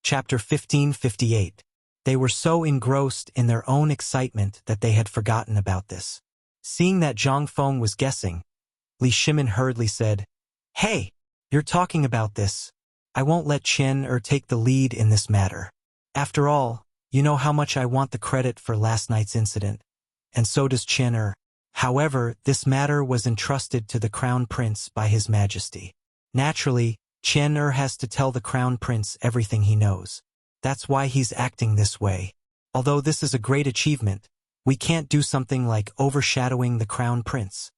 Chapter 1558. They were so engrossed in their own excitement that they had forgotten about this. Seeing that Zhang Feng was guessing, Li Shimin hurriedly said, "Hey, you're talking about this. I won't let Chen take the lead in this matter. After all, you know how much I want the credit for last night's incident, and so does Chen. However, this matter was entrusted to the Crown Prince by His Majesty. Naturally, Chen has to tell the Crown Prince everything he knows. That's why he's acting this way. Although this is a great achievement, we can't do something like overshadowing the Crown Prince."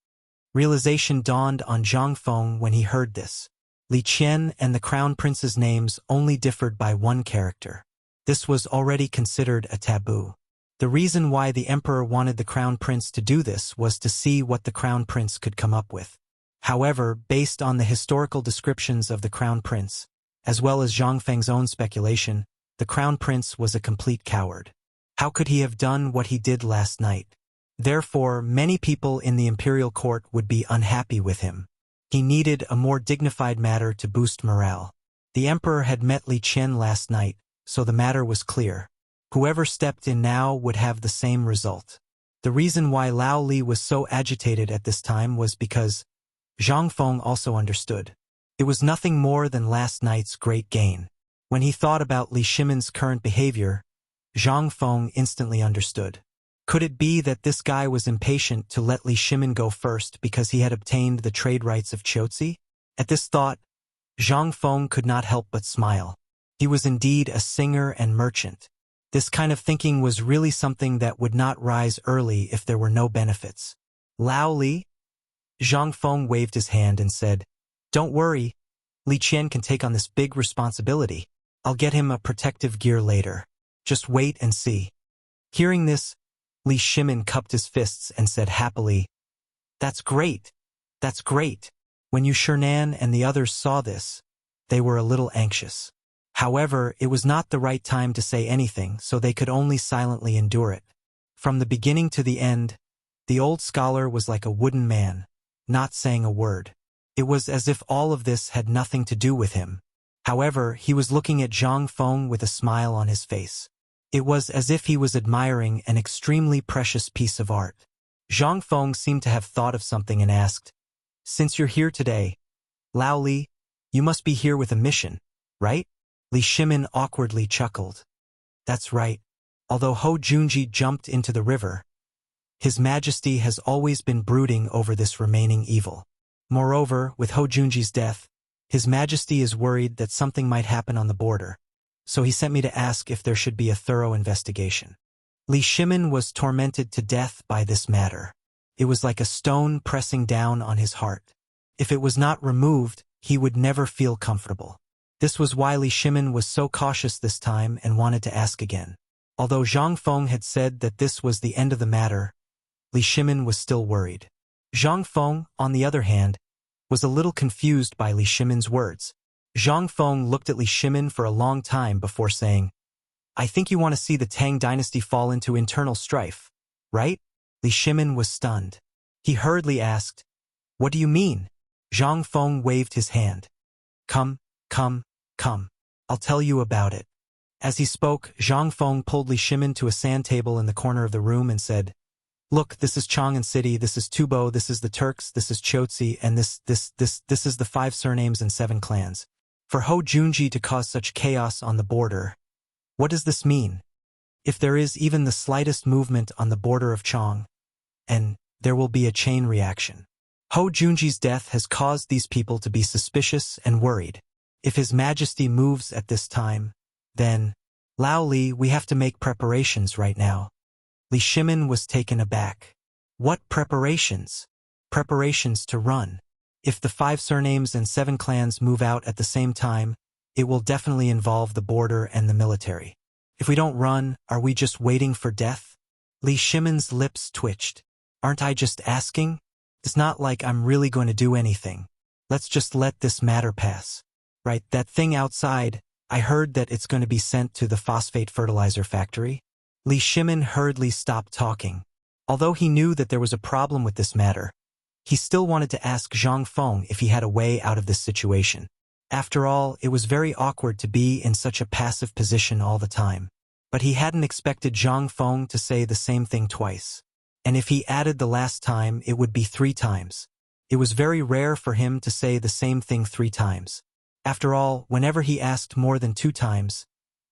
Realization dawned on Zhang Feng when he heard this. Li Qian and the Crown Prince's names only differed by one character. This was already considered a taboo. The reason why the Emperor wanted the Crown Prince to do this was to see what the Crown Prince could come up with. However, based on the historical descriptions of the Crown Prince, as well as Zhang Feng's own speculation, the Crown Prince was a complete coward. How could he have done what he did last night? Therefore, many people in the imperial court would be unhappy with him. He needed a more dignified matter to boost morale. The Emperor had met Li Qian last night, so the matter was clear. Whoever stepped in now would have the same result. The reason why Lao Li was so agitated at this time was because Zhang Feng also understood. It was nothing more than last night's great gain. When he thought about Li Shimin's current behavior, Zhang Feng instantly understood. Could it be that this guy was impatient to let Li Shimin go first because he had obtained the trade rights of Chotzi? At this thought, Zhang Feng could not help but smile. He was indeed a singer and merchant. This kind of thinking was really something that would not rise early if there were no benefits. "Lao Li?" Zhang Feng waved his hand and said, "Don't worry, Li Qian can take on this big responsibility. I'll get him a protective gear later. Just wait and see." Hearing this, Li Shimin cupped his fists and said happily, "That's great. That's great." When Yu Shernan and the others saw this, they were a little anxious. However, it was not the right time to say anything, so they could only silently endure it. From the beginning to the end, the old scholar was like a wooden man, not saying a word. It was as if all of this had nothing to do with him. However, he was looking at Zhang Feng with a smile on his face. It was as if he was admiring an extremely precious piece of art. Zhang Feng seemed to have thought of something and asked, "Since you're here today, Lao Li, you must be here with a mission, right?" Li Shimin awkwardly chuckled. "That's right. Although Ho Junji jumped into the river, His Majesty has always been brooding over this remaining evil. Moreover, with Ho Junji's death, His Majesty is worried that something might happen on the border, so he sent me to ask if there should be a thorough investigation." Li Shimin was tormented to death by this matter. It was like a stone pressing down on his heart. If it was not removed, he would never feel comfortable. This was why Li Shimin was so cautious this time and wanted to ask again. Although Zhang Feng had said that this was the end of the matter, Li Shimin was still worried. Zhang Feng, on the other hand, was a little confused by Li Shimin's words. Zhang Feng looked at Li Shimin for a long time before saying, "I think you want to see the Tang dynasty fall into internal strife, right?" Li Shimin was stunned. He hurriedly asked, "What do you mean?" Zhang Feng waved his hand. Come. I'll tell you about it." As he spoke, Zhang Feng pulled Li Shimin to a sand table in the corner of the room and said, "Look, this is Chang'an City, this is Tubo, this is the Turks, this is Chotzi, and this is the 5 surnames and 7 clans. For Ho Junji to cause such chaos on the border, what does this mean? If there is even the slightest movement on the border of Chang, and there will be a chain reaction. Ho Junji's death has caused these people to be suspicious and worried. If His Majesty moves at this time, then, Lao Li, we have to make preparations right now." Li Shimin was taken aback. "What preparations?" "Preparations to run. If the 5 surnames and 7 clans move out at the same time, it will definitely involve the border and the military. If we don't run, are we just waiting for death?" Li Shimin's lips twitched. "Aren't I just asking? It's not like I'm really going to do anything. Let's just let this matter pass. Right, that thing outside, I heard that it's going to be sent to the phosphate fertilizer factory." Li Shimin hurriedly stopped talking. Although he knew that there was a problem with this matter, he still wanted to ask Zhang Feng if he had a way out of this situation. After all, it was very awkward to be in such a passive position all the time. But he hadn't expected Zhang Feng to say the same thing twice. And if he added the last time, it would be 3 times. It was very rare for him to say the same thing 3 times. After all, whenever he asked more than 2 times,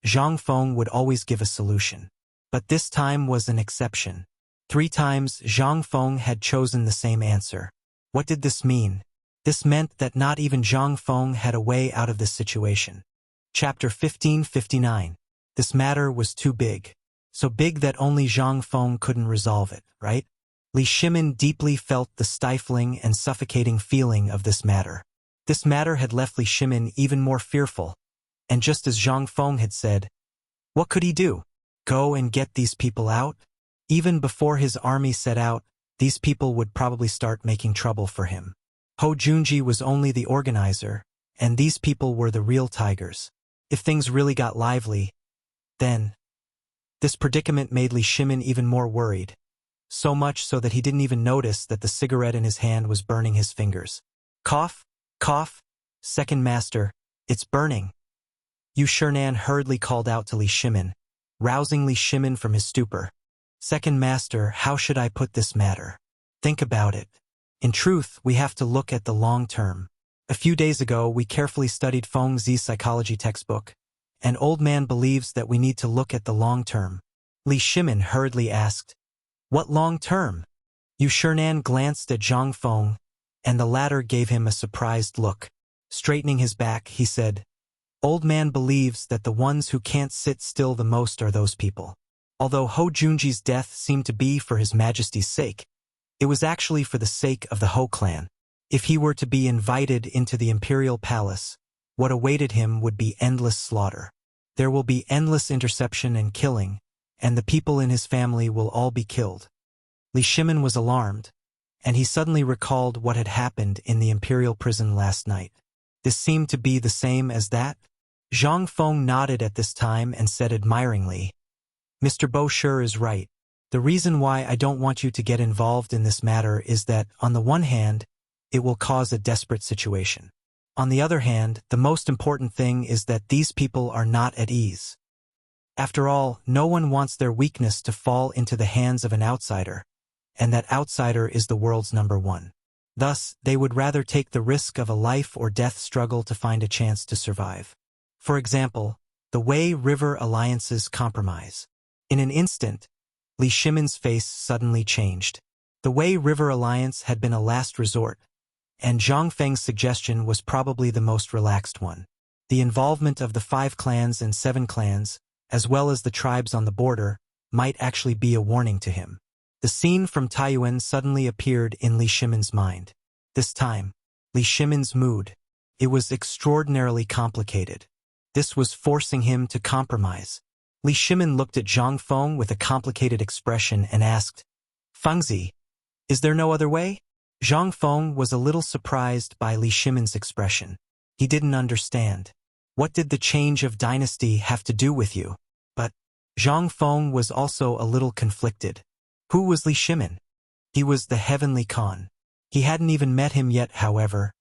Zhang Feng would always give a solution. But this time was an exception. 3 times, Zhang Feng had chosen the same answer. What did this mean? This meant that not even Zhang Feng had a way out of this situation. Chapter 1559. This matter was too big. So big that only Zhang Feng couldn't resolve it, right? Li Shimin deeply felt the stifling and suffocating feeling of this matter. This matter had left Li Shimin even more fearful. And just as Zhang Feng had said, what could he do? Go and get these people out? Even before his army set out, these people would probably start making trouble for him. Ho Junji was only the organizer, and these people were the real tigers. If things really got lively, then... This predicament made Li Shimin even more worried. So much so that he didn't even notice that the cigarette in his hand was burning his fingers. Cough, cough, second master, it's burning. Yu Shernan hurriedly called out to Li Shimin, rousing Li Shimin from his stupor. Second master, how should I put this matter? Think about it. In truth, we have to look at the long term. A few days ago, we carefully studied Feng Zi's psychology textbook. An old man believes that we need to look at the long term. Li Shimin hurriedly asked, what long term? Yu Shernan glanced at Zhang Feng, and the latter gave him a surprised look. Straightening his back, he said, old man believes that the ones who can't sit still the most are those people. Although Ho Junji's death seemed to be for His Majesty's sake, it was actually for the sake of the Ho clan. If he were to be invited into the imperial palace, what awaited him would be endless slaughter. There will be endless interception and killing, and the people in his family will all be killed. Li Shimin was alarmed, and he suddenly recalled what had happened in the imperial prison last night. This seemed to be the same as that? Zhang Feng nodded at this time and said admiringly, Mr. Bo sure is right. The reason why I don't want you to get involved in this matter is that, on the one hand, it will cause a desperate situation. On the other hand, the most important thing is that these people are not at ease. After all, no one wants their weakness to fall into the hands of an outsider, and that outsider is the world's number 1. Thus, they would rather take the risk of a life or death struggle to find a chance to survive. For example, the way river alliances compromise. In an instant, Li Shimin's face suddenly changed. The Wei River Alliance had been a last resort, and Zhang Feng's suggestion was probably the most relaxed one. The involvement of the 5 clans and 7 clans, as well as the tribes on the border, might actually be a warning to him. The scene from Taiyuan suddenly appeared in Li Shimin's mind. This time, Li Shimin's mood. It was extraordinarily complicated. This was forcing him to compromise. Li Shimin looked at Zhang Feng with a complicated expression and asked, Fengzi, is there no other way? Zhang Feng was a little surprised by Li Shimin's expression. He didn't understand. What did the change of dynasty have to do with you? But Zhang Feng was also a little conflicted. Who was Li Shimin? He was the Heavenly Khan. He hadn't even met him yet, however.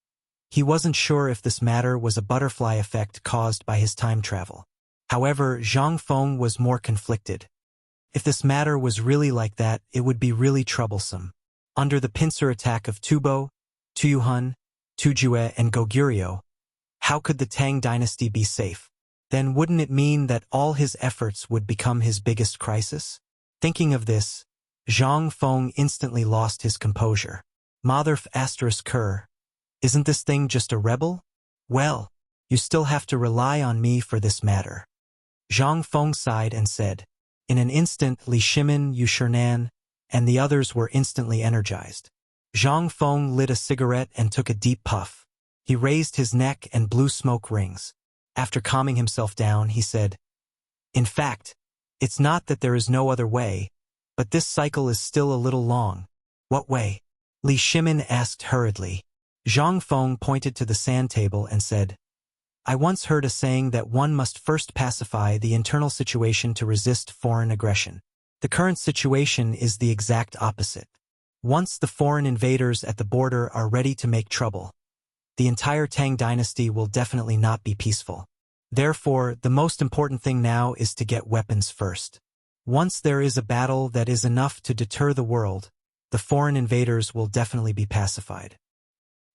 He wasn't sure if this matter was a butterfly effect caused by his time travel. However, Zhang Feng was more conflicted. If this matter was really like that, it would be really troublesome. Under the pincer attack of Tubo, Tuyuhun, Tujue, and Goguryeo, how could the Tang dynasty be safe? Then wouldn't it mean that all his efforts would become his biggest crisis? Thinking of this, Zhang Feng instantly lost his composure. Motherf asterisk Kerr, isn't this thing just a rebel? Well, you still have to rely on me for this matter. Zhang Feng sighed and said. In an instant, Li Shimin, Yu Shernan, and the others were instantly energized. Zhang Feng lit a cigarette and took a deep puff. He raised his neck and blew smoke rings. After calming himself down, he said, in fact, it's not that there is no other way, but this cycle is still a little long. What way? Li Shimin asked hurriedly. Zhang Feng pointed to the sand table and said, I once heard a saying that one must first pacify the internal situation to resist foreign aggression. The current situation is the exact opposite. Once the foreign invaders at the border are ready to make trouble, the entire Tang dynasty will definitely not be peaceful. Therefore, the most important thing now is to get weapons first. Once there is a battle that is enough to deter the world, the foreign invaders will definitely be pacified.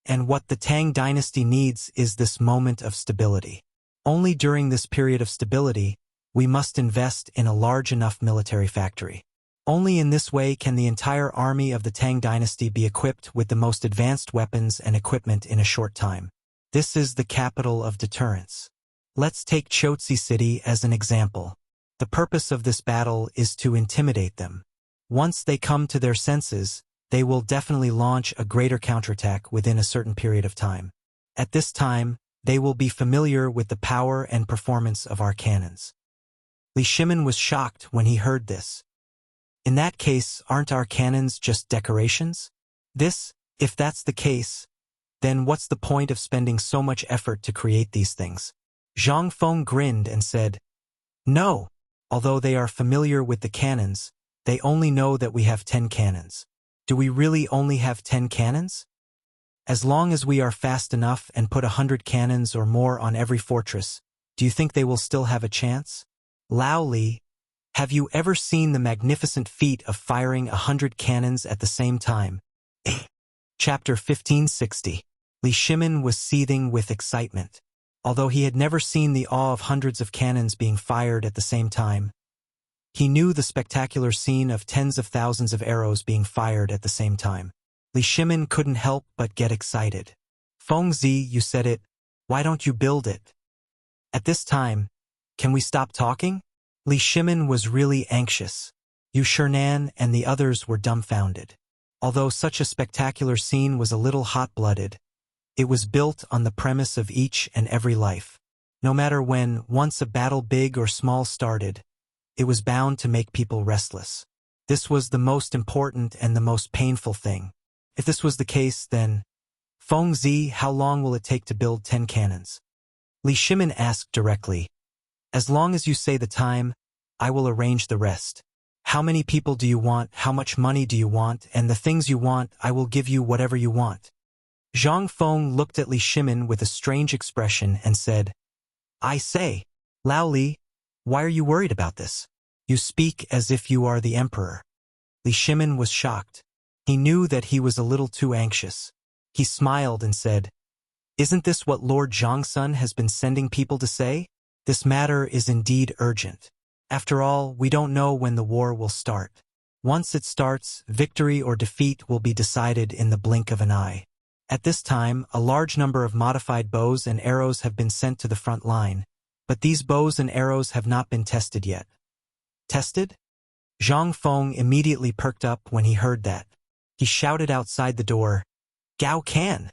And what the Tang dynasty needs is this moment of stability. Only during this period of stability, we must invest in a large enough military factory. Only in this way can the entire army of the Tang dynasty be equipped with the most advanced weapons and equipment in a short time. This is the capital of deterrence. Let's take Chotzi City as an example. The purpose of this battle is to intimidate them. Once they come to their senses, they will definitely launch a greater counterattack within a certain period of time. At this time, they will be familiar with the power and performance of our cannons. Li Shimin was shocked when he heard this. In that case, aren't our cannons just decorations? If that's the case, then what's the point of spending so much effort to create these things? Zhang Feng grinned and said, "No, although they are familiar with the cannons, they only know that we have 10 cannons. Do we really only have 10 cannons? As long as we are fast enough and put 100 cannons or more on every fortress, do you think they will still have a chance? Lao Li, have you ever seen the magnificent feat of firing 100 cannons at the same time?" Chapter 1560. Li Shimin was seething with excitement. Although he had never seen the awe of hundreds of cannons being fired at the same time, he knew the spectacular scene of tens of thousands of arrows being fired at the same time. Li Shimin couldn't help but get excited. "Feng Zi, you said it. Why don't you build it? At this time, can we stop talking?" Li Shimin was really anxious. Yu Shernan and the others were dumbfounded. Although such a spectacular scene was a little hot-blooded, it was built on the premise of each and every life. No matter when, once a battle big or small started, it was bound to make people restless. This was the most important and the most painful thing. If this was the case, then, "Feng Zi, how long will it take to build 10 cannons?" Li Shimin asked directly. "As long as you say the time, I will arrange the rest. How many people do you want, how much money do you want, and the things you want, I will give you whatever you want." Zhang Feng looked at Li Shimin with a strange expression and said, "I say, Lao Li, why are you worried about this? You speak as if you are the emperor." Li Shimin was shocked. He knew that he was a little too anxious. He smiled and said, "Isn't this what Lord Zhangsun has been sending people to say? This matter is indeed urgent. After all, we don't know when the war will start. Once it starts, victory or defeat will be decided in the blink of an eye. At this time, a large number of modified bows and arrows have been sent to the front line, but these bows and arrows have not been tested yet." "Tested?" Zhang Feng immediately perked up when he heard that. He shouted outside the door, "Gao Can!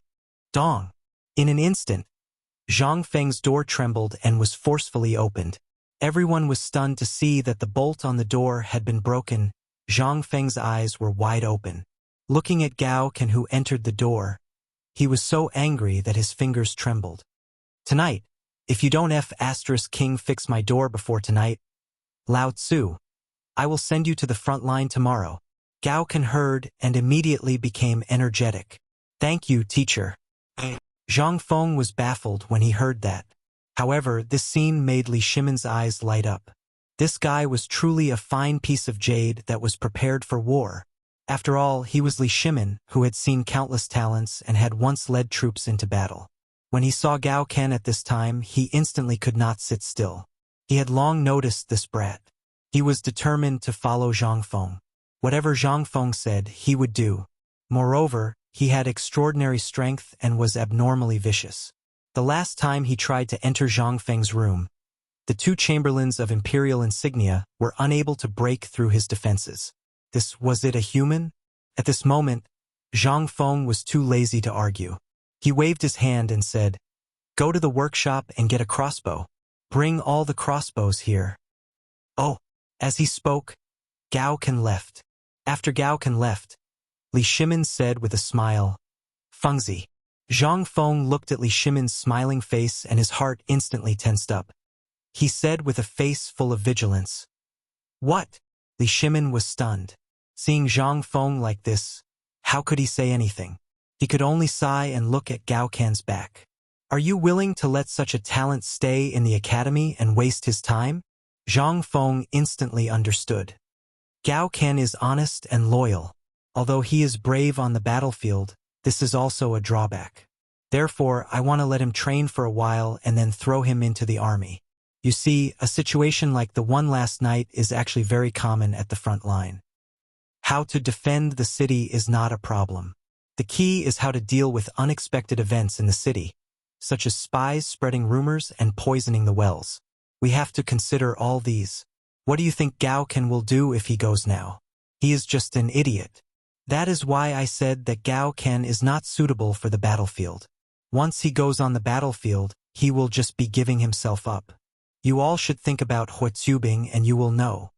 Dong!" In an instant, Zhang Feng's door trembled and was forcefully opened. Everyone was stunned to see that the bolt on the door had been broken. Zhang Feng's eyes were wide open. Looking at Gao Can, who entered the door, he was so angry that his fingers trembled. "Tonight, if you don't King fix my door before tonight, Lao Tzu, I will send you to the front line tomorrow." Gao Can heard and immediately became energetic. "Thank you, teacher." Zhang Feng was baffled when he heard that. However, this scene made Li Shimin's eyes light up. This guy was truly a fine piece of jade that was prepared for war. After all, he was Li Shimin, who had seen countless talents and had once led troops into battle. When he saw Gao Can at this time, he instantly could not sit still. He had long noticed this brat. He was determined to follow Zhang Feng. Whatever Zhang Feng said, he would do. Moreover, he had extraordinary strength and was abnormally vicious. The last time he tried to enter Zhang Feng's room, the two chamberlains of imperial insignia were unable to break through his defenses. Was it a human? At this moment, Zhang Feng was too lazy to argue. He waved his hand and said, "Go to the workshop and get a crossbow. Bring all the crossbows here." Oh, as he spoke, Gao Can left. After Gao Can left, Li Shimin said with a smile, "Feng Zi." Zhang Feng looked at Li Shimin's smiling face and his heart instantly tensed up. He said with a face full of vigilance, "What?" Li Shimin was stunned. Seeing Zhang Feng like this, how could he say anything? He could only sigh and look at Gao Can's back. Are you willing to let such a talent stay in the academy and waste his time? Zhang Feng instantly understood. Gao Can is honest and loyal. Although he is brave on the battlefield, this is also a drawback. Therefore, I want to let him train for a while and then throw him into the army. You see, a situation like the one last night is actually very common at the front line. How to defend the city is not a problem. The key is how to deal with unexpected events in the city, such as spies spreading rumors and poisoning the wells. We have to consider all these. What do you think Gao Can will do if he goes now? He is just an idiot. That is why I said that Gao Can is not suitable for the battlefield. Once he goes on the battlefield, he will just be giving himself up. You all should think about Hu Zubing and you will know.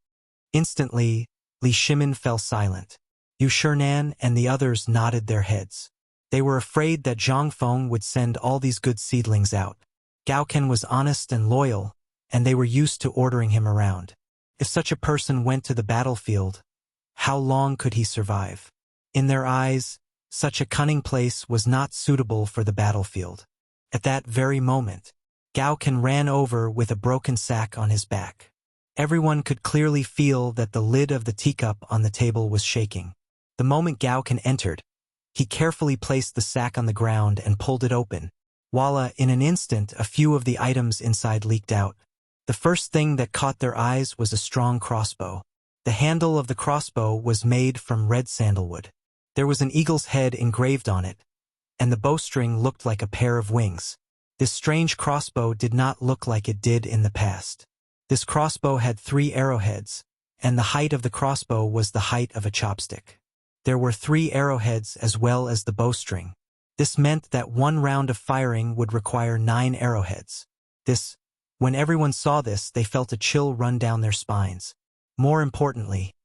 Instantly, Li Shimin fell silent. Yu Shernan and the others nodded their heads. They were afraid that Zhang Feng would send all these good seedlings out. Gao Can was honest and loyal, and they were used to ordering him around. If such a person went to the battlefield, how long could he survive? In their eyes, such a cunning place was not suitable for the battlefield. At that very moment, Gao Can ran over with a broken sack on his back. Everyone could clearly feel that the lid of the teacup on the table was shaking. The moment Gao Can entered, he carefully placed the sack on the ground and pulled it open. Voila, in an instant, a few of the items inside leaked out. The first thing that caught their eyes was a strong crossbow. The handle of the crossbow was made from red sandalwood. There was an eagle's head engraved on it, and the bowstring looked like a pair of wings. This strange crossbow did not look like it did in the past. This crossbow had 3 arrowheads, and the height of the crossbow was the height of a chopstick. There were 3 arrowheads as well as the bowstring. This meant that 1 round of firing would require 9 arrowheads. When everyone saw this, they felt a chill run down their spines. More importantly,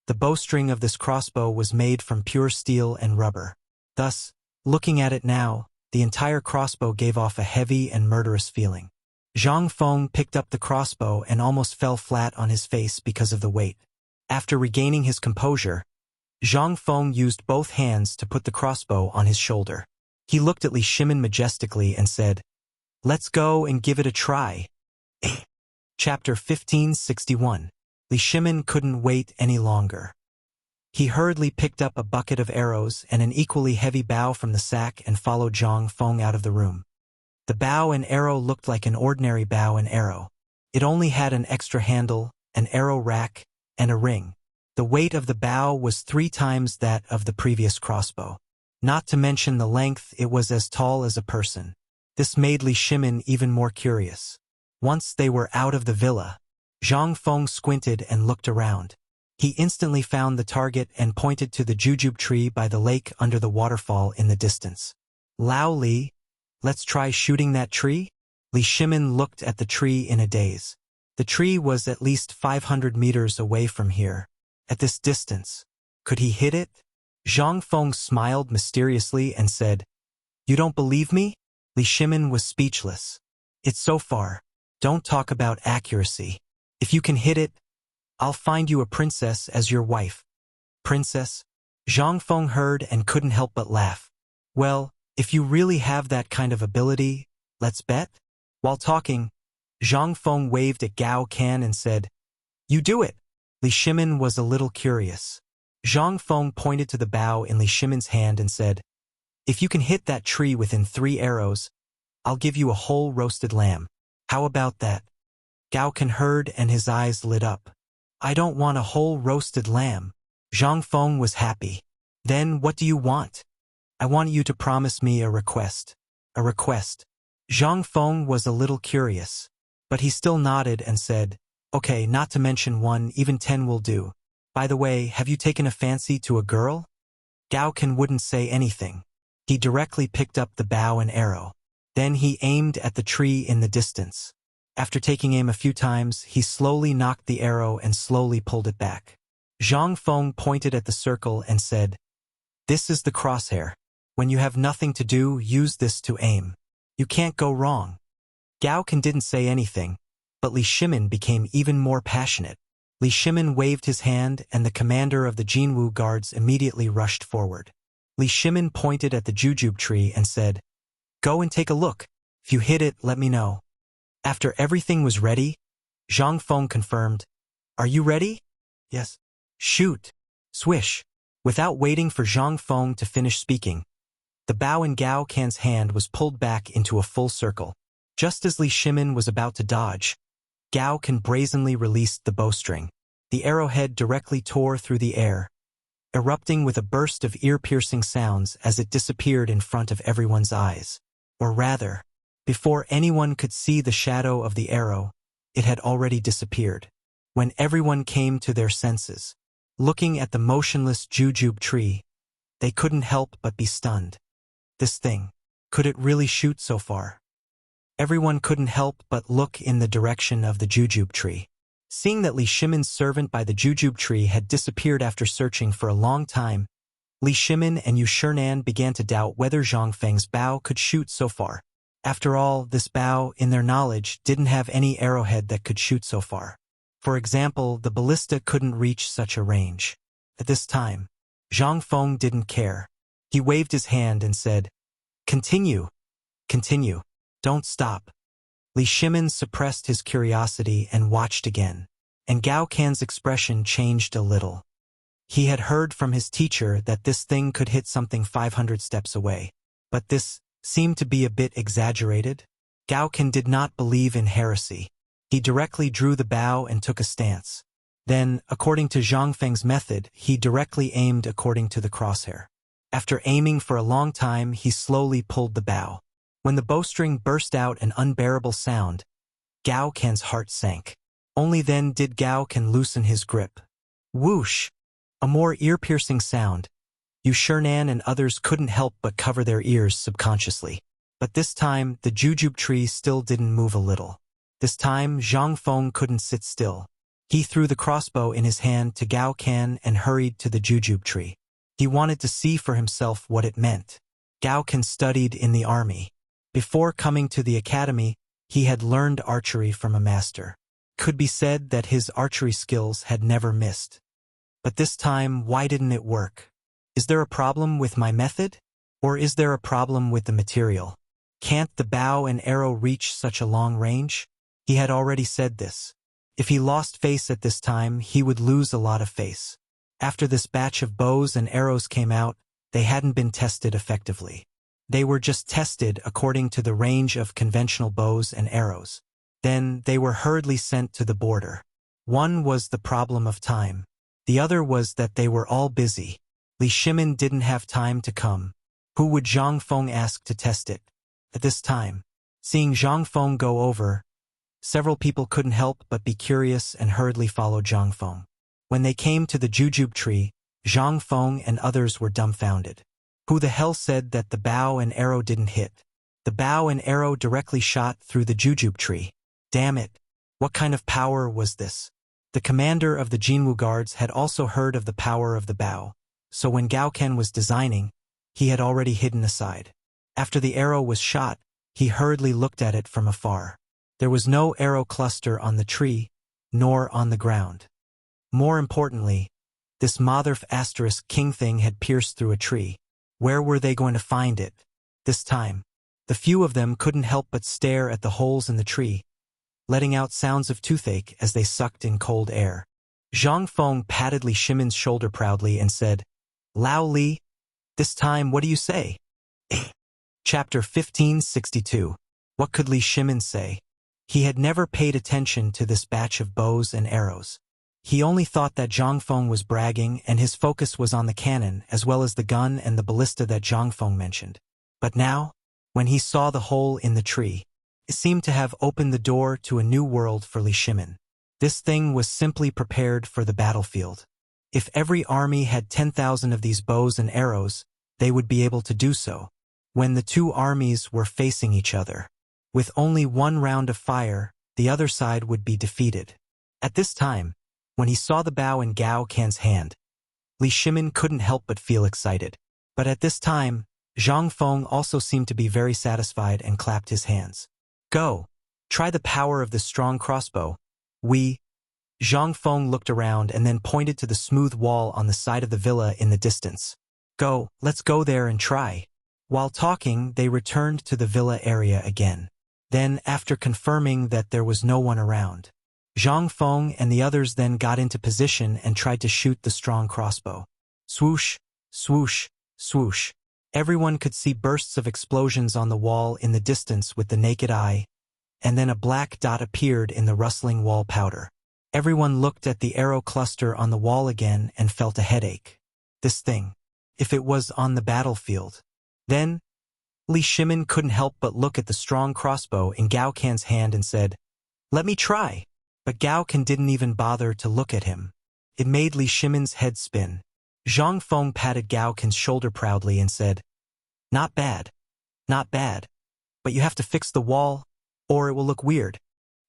the bowstring of this crossbow was made from pure steel and rubber. Thus, looking at it now, the entire crossbow gave off a heavy and murderous feeling. Zhang Feng picked up the crossbow and almost fell flat on his face because of the weight. After regaining his composure, Zhang Feng used both hands to put the crossbow on his shoulder. He looked at Li Shimin majestically and said, "Let's go and give it a try." Chapter 1561. Li Shimin couldn't wait any longer. He hurriedly picked up a bucket of arrows and an equally heavy bow from the sack and followed Zhang Feng out of the room. The bow and arrow looked like an ordinary bow and arrow. It only had an extra handle, an arrow rack, and a ring. The weight of the bow was 3 times that of the previous crossbow. Not to mention the length, it was as tall as a person. This made Li Shimin even more curious. Once they were out of the villa, Zhang Feng squinted and looked around. He instantly found the target and pointed to the jujube tree by the lake under the waterfall in the distance. "Lao Li, let's try shooting that tree?" Li Shimin looked at the tree in a daze. The tree was at least 500 meters away from here. At this distance, could he hit it? Zhang Feng smiled mysteriously and said, "You don't believe me?" Li Shimin was speechless. "It's so far. Don't talk about accuracy. If you can hit it, I'll find you a princess as your wife." "Princess?" Zhang Feng heard and couldn't help but laugh. "Well, if you really have that kind of ability, let's bet?" While talking, Zhang Feng waved at Gao Can and said, "You do it." Li Shimin was a little curious. Zhang Feng pointed to the bow in Li Shimin's hand and said, "If you can hit that tree within 3 arrows, I'll give you a whole roasted lamb. How about that?" Gao Can heard and his eyes lit up. "I don't want a whole roasted lamb." Zhang Feng was happy. "Then what do you want?" "I want you to promise me a request." "A request?" Zhang Feng was a little curious, but he still nodded and said, "Okay, not to mention 1, even 10 will do. By the way, have you taken a fancy to a girl?" Gao Can wouldn't say anything. He directly picked up the bow and arrow. Then he aimed at the tree in the distance. After taking aim a few times, he slowly knocked the arrow and slowly pulled it back. Zhang Feng pointed at the circle and said, "This is the crosshair. When you have nothing to do, use this to aim. You can't go wrong." Gao Can didn't say anything, but Li Shimin became even more passionate. Li Shimin waved his hand and the commander of the Jinwu guards immediately rushed forward. Li Shimin pointed at the jujube tree and said, "Go and take a look. If you hit it, let me know." After everything was ready, Zhang Feng confirmed, "Are you ready?" "Yes." "Shoot." Swish. Without waiting for Zhang Feng to finish speaking, the bow in Gao Can's hand was pulled back into a full circle. Just as Li Shimin was about to dodge, Gao Can brazenly released the bowstring. The arrowhead directly tore through the air, erupting with a burst of ear-piercing sounds as it disappeared in front of everyone's eyes. Or rather, before anyone could see the shadow of the arrow, it had already disappeared. When everyone came to their senses, looking at the motionless jujube tree, they couldn't help but be stunned. This thing, could it really shoot so far? Everyone couldn't help but look in the direction of the jujube tree. Seeing that Li Shimin's servant by the jujube tree had disappeared after searching for a long time, Li Shimin and Yu Shinan began to doubt whether Zhang Feng's bow could shoot so far. After all, this bow, in their knowledge, didn't have any arrowhead that could shoot so far. For example, the ballista couldn't reach such a range. At this time, Zhang Feng didn't care. He waved his hand and said, "Continue. Continue. Don't stop." Li Shimin suppressed his curiosity and watched again, and Gao Can's expression changed a little. He had heard from his teacher that this thing could hit something 500 steps away, but this seemed to be a bit exaggerated. Gao Can did not believe in heresy. He directly drew the bow and took a stance. Then, according to Zhang Feng's method, he directly aimed according to the crosshair. After aiming for a long time, he slowly pulled the bow. When the bowstring burst out an unbearable sound, Gao Can's heart sank. Only then did Gao Can loosen his grip. Whoosh! A more ear-piercing sound. Yu Shinan and others couldn't help but cover their ears subconsciously. But this time, the jujube tree still didn't move a little. This time, Zhang Feng couldn't sit still. He threw the crossbow in his hand to Gao Can and hurried to the jujube tree. He wanted to see for himself what it meant. Gao Can studied in the army. Before coming to the academy, he had learned archery from a master. Could be said that his archery skills had never missed. But this time, why didn't it work? Is there a problem with my method? Or is there a problem with the material? Can't the bow and arrow reach such a long range? He had already said this. If he lost face at this time, he would lose a lot of face. After this batch of bows and arrows came out, they hadn't been tested effectively. They were just tested according to the range of conventional bows and arrows. Then they were hurriedly sent to the border. One was the problem of time. The other was that they were all busy. Li Shimin didn't have time to come. Who would Zhang Feng ask to test it? At this time, seeing Zhang Feng go over, several people couldn't help but be curious and hurriedly followed Zhang Feng. When they came to the jujube tree, Zhang Feng and others were dumbfounded. Who the hell said that the bow and arrow didn't hit? The bow and arrow directly shot through the jujube tree. Damn it! What kind of power was this? The commander of the Jinwu guards had also heard of the power of the bow, so when Gao Can was designing, he had already hidden aside. After the arrow was shot, he hurriedly looked at it from afar. There was no arrow cluster on the tree, nor on the ground. More importantly, this Motherf asterisk king thing had pierced through a tree. Where were they going to find it? This time, the few of them couldn't help but stare at the holes in the tree, letting out sounds of toothache as they sucked in cold air. Zhang Feng patted Li Shimin's shoulder proudly and said, "Lao Li, this time what do you say?" Chapter 1562. What could Li Shimin say? He had never paid attention to this batch of bows and arrows. He only thought that Zhang Feng was bragging and his focus was on the cannon as well as the gun and the ballista that Zhang Feng mentioned. But now, when he saw the hole in the tree, it seemed to have opened the door to a new world for Li Shimin. This thing was simply prepared for the battlefield. If every army had 10,000 of these bows and arrows, they would be able to do so. When the two armies were facing each other, with only one round of fire, the other side would be defeated. At this time, when he saw the bow in Gao Can's hand, Li Shimin couldn't help but feel excited. But at this time, Zhang Feng also seemed to be very satisfied and clapped his hands. "Go! Try the power of this strong crossbow." Zhang Feng looked around and then pointed to the smooth wall on the side of the villa in the distance. Go, let's go there and try. While talking, they returned to the villa area again. Then, after confirming that there was no one around, Zhang Feng and the others then got into position and tried to shoot the strong crossbow. Swoosh, swoosh, swoosh. Everyone could see bursts of explosions on the wall in the distance with the naked eye, and then a black dot appeared in the rustling wall powder. Everyone looked at the arrow cluster on the wall again and felt a headache. This thing. If it was on the battlefield. Then, Li Shimin couldn't help but look at the strong crossbow in Gao Can's hand and said, "Let me try." But Gao Can didn't even bother to look at him. It made Li Shimin's head spin. Zhang Feng patted Gao Can's shoulder proudly and said, "Not bad. Not bad. But you have to fix the wall, or it will look weird.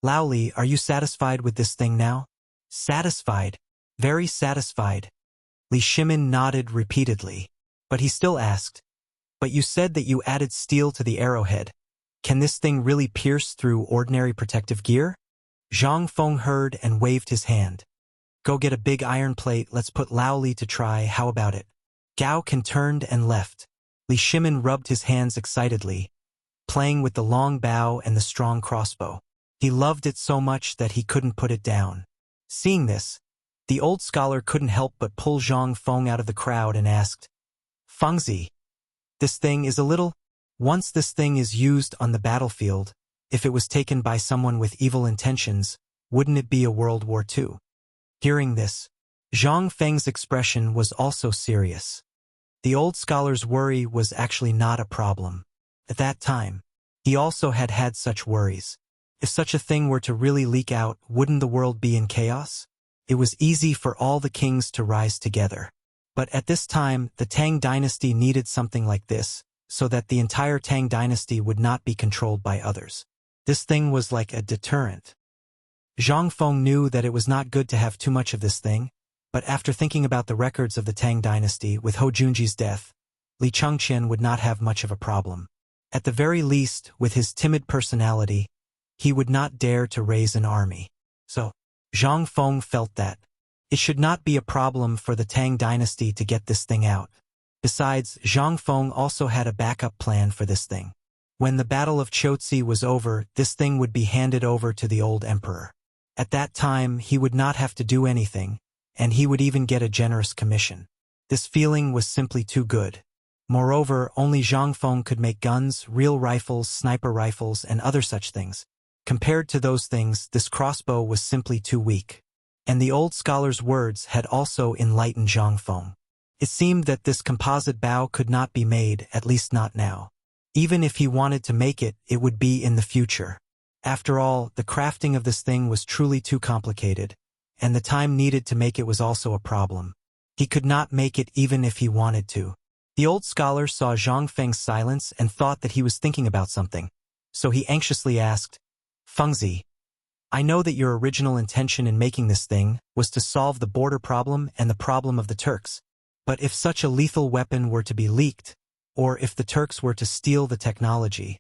Lao Li, are you satisfied with this thing now?" "Satisfied. Very satisfied." Li Shimin nodded repeatedly. But he still asked, "But you said that you added steel to the arrowhead. Can this thing really pierce through ordinary protective gear?" Zhang Feng heard and waved his hand. "Go get a big iron plate, let's put Lao Li to try, how about it?" Gao Can turned and left. Li Shimin rubbed his hands excitedly, playing with the long bow and the strong crossbow. He loved it so much that he couldn't put it down. Seeing this, the old scholar couldn't help but pull Zhang Feng out of the crowd and asked, "Fengzi, this thing is a little... Once this thing is used on the battlefield, if it was taken by someone with evil intentions, wouldn't it be a World War II?" Hearing this, Zhang Feng's expression was also serious. The old scholar's worry was actually not a problem. At that time, he also had had such worries. If such a thing were to really leak out, wouldn't the world be in chaos? It was easy for all the kings to rise together. But at this time, the Tang dynasty needed something like this, so that the entire Tang dynasty would not be controlled by others. This thing was like a deterrent. Zhang Feng knew that it was not good to have too much of this thing, but after thinking about the records of the Tang dynasty with Hou Junji's death, Li Chengqian would not have much of a problem. At the very least, with his timid personality, he would not dare to raise an army. So, Zhang Feng felt that it should not be a problem for the Tang dynasty to get this thing out. Besides, Zhang Feng also had a backup plan for this thing. When the Battle of Chotzi was over, this thing would be handed over to the old emperor. At that time, he would not have to do anything, and he would even get a generous commission. This feeling was simply too good. Moreover, only Zhang Feng could make guns, real rifles, sniper rifles, and other such things. Compared to those things, this crossbow was simply too weak. And the old scholar's words had also enlightened Zhang Feng. It seemed that this composite bow could not be made, at least not now. Even if he wanted to make it, it would be in the future. After all, the crafting of this thing was truly too complicated, and the time needed to make it was also a problem. He could not make it even if he wanted to. The old scholar saw Zhang Feng's silence and thought that he was thinking about something. So he anxiously asked, "Fengzi, I know that your original intention in making this thing was to solve the border problem and the problem of the Turks. But if such a lethal weapon were to be leaked, or if the Turks were to steal the technology,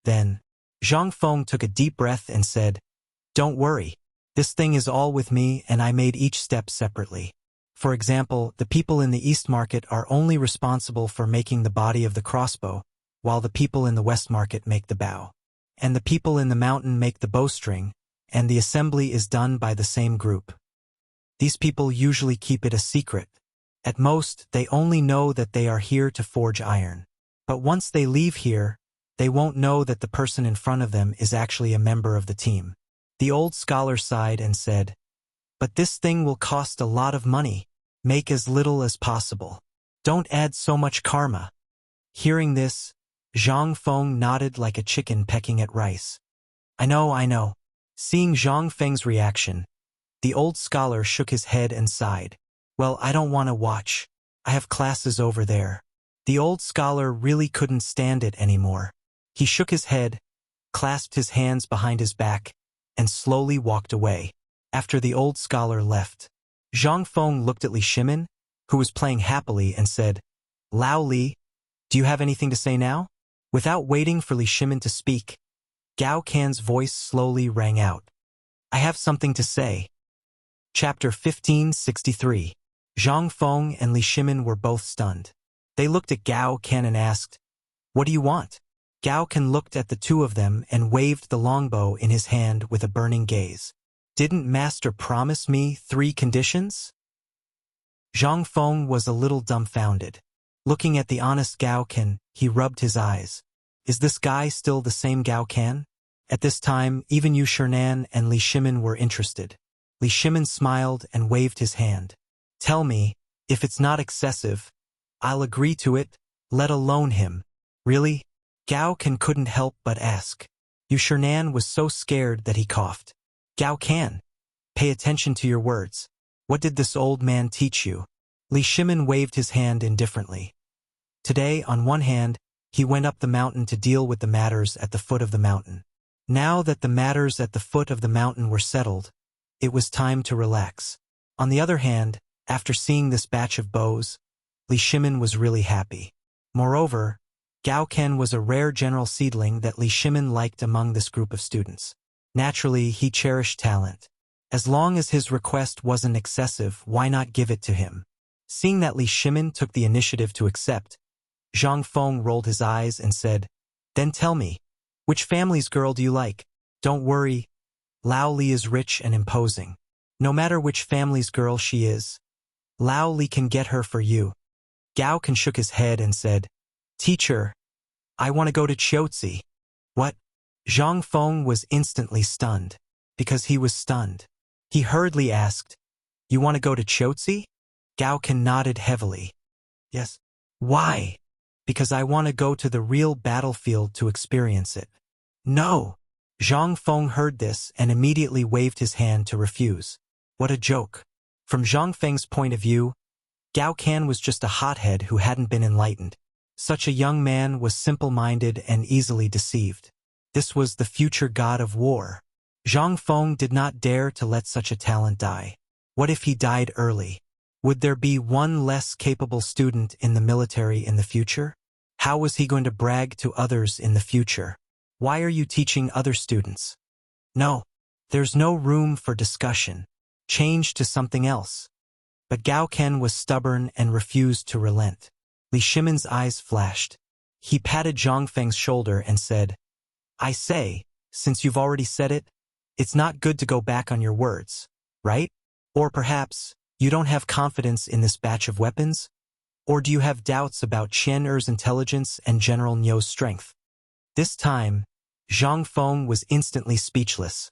then..." Zhang Feng took a deep breath and said, "Don't worry. This thing is all with me and I made each step separately. For example, the people in the East Market are only responsible for making the body of the crossbow, while the people in the West Market make the bow. And the people in the mountain make the bowstring, and the assembly is done by the same group. These people usually keep it a secret. At most, they only know that they are here to forge iron. But once they leave here, they won't know that the person in front of them is actually a member of the team." The old scholar sighed and said, "But this thing will cost a lot of money. Make as little as possible. Don't add so much karma." Hearing this, Zhang Feng nodded like a chicken pecking at rice. I know. Seeing Zhang Feng's reaction, the old scholar shook his head and sighed. "Well, I don't want to watch. I have classes over there." The old scholar really couldn't stand it anymore. He shook his head, clasped his hands behind his back, and slowly walked away. After the old scholar left, Zhang Feng looked at Li Shimin, who was playing happily, and said, "Lao Li, do you have anything to say now?" Without waiting for Li Shimin to speak, Gao Can's voice slowly rang out. "I have something to say." Chapter 1563. Zhang Feng and Li Shimin were both stunned. They looked at Gao Ken and asked, "What do you want?" Gao Ken looked at the two of them and waved the longbow in his hand with a burning gaze. "Didn't Master promise me 3 conditions?" Zhang Feng was a little dumbfounded. Looking at the honest Gao Ken, he rubbed his eyes. Is this guy still the same Gao Ken? At this time, even Yu Shernan and Li Shimin were interested. Li Shimin smiled and waved his hand. "Tell me, if it's not excessive, I'll agree to it, let alone him." "Really?" Gao Ken couldn't help but ask. Yu Shernan was so scared that he coughed. "Gao Ken, pay attention to your words. What did this old man teach you?" Li Shimin waved his hand indifferently. Today, on one hand, he went up the mountain to deal with the matters at the foot of the mountain. Now that the matters at the foot of the mountain were settled, it was time to relax. On the other hand, after seeing this batch of bows, Li Shimin was really happy. Moreover, Gao Ken was a rare general seedling that Li Shimin liked among this group of students. Naturally, he cherished talent. As long as his request wasn't excessive, why not give it to him? Seeing that Li Shimin took the initiative to accept, Zhang Feng rolled his eyes and said, "Then tell me, which family's girl do you like? Don't worry, Lao Li is rich and imposing. No matter which family's girl she is, Lao Li can get her for you." Gao Ken shook his head and said, "Teacher, I want to go to Chiotzi." "What?" Zhang Feng was instantly stunned. Because he was stunned, he hurriedly asked, "You want to go to Chiotzi?" Gao Ken nodded heavily. "Yes." "Why?" "Because I want to go to the real battlefield to experience it." "No!" Zhang Feng heard this and immediately waved his hand to refuse. What a joke. From Zhang Feng's point of view, Gao Ken was just a hothead who hadn't been enlightened. Such a young man was simple-minded and easily deceived. This was the future god of war. Zhang Feng did not dare to let such a talent die. What if he died early? Would there be one less capable student in the military in the future? How was he going to brag to others in the future? Why are you teaching other students? No, there's no room for discussion. Change to something else. But Gao Ken was stubborn and refused to relent. Li Shimin's eyes flashed. He patted Zhang Feng's shoulder and said, "I say, since you've already said it, it's not good to go back on your words, right? Or perhaps, you don't have confidence in this batch of weapons? Or do you have doubts about Chen Er's intelligence and General Niu's strength?" This time, Zhang Feng was instantly speechless.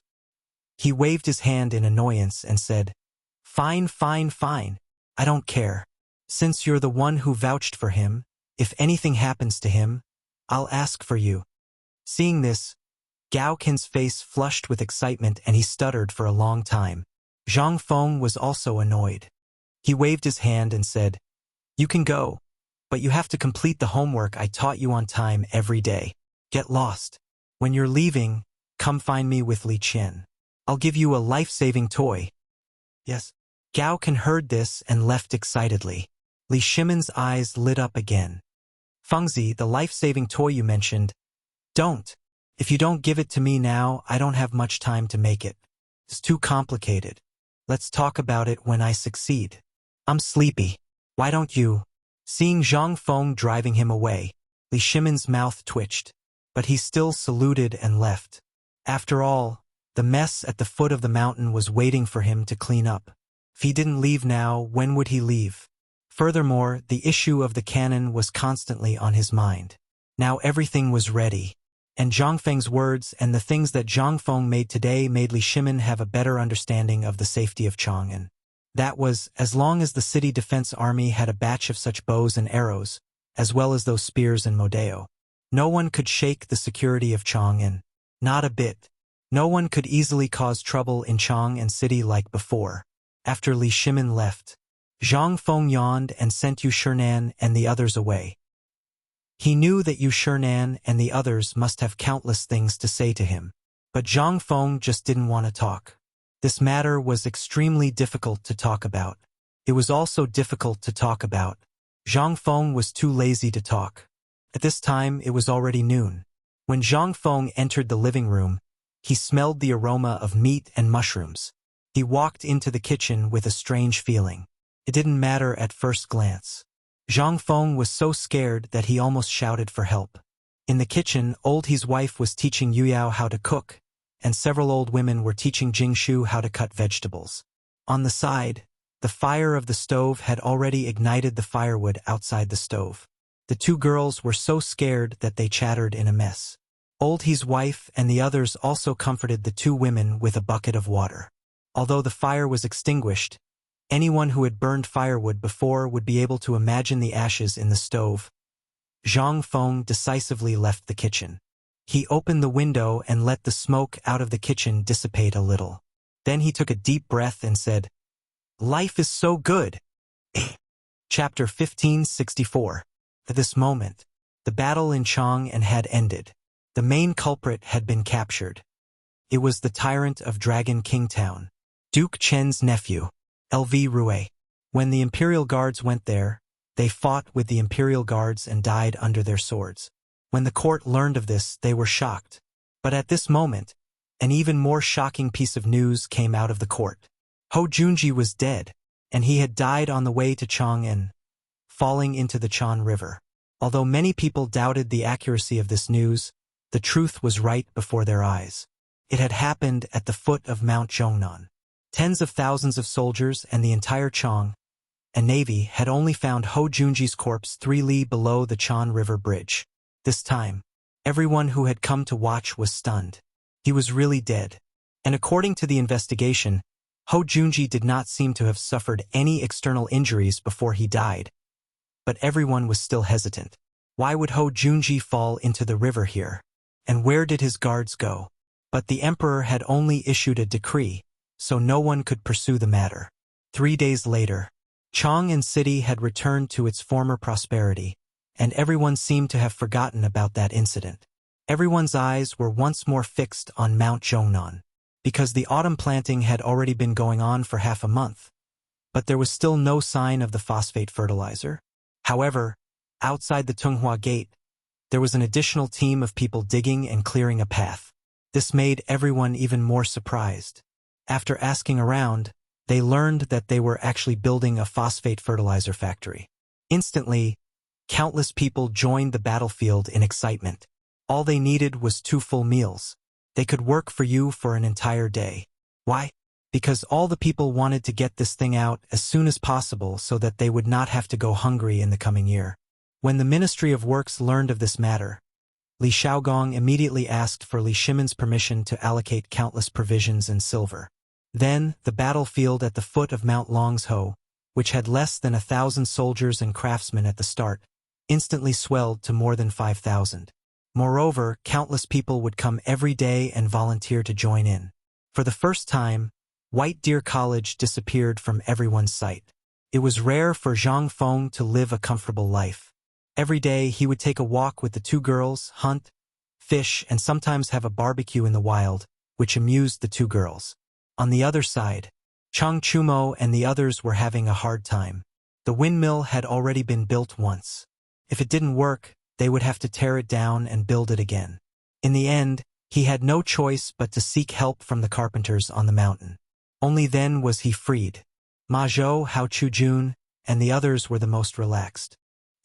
He waved his hand in annoyance and said, "Fine, fine, fine. I don't care. Since you're the one who vouched for him, if anything happens to him, I'll ask for you." Seeing this, Gao Ken's face flushed with excitement and he stuttered for a long time. Zhang Feng was also annoyed. He waved his hand and said, "You can go, but you have to complete the homework I taught you on time every day. Get lost. When you're leaving, come find me with Li Qian. I'll give you a life-saving toy." "Yes." Gao Ken heard this and left excitedly. Li Shimin's eyes lit up again. "Fengzi, the life-saving toy you mentioned, don't. If you don't give it to me now, I don't have much time to make it. It's too complicated. Let's talk about it when I succeed. I'm sleepy. Why don't you?" Seeing Zhang Feng driving him away, Li Shimin's mouth twitched, but he still saluted and left. After all, the mess at the foot of the mountain was waiting for him to clean up. If he didn't leave now, when would he leave? Furthermore, the issue of the cannon was constantly on his mind. Now everything was ready. And Zhang Feng's words and the things that Zhang Feng made today made Li Shimin have a better understanding of the safety of Chang'an. That was, as long as the city defense army had a batch of such bows and arrows, as well as those spears and modeo. No one could shake the security of Chang'an. Not a bit. No one could easily cause trouble in Chang'an city like before. After Li Shimin left, Zhang Feng yawned and sent Yu Shernan and the others away. He knew that Yu Shernan and the others must have countless things to say to him. But Zhang Feng just didn't want to talk. This matter was extremely difficult to talk about. It was also difficult to talk about. Zhang Feng was too lazy to talk. At this time, it was already noon. When Zhang Feng entered the living room, he smelled the aroma of meat and mushrooms. He walked into the kitchen with a strange feeling. It didn't matter at first glance. Zhang Feng was so scared that he almost shouted for help. In the kitchen, Old He's wife was teaching Yu Yao how to cook, and several old women were teaching Jing Shu how to cut vegetables. On the side, the fire of the stove had already ignited the firewood outside the stove. The two girls were so scared that they chattered in a mess. Old He's wife and the others also comforted the two women with a bucket of water. Although the fire was extinguished, anyone who had burned firewood before would be able to imagine the ashes in the stove. Zhang Feng decisively left the kitchen. He opened the window and let the smoke out of the kitchen dissipate a little. Then he took a deep breath and said, "Life is so good." Chapter 1564. At this moment, the battle in Chang'an had ended. The main culprit had been captured. It was the tyrant of Dragon King Town, Duke Chen's nephew, Lv Rue. When the Imperial Guards went there, they fought with the Imperial Guards and died under their swords. When the court learned of this, they were shocked. But at this moment, an even more shocking piece of news came out of the court. Hou Junji was dead, and he had died on the way to Chang'an, falling into the Chan River. Although many people doubted the accuracy of this news, the truth was right before their eyes. It had happened at the foot of Mount Zhongnan. Tens of thousands of soldiers and the entire Chang and navy had only found Hou Junji's corpse 3 li below the Chan River bridge. This time, everyone who had come to watch was stunned. He was really dead. And according to the investigation, Hou Junji did not seem to have suffered any external injuries before he died. But everyone was still hesitant. Why would Hou Junji fall into the river here? And where did his guards go? But the emperor had only issued a decree, so no one could pursue the matter. 3 days later, Chang'an City had returned to its former prosperity, and everyone seemed to have forgotten about that incident. Everyone's eyes were once more fixed on Mount Zhongnan, because the autumn planting had already been going on for half a month, but there was still no sign of the phosphate fertilizer. However, outside the Tunghua Gate, there was an additional team of people digging and clearing a path. This made everyone even more surprised. After asking around, they learned that they were actually building a phosphate fertilizer factory. Instantly, countless people joined the battlefield in excitement. All they needed was 2 full meals. They could work for you for an entire day. Why? Because all the people wanted to get this thing out as soon as possible so that they would not have to go hungry in the coming year. When the Ministry of Works learned of this matter, Li Shaogong immediately asked for Li Shimon's permission to allocate countless provisions and silver. Then, the battlefield at the foot of Mount Longsho, which had less than 1,000 soldiers and craftsmen at the start, instantly swelled to more than 5,000. Moreover, countless people would come every day and volunteer to join in. For the first time, White Deer College disappeared from everyone's sight. It was rare for Zhang Feng to live a comfortable life. Every day he would take a walk with the 2 girls, hunt, fish, and sometimes have a barbecue in the wild, which amused the 2 girls. On the other side, Chang Chumo and the others were having a hard time. The windmill had already been built once. If it didn't work, they would have to tear it down and build it again. In the end, he had no choice but to seek help from the carpenters on the mountain. Only then was he freed. Ma Zhou, Hao Chujun, and the others were the most relaxed.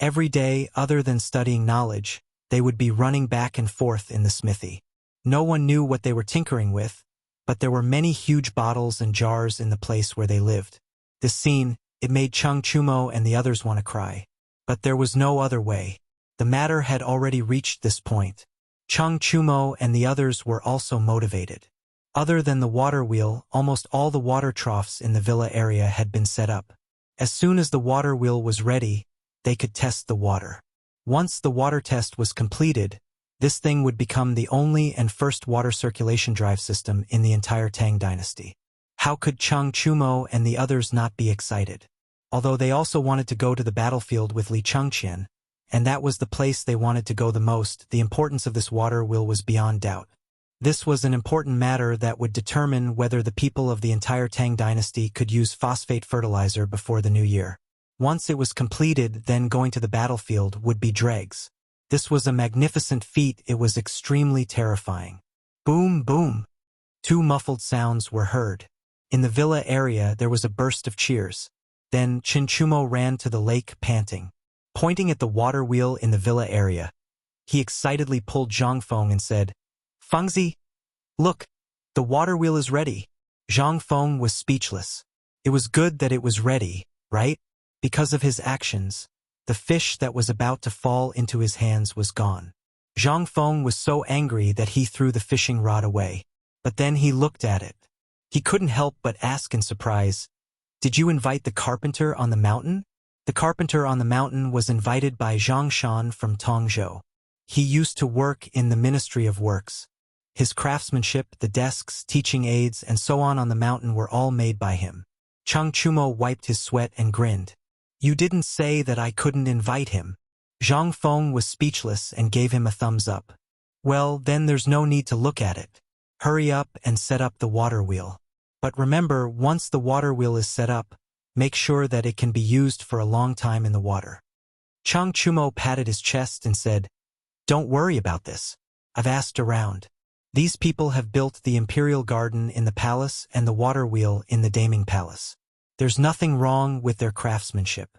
Every day, other than studying knowledge, they would be running back and forth in the smithy. No one knew what they were tinkering with, but there were many huge bottles and jars in the place where they lived. This scene, it made Chang Chumo and the others want to cry. But there was no other way. The matter had already reached this point. Chang Chumo and the others were also motivated. Other than the water wheel, almost all the water troughs in the villa area had been set up. As soon as the water wheel was ready, they could test the water. Once the water test was completed, this thing would become the only and first water circulation drive system in the entire Tang dynasty. How could Chang Chumo and the others not be excited? Although they also wanted to go to the battlefield with Li Changqian, and that was the place they wanted to go the most, the importance of this water wheel was beyond doubt. This was an important matter that would determine whether the people of the entire Tang dynasty could use phosphate fertilizer before the new year. Once it was completed, then going to the battlefield would be dregs. This was a magnificent feat. It was extremely terrifying. Boom, boom. 2 muffled sounds were heard. In the villa area there was a burst of cheers. Then Chinchumo ran to the lake, panting. Pointing at the water wheel in the villa area, he excitedly pulled Zhang Feng and said, "Fengzi, look, the water wheel is ready." Zhang Feng was speechless. It was good that it was ready, right? Because of his actions, the fish that was about to fall into his hands was gone. Zhang Feng was so angry that he threw the fishing rod away. But then he looked at it. He couldn't help but ask in surprise, "Did you invite the carpenter on the mountain?" The carpenter on the mountain was invited by Zhang Shan from Tongzhou. He used to work in the Ministry of Works. His craftsmanship, the desks, teaching aids, and so on the mountain were all made by him. Chang Chumo wiped his sweat and grinned. "You didn't say that I couldn't invite him." Zhang Feng was speechless and gave him a thumbs up. "Well, then there's no need to look at it. Hurry up and set up the water wheel. But remember, once the water wheel is set up, make sure that it can be used for a long time in the water." Chang Chumo patted his chest and said, "Don't worry about this. I've asked around. These people have built the imperial garden in the palace and the water wheel in the Daming Palace. There's nothing wrong with their craftsmanship."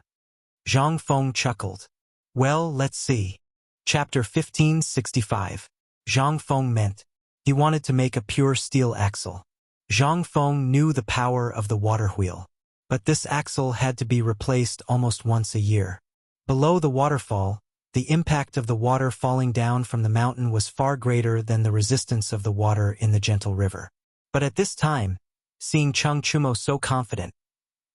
Zhang Feng chuckled. "Well, let's see." Chapter 1565. Zhang Feng meant. He wanted to make a pure steel axle. Zhang Feng knew the power of the water wheel. But this axle had to be replaced almost once a year. Below the waterfall, the impact of the water falling down from the mountain was far greater than the resistance of the water in the gentle river. But at this time, seeing Chang Chumo so confident,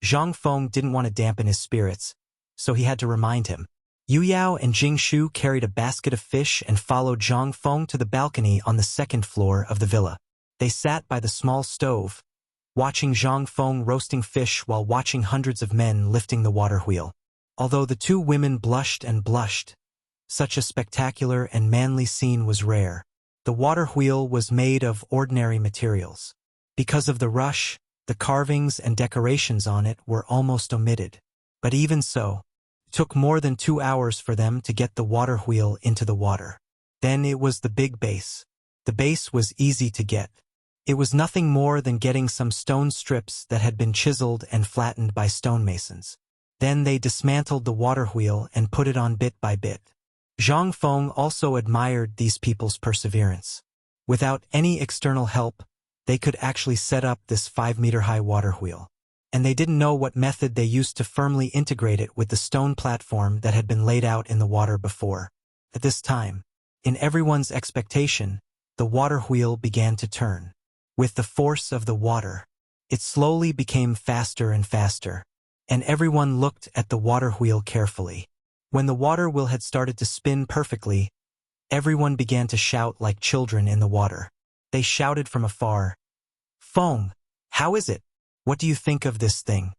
Zhang Feng didn't want to dampen his spirits, so he had to remind him. Yu Yao and Jing Shu carried a basket of fish and followed Zhang Feng to the balcony on the second floor of the villa. They sat by the small stove, watching Zhang Feng roasting fish while watching hundreds of men lifting the water wheel. Although the two women blushed and blushed, such a spectacular and manly scene was rare. The water wheel was made of ordinary materials. Because of the rush, the carvings and decorations on it were almost omitted. But even so, it took more than 2 hours for them to get the water wheel into the water. Then it was the big base. The base was easy to get. It was nothing more than getting some stone strips that had been chiseled and flattened by stonemasons. Then they dismantled the water wheel and put it on bit by bit. Zhang Feng also admired these people's perseverance. Without any external help, they could actually set up this 5-meter-high water wheel. And they didn't know what method they used to firmly integrate it with the stone platform that had been laid out in the water before. At this time, in everyone's expectation, the water wheel began to turn. With the force of the water, it slowly became faster and faster, and everyone looked at the water wheel carefully. When the water wheel had started to spin perfectly, everyone began to shout like children in the water. They shouted from afar, "Feng, how is it? What do you think of this thing?"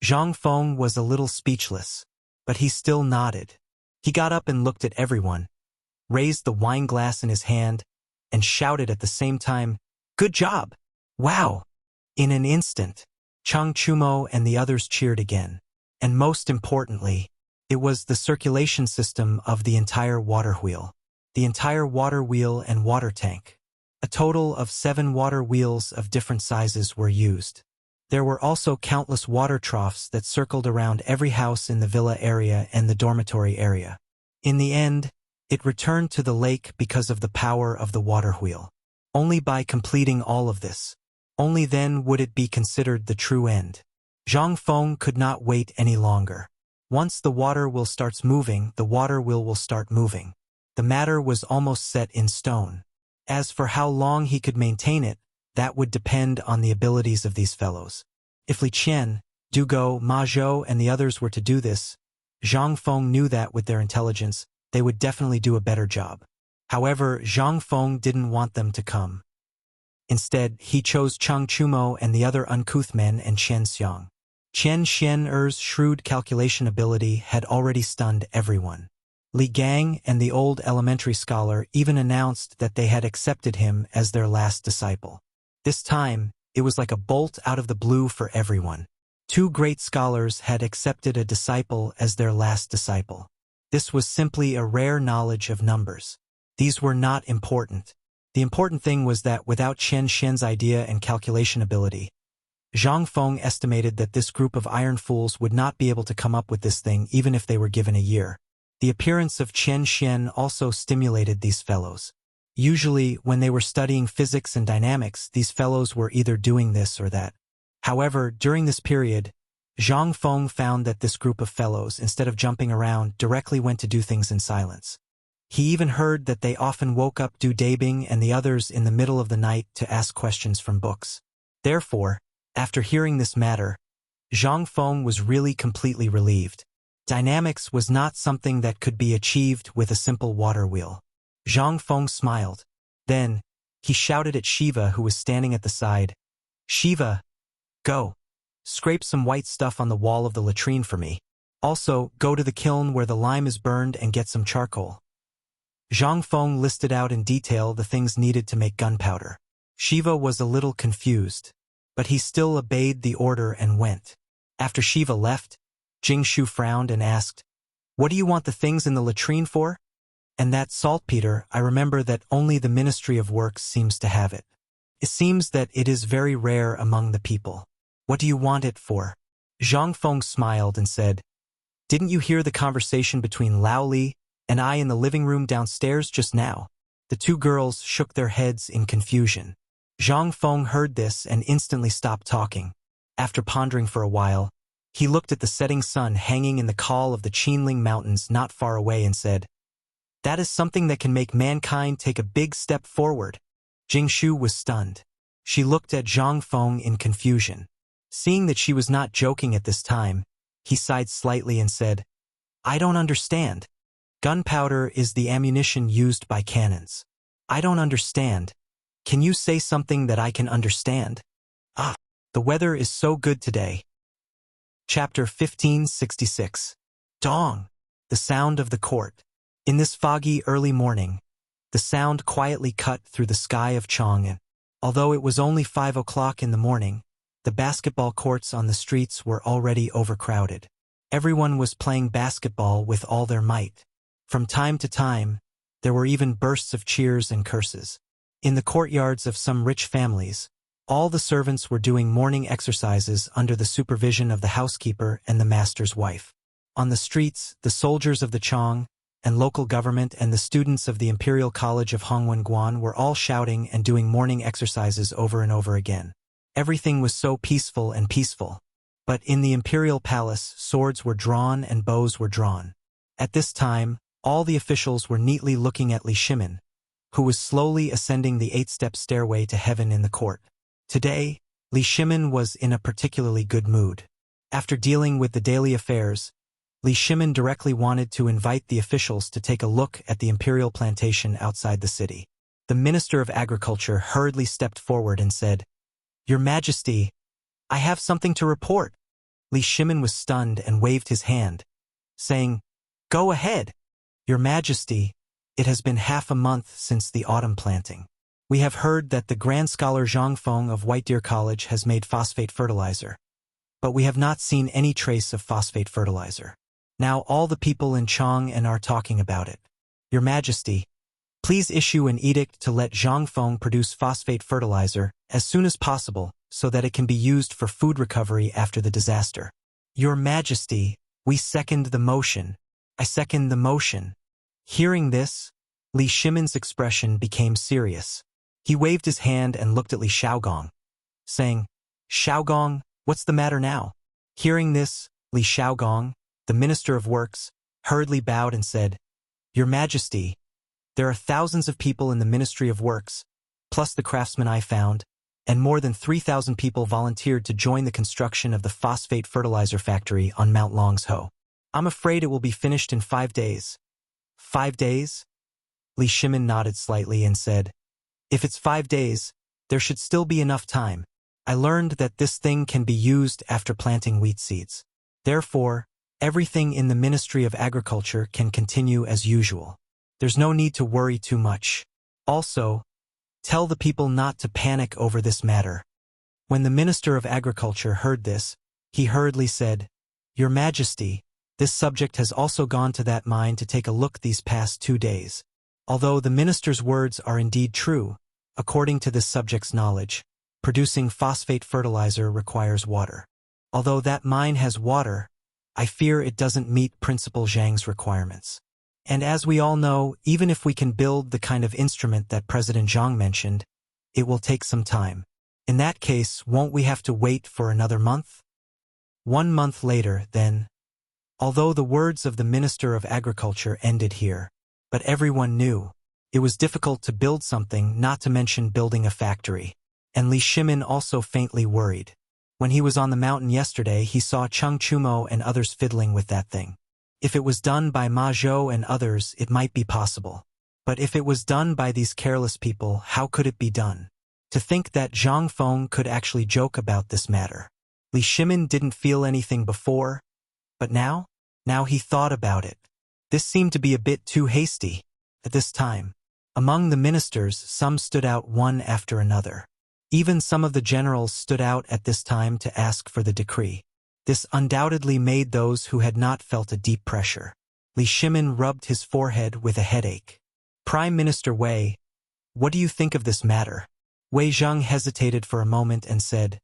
Zhang Feng was a little speechless, but he still nodded. He got up and looked at everyone, raised the wine glass in his hand, and shouted at the same time, "Good job! Wow!" In an instant, Chang Chumo and the others cheered again. And most importantly, it was the circulation system of the entire water wheel. The entire water wheel and water tank. A total of 7 water wheels of different sizes were used. There were also countless water troughs that circled around every house in the villa area and the dormitory area. In the end, it returned to the lake because of the power of the water wheel. Only by completing all of this, only then would it be considered the true end. Zhang Feng could not wait any longer. Once the water wheel starts moving, the water wheel will start moving. The matter was almost set in stone. As for how long he could maintain it, that would depend on the abilities of these fellows. If Li Qian, Du Go, Ma Zhou, and the others were to do this, Zhang Feng knew that with their intelligence, they would definitely do a better job. However, Zhang Feng didn't want them to come. Instead, he chose Chang Chumo and the other uncouth men and Qian Xiang. Qian Xian-er's shrewd calculation ability had already stunned everyone. Li Gang and the old elementary scholar even announced that they had accepted him as their last disciple. This time, it was like a bolt out of the blue for everyone. 2 great scholars had accepted a disciple as their last disciple. This was simply a rare knowledge of numbers. These were not important. The important thing was that without Qian Xian's idea and calculation ability, Zhang Feng estimated that this group of iron fools would not be able to come up with this thing even if they were given a year. The appearance of Qian Xian also stimulated these fellows. Usually, when they were studying physics and dynamics, these fellows were either doing this or that. However, during this period, Zhang Feng found that this group of fellows, instead of jumping around, directly went to do things in silence. He even heard that they often woke up Du Dabing and the others in the middle of the night to ask questions from books. Therefore, after hearing this matter, Zhang Feng was really completely relieved. Dynamics was not something that could be achieved with a simple water wheel. Zhang Feng smiled. Then, he shouted at Shiva, who was standing at the side, "Shiva, go. Scrape some white stuff on the wall of the latrine for me. Also, go to the kiln where the lime is burned and get some charcoal." Zhang Feng listed out in detail the things needed to make gunpowder. Shiva was a little confused, but he still obeyed the order and went. After Shiva left, Jingshu frowned and asked, "What do you want the things in the latrine for?" "And that saltpeter, I remember that only the Ministry of Works seems to have it. It seems that it is very rare among the people. What do you want it for?" Zhang Feng smiled and said, "Didn't you hear the conversation between Lao Li and I in the living room downstairs just now?" The two girls shook their heads in confusion. Zhang Feng heard this and instantly stopped talking. After pondering for a while, he looked at the setting sun hanging in the col of the Qinling Mountains not far away and said, "That is something that can make mankind take a big step forward." Jingshu was stunned. She looked at Zhang Feng in confusion. Seeing that she was not joking at this time, he sighed slightly and said, "I don't understand. Gunpowder is the ammunition used by cannons. I don't understand. Can you say something that I can understand?" "Ah, the weather is so good today." Chapter 1566. Dong! The sound of the court. In this foggy early morning, the sound quietly cut through the sky of Chang'an. Although it was only 5 o'clock in the morning, the basketball courts on the streets were already overcrowded. Everyone was playing basketball with all their might. From time to time, there were even bursts of cheers and curses. In the courtyards of some rich families, all the servants were doing morning exercises under the supervision of the housekeeper and the master's wife. On the streets, the soldiers of the Chang and local government and the students of the Imperial College of Hongwen-Guan were all shouting and doing morning exercises over and over again. Everything was so peaceful and peaceful. But in the Imperial Palace, swords were drawn and bows were drawn. At this time, all the officials were neatly looking at Li Shimin, who was slowly ascending the 8-step stairway to heaven in the court. Today, Li Shimin was in a particularly good mood. After dealing with the daily affairs, Li Shimin directly wanted to invite the officials to take a look at the imperial plantation outside the city. The Minister of Agriculture hurriedly stepped forward and said, "Your Majesty, I have something to report." Li Shimin was stunned and waved his hand, saying, "Go ahead. Your Majesty, it has been half a month since the autumn planting. We have heard that the Grand Scholar Zhang Feng of White Deer College has made phosphate fertilizer. But we have not seen any trace of phosphate fertilizer. Now all the people in Chang'an are talking about it. Your Majesty, please issue an edict to let Zhang Feng produce phosphate fertilizer as soon as possible so that it can be used for food recovery after the disaster." "Your Majesty, we second the motion. I second the motion." Hearing this, Li Shimin's expression became serious. He waved his hand and looked at Li Shaogong, saying, "Shaogong, what's the matter now?" Hearing this, Li Shaogong, the Minister of Works, hurriedly bowed and said, "Your Majesty, there are thousands of people in the Ministry of Works, plus the craftsmen I found, and more than 3,000 people volunteered to join the construction of the phosphate fertilizer factory on Mount Longsho. I'm afraid it will be finished in 5 days." 5 days? Li Shimin nodded slightly and said, "If it's 5 days, there should still be enough time. I learned that this thing can be used after planting wheat seeds. Therefore, everything in the Ministry of Agriculture can continue as usual. There's no need to worry too much. Also, tell the people not to panic over this matter." When the Minister of Agriculture heard this, he hurriedly said, "Your Majesty, this subject has also gone to that mine to take a look these past 2 days. Although the minister's words are indeed true, according to this subject's knowledge, Producing phosphate fertilizer requires water. Although that mine has water, I fear it doesn't meet Principal Zhang's requirements. And as we all know, even if we can build the kind of instrument that President Zhang mentioned, it will take some time. In that case, won't we have to wait for another month? 1 month later, then. Although the words of the Minister of Agriculture ended here, but everyone knew it was difficult to build something, not to mention building a factory. And Li Shimin also faintly worried. When he was on the mountain yesterday, he saw Cheng Chumo and others fiddling with that thing. If it was done by Ma Zhou and others, it might be possible. But if it was done by these careless people, how could it be done? To think that Zhang Feng could actually joke about this matter. Li Shimin didn't feel anything before, but now he thought about it. This seemed to be a bit too hasty. At this time, among the ministers, some stood out one after another. Even some of the generals stood out at this time to ask for the decree. This undoubtedly made those who had not felt a deep pressure. Li Shimin rubbed his forehead with a headache. Prime Minister Wei, what do you think of this matter? Wei Zheng hesitated for a moment and said,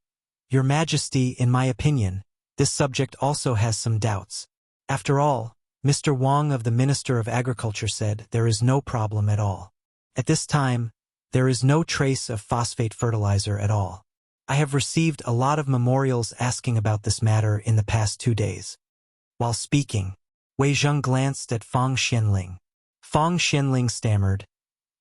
Your Majesty, in my opinion, this subject also has some doubts. After all, Mr. Wang of the Minister of Agriculture said there is no problem at all. At this time, there is no trace of phosphate fertilizer at all. I have received a lot of memorials asking about this matter in the past 2 days. While speaking, Wei Zheng glanced at Fang Xianling. Fang Xianling stammered,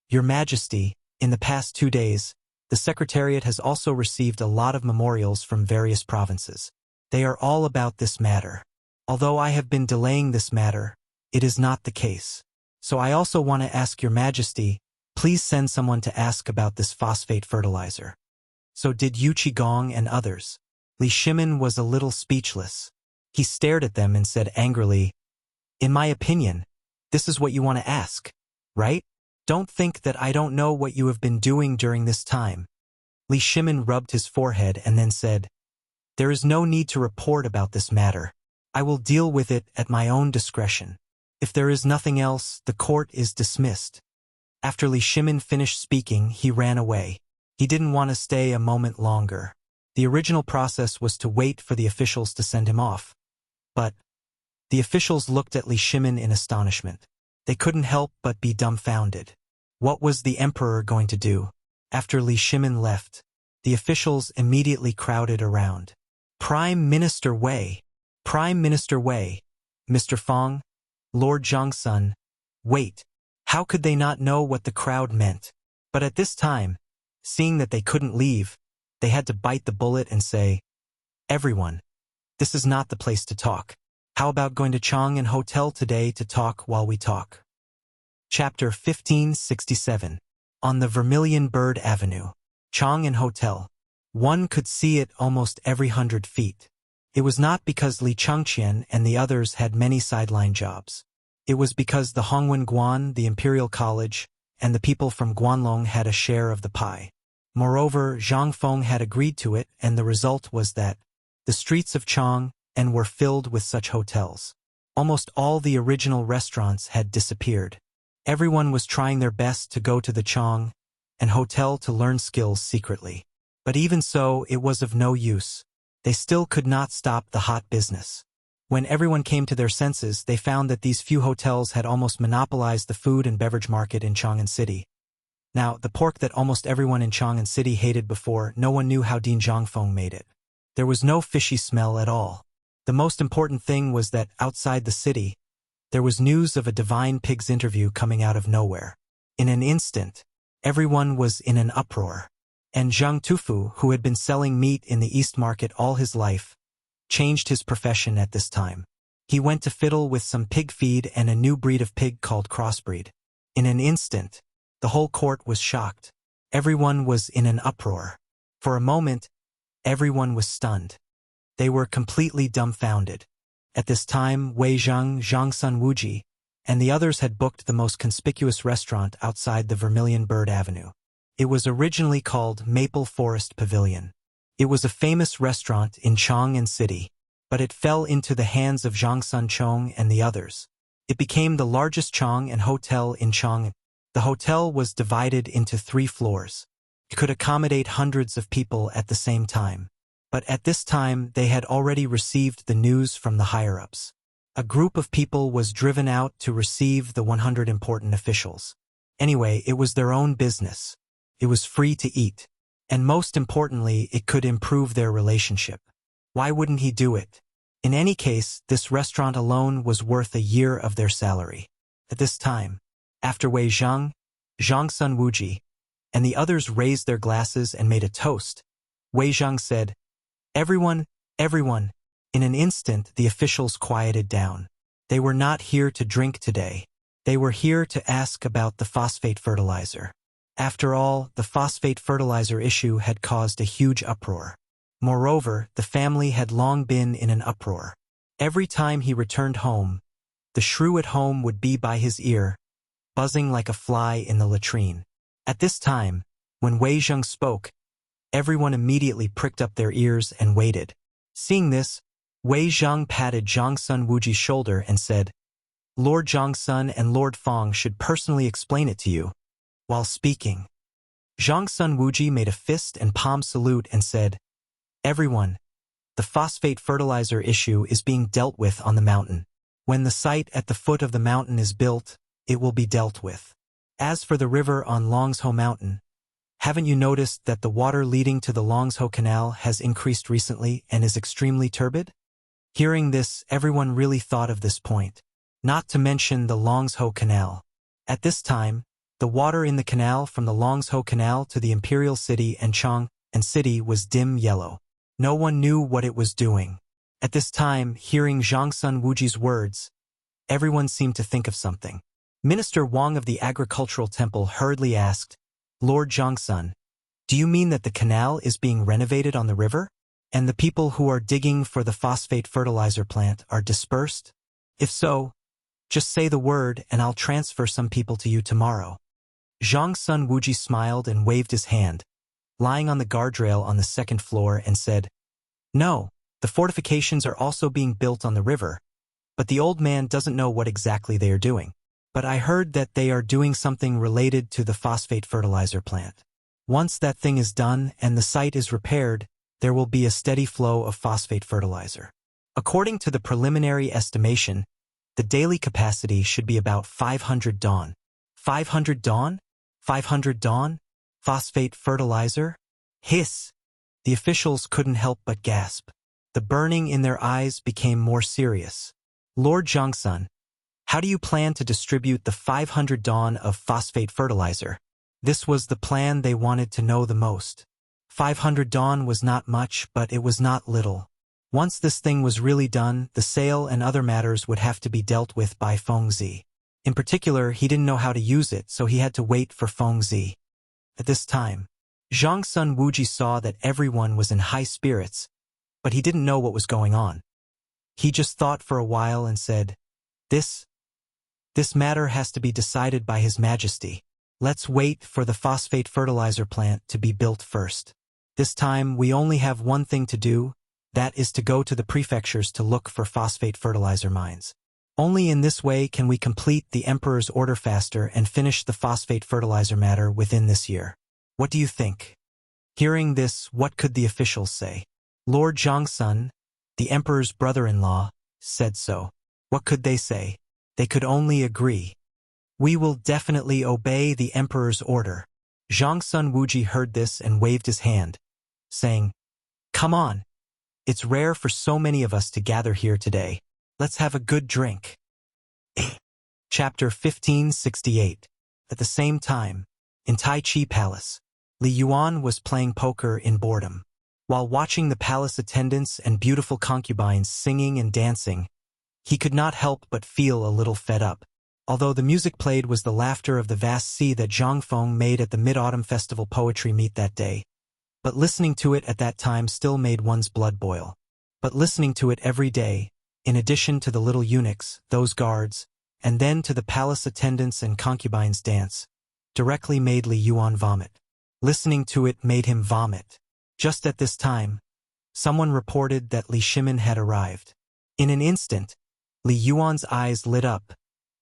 Your Majesty, in the past 2 days, the Secretariat has also received a lot of memorials from various provinces. They are all about this matter. Although I have been delaying this matter, it is not the case. So I also want to ask Your Majesty, please send someone to ask about this phosphate fertilizer. So did Yu Qigong and others. Li Shimin was a little speechless. He stared at them and said angrily, In my opinion, this is what you want to ask, right? Don't think that I don't know what you have been doing during this time. Li Shimin rubbed his forehead and then said, There is no need to report about this matter. I will deal with it at my own discretion. If there is nothing else, the court is dismissed. After Li Shimin finished speaking, he ran away. He didn't want to stay a moment longer. The original process was to wait for the officials to send him off. But the officials looked at Li Shimin in astonishment. They couldn't help but be dumbfounded. What was the emperor going to do? After Li Shimin left, the officials immediately crowded around. Prime Minister Wei! Prime Minister Wei! Mr. Fang! Lord Zhangsun! Wait! How could they not know what the crowd meant? But at this time, seeing that they couldn't leave, they had to bite the bullet and say, Everyone, this is not the place to talk. How about going to Chang'an Hotel today to talk while we talk? Chapter 1567. On the Vermilion Bird Avenue. Chang'an Hotel. One could see it almost every 100 feet. It was not because Li Changqian and the others had many sideline jobs. It was because the Hongwen Guan, the Imperial College, and the people from Guanlong had a share of the pie. Moreover, Zhang Feng had agreed to it, and the result was that the streets of Chang'an were filled with such hotels. Almost all the original restaurants had disappeared. Everyone was trying their best to go to the Chang'an hotel to learn skills secretly. But even so, it was of no use. They still could not stop the hot business. When everyone came to their senses, they found that these few hotels had almost monopolized the food and beverage market in Chang'an City. Now, the pork that almost everyone in Chang'an City hated before, no one knew how Dean Zhangfeng made it. There was no fishy smell at all. The most important thing was that outside the city, there was news of a divine pig's interview coming out of nowhere. In an instant, everyone was in an uproar. And Zhang Tufu, who had been selling meat in the East Market all his life, changed his profession at this time. He went to fiddle with some pig feed and a new breed of pig called crossbreed. In an instant, the whole court was shocked. Everyone was in an uproar. For a moment, everyone was stunned. They were completely dumbfounded. At this time, Wei Zheng, Zhangsun Wuji, and the others had booked the most conspicuous restaurant outside the Vermilion Bird Avenue. It was originally called Maple Forest Pavilion. It was a famous restaurant in Chang'an City, but it fell into the hands of Zhang Sunchong and the others. It became the largest Chang'an hotel in Chang'an. The hotel was divided into 3 floors. It could accommodate hundreds of people at the same time. But at this time they had already received the news from the higher-ups. A group of people was driven out to receive the 100 important officials. Anyway, it was their own business. It was free to eat. And most importantly, it could improve their relationship. Why wouldn't he do it? In any case, this restaurant alone was worth a year of their salary. At this time, after Wei Zhang, Zhang Sun Wuji, and the others raised their glasses and made a toast, Wei Zhang said, "Everyone, everyone." In an instant, the officials quieted down. They were not here to drink today. They were here to ask about the phosphate fertilizer. After all, the phosphate fertilizer issue had caused a huge uproar. Moreover, the family had long been in an uproar. Every time he returned home, the shrew at home would be by his ear, buzzing like a fly in the latrine. At this time, when Wei Zhang spoke, everyone immediately pricked up their ears and waited. Seeing this, Wei Zhang patted Zhang Sun Wuji's shoulder and said, "Lord Zhang Sun and Lord Fong should personally explain it to you." While speaking, Zhang Sun Wuji made a fist and palm salute and said, "Everyone, the phosphate fertilizer issue is being dealt with on the mountain. When the site at the foot of the mountain is built, it will be dealt with. As for the river on Longsho Mountain, haven't you noticed that the water leading to the Longsho Canal has increased recently and is extremely turbid?" Hearing this, everyone really thought of this point. Not to mention the Longsho Canal. At this time, the water in the canal from the Longsho Canal to the Imperial City and Chang and City was dim yellow. No one knew what it was doing. At this time, hearing Zhang Sun Wuji's words, everyone seemed to think of something. Minister Wang of the Agricultural Temple hurriedly asked, "Lord Zhang Sun, do you mean that the canal is being renovated on the river? And the people who are digging for the phosphate fertilizer plant are dispersed? If so, just say the word and I'll transfer some people to you tomorrow." Zhang Sun Wuji smiled and waved his hand, lying on the guardrail on the second floor, and said, "No, the fortifications are also being built on the river, but the old man doesn't know what exactly they are doing. But I heard that they are doing something related to the phosphate fertilizer plant. Once that thing is done and the site is repaired, there will be a steady flow of phosphate fertilizer. According to the preliminary estimation, the daily capacity should be about 500 dawn. 500 dawn? 500 dawn? Phosphate fertilizer? Hiss! The officials couldn't help but gasp. The burning in their eyes became more serious. "Lord Zhangsun, how do you plan to distribute the 500 dawn of phosphate fertilizer?" This was the plan they wanted to know the most. 500 dawn was not much, but it was not little. Once this thing was really done, the sale and other matters would have to be dealt with by Fengzi. In particular, he didn't know how to use it, so he had to wait for Fengzi. At this time, Zhang Sun Wuji saw that everyone was in high spirits, but he didn't know what was going on. He just thought for a while and said, This matter has to be decided by His Majesty. Let's wait for the phosphate fertilizer plant to be built first. This time, we only have one thing to do, that is to go to the prefectures to look for phosphate fertilizer mines. Only in this way can we complete the Emperor's order faster and finish the phosphate fertilizer matter within this year. What do you think? Hearing this, what could the officials say? Lord Zhangsun, the Emperor's brother-in-law, said so. What could they say? They could only agree. We will definitely obey the Emperor's order. Zhang Sun Wuji heard this and waved his hand, saying, Come on. It's rare for so many of us to gather here today. Let's have a good drink. Chapter 1568. At the same time, in Tai Chi Palace, Li Yuan was playing poker in boredom. While watching the palace attendants and beautiful concubines singing and dancing, he could not help but feel a little fed up. Although the music played was the laughter of the vast sea that Zhang Feng made at the Mid-Autumn Festival poetry meet that day. But listening to it at that time still made one's blood boil. But listening to it every day, in addition to the little eunuchs, those guards, and then to the palace attendants and concubines dance, directly made Li Yuan vomit. Listening to it made him vomit. Just at this time, someone reported that Li Shimin had arrived. In an instant, Li Yuan's eyes lit up,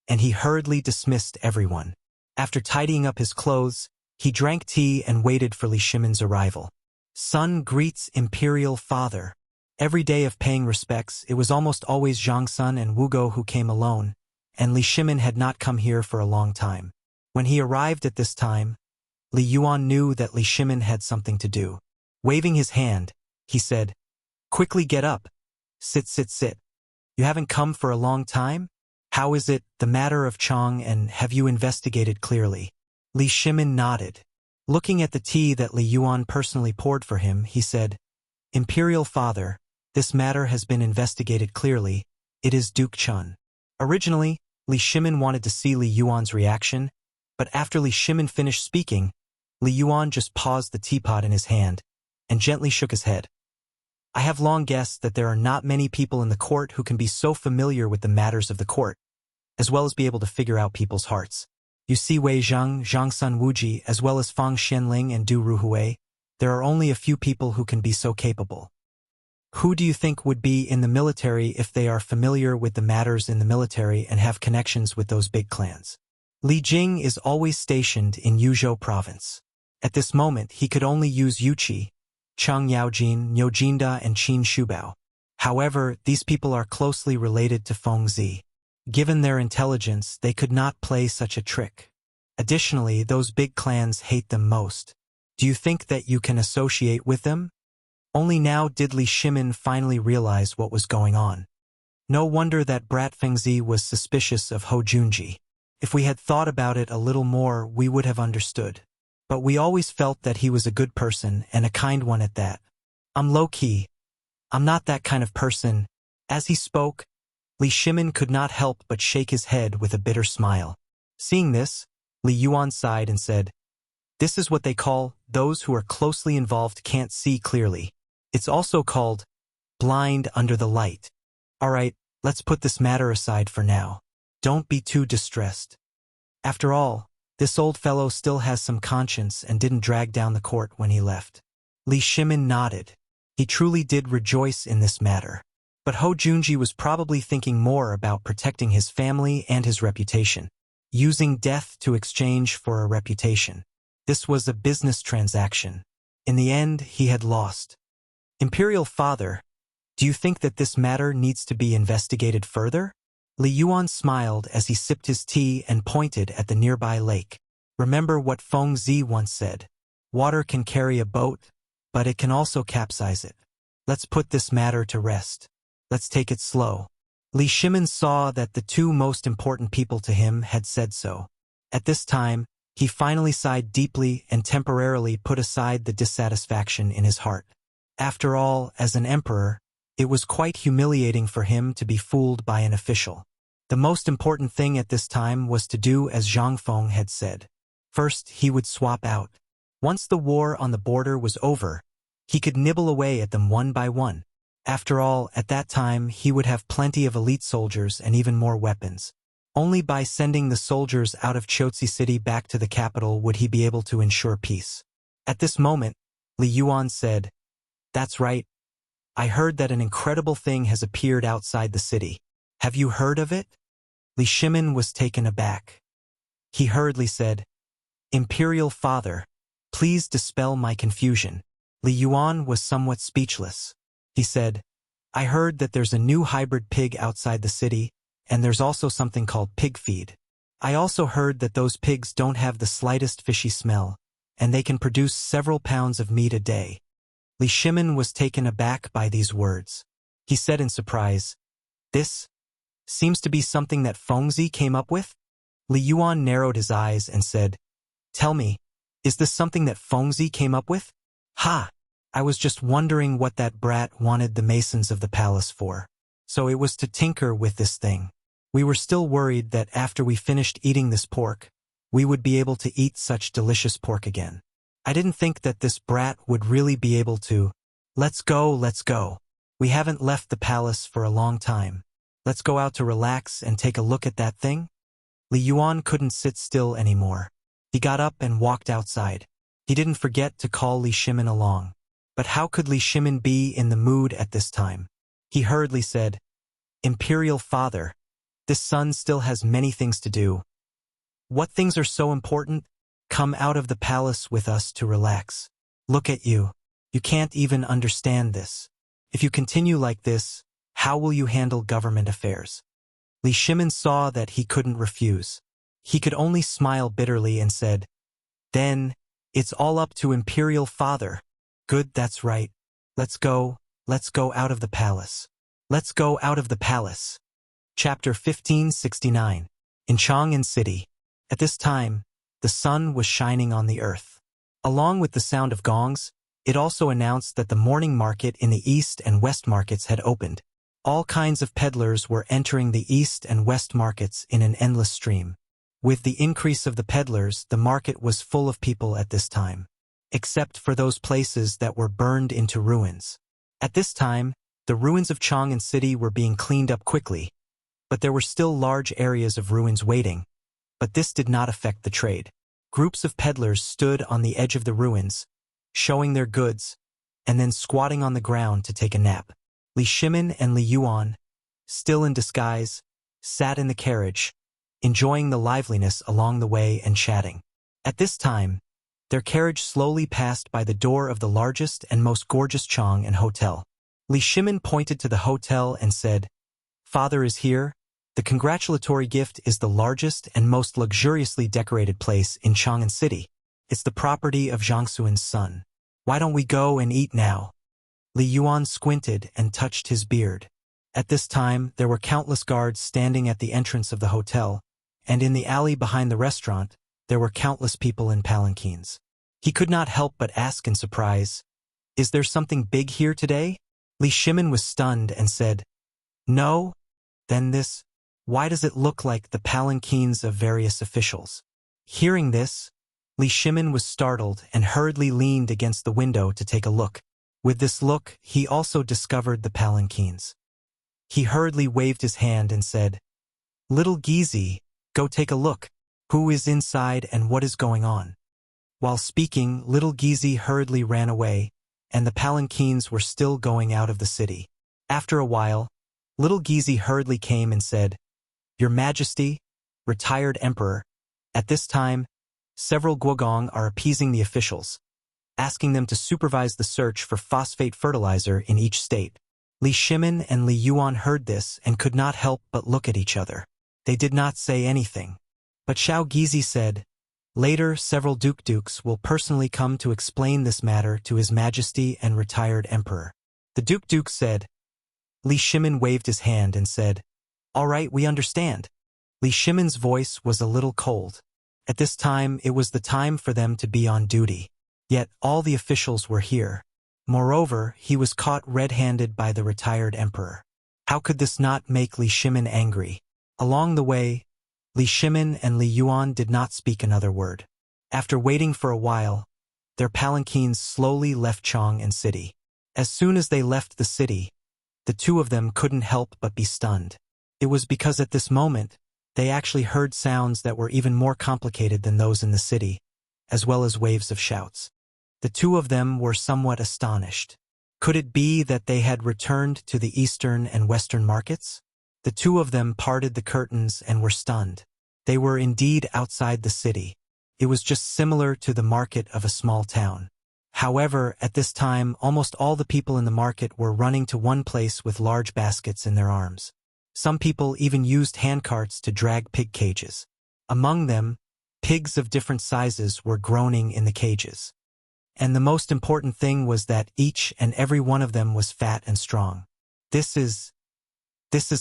and he hurriedly dismissed everyone. After tidying up his clothes, He drank tea and waited for Li Shimin's arrival. Son greets imperial father. Every day of paying respects, it was almost always Zhang Sun and Wu Go who came alone, and Li Shimin had not come here for a long time. When he arrived at this time, Li Yuan knew that Li Shimin had something to do. Waving his hand, he said, "Quickly get up. Sit, sit, sit. You haven't come for a long time? How is it, the matter of Chang, and have you investigated clearly?" Li Shimin nodded. Looking at the tea that Li Yuan personally poured for him, he said, "Imperial father, this matter has been investigated clearly. It is Duke Chun." Originally, Li Shimin wanted to see Li Yuan's reaction, but after Li Shimin finished speaking, Li Yuan just paused the teapot in his hand and gently shook his head. "I have long guessed that there are not many people in the court who can be so familiar with the matters of the court, as well as be able to figure out people's hearts. You see Wei Zhang, Zhang Sun Wuji, as well as Fang Xianling and Du Ruhui, there are only a few people who can be so capable. Who do you think would be in the military if they are familiar with the matters in the military and have connections with those big clans?" Li Jing is always stationed in Yuzhou province. At this moment, he could only use Yuqi, Chang Yaojin, Nyojinda, and Qin Shubao. However, these people are closely related to Feng Zi. Given their intelligence, they could not play such a trick. Additionally, those big clans hate them most. Do you think that you can associate with them? Only now did Li Shimin finally realize what was going on. No wonder that brat Fengzi was suspicious of Ho Junji. If we had thought about it a little more, we would have understood. But we always felt that he was a good person and a kind one at that. "I'm low-key. I'm not that kind of person." As he spoke, Li Shimin could not help but shake his head with a bitter smile. Seeing this, Li Yuan sighed and said, "This is what they call, those who are closely involved can't see clearly. It's also called blind under the light. All right, let's put this matter aside for now. Don't be too distressed. After all, this old fellow still has some conscience and didn't drag down the court when he left." Li Shimin nodded. He truly did rejoice in this matter. But Ho Junji was probably thinking more about protecting his family and his reputation, using death to exchange for a reputation. This was a business transaction. In the end, he had lost. "Imperial father, do you think that this matter needs to be investigated further?" Li Yuan smiled as he sipped his tea and pointed at the nearby lake. "Remember what Feng Zi once said, water can carry a boat, but it can also capsize it. Let's put this matter to rest. Let's take it slow." Li Shimin saw that the two most important people to him had said so. At this time, he finally sighed deeply and temporarily put aside the dissatisfaction in his heart. After all, as an emperor, it was quite humiliating for him to be fooled by an official. The most important thing at this time was to do as Zhang Feng had said. First, he would swap out. Once the war on the border was over, he could nibble away at them one by one. After all, at that time, he would have plenty of elite soldiers and even more weapons. Only by sending the soldiers out of Chotzi City back to the capital would he be able to ensure peace. At this moment, Li Yuan said, "That's right. I heard that an incredible thing has appeared outside the city. Have you heard of it?" Li Shimin was taken aback. He hurriedly said, "Imperial father, please dispel my confusion." Li Yuan was somewhat speechless. He said, "I heard that there's a new hybrid pig outside the city, and there's also something called pig feed. I also heard that those pigs don't have the slightest fishy smell, and they can produce several pounds of meat a day." Li Shimin was taken aback by these words. He said in surprise, "This seems to be something that Fengzi came up with?" Li Yuan narrowed his eyes and said, "Tell me, is this something that Fengzi came up with?" "Ha! I was just wondering what that brat wanted the masons of the palace for. So it was to tinker with this thing. We were still worried that after we finished eating this pork, we would be able to eat such delicious pork again. I didn't think that this brat would really be able to. Let's go, let's go. We haven't left the palace for a long time. Let's go out to relax and take a look at that thing." Li Yuan couldn't sit still anymore. He got up and walked outside. He didn't forget to call Li Shimin along. But how could Li Shimin be in the mood at this time? He hurriedly said, "Imperial father, this son still has many things to do." "What things are so important? Come out of the palace with us to relax. Look at you. You can't even understand this. If you continue like this, how will you handle government affairs? Li Shimin saw that he couldn't refuse. He could only smile bitterly and said, Then, it's all up to Imperial Father. Good, that's right. Let's go out of the palace. Let's go out of the palace. Chapter 1569. In Chang'an City. At this time, the sun was shining on the earth. Along with the sound of gongs, it also announced that the morning market in the east and west markets had opened. All kinds of peddlers were entering the east and west markets in an endless stream. With the increase of the peddlers, the market was full of people at this time, except for those places that were burned into ruins. At this time, the ruins of Chang'an City were being cleaned up quickly, but there were still large areas of ruins waiting. But this did not affect the trade. Groups of peddlers stood on the edge of the ruins, showing their goods, and then squatting on the ground to take a nap. Li Shimin and Li Yuan, still in disguise, sat in the carriage, enjoying the liveliness along the way and chatting. At this time, their carriage slowly passed by the door of the largest and most gorgeous Chang'an hotel. Li Shimin pointed to the hotel and said, Father is here. The congratulatory gift is the largest and most luxuriously decorated place in Chang'an City. It's the property of Jiangsuan's son. Why don't we go and eat now? Li Yuan squinted and touched his beard. At this time, there were countless guards standing at the entrance of the hotel, and in the alley behind the restaurant, there were countless people in palanquins. He could not help but ask in surprise, Is there something big here today? Li Shimin was stunned and said, No. Then this, why does it look like the palanquins of various officials? Hearing this, Li Shimin was startled and hurriedly leaned against the window to take a look. With this look, he also discovered the palanquins. He hurriedly waved his hand and said, Little Gizi, go take a look. Who is inside and what is going on? While speaking, little Gizi hurriedly ran away, and the palanquins were still going out of the city. After a while, little Gizi hurriedly came and said, Your Majesty, retired emperor, at this time, several Guogong are appeasing the officials, asking them to supervise the search for phosphate fertilizer in each state. Li Shimin and Li Yuan heard this and could not help but look at each other. They did not say anything. But Xiao Gizi said, Later, several dukes will personally come to explain this matter to His Majesty and retired emperor. The duke said. Li Shimin waved his hand and said, All right, we understand. Li Shimin's voice was a little cold. At this time, it was the time for them to be on duty. Yet, all the officials were here. Moreover, he was caught red-handed by the retired emperor. How could this not make Li Shimin angry? Along the way, Li Shimin and Li Yuan did not speak another word. After waiting for a while, their palanquins slowly left Chang'an City. As soon as they left the city, the two of them couldn't help but be stunned. It was because at this moment, they actually heard sounds that were even more complicated than those in the city, as well as waves of shouts. The two of them were somewhat astonished. Could it be that they had returned to the eastern and western markets? The two of them parted the curtains and were stunned. They were indeed outside the city. It was just similar to the market of a small town. However, at this time, almost all the people in the market were running to one place with large baskets in their arms. Some people even used handcarts to drag pig cages. Among them, pigs of different sizes were groaning in the cages. And the most important thing was that each and every one of them was fat and strong. This is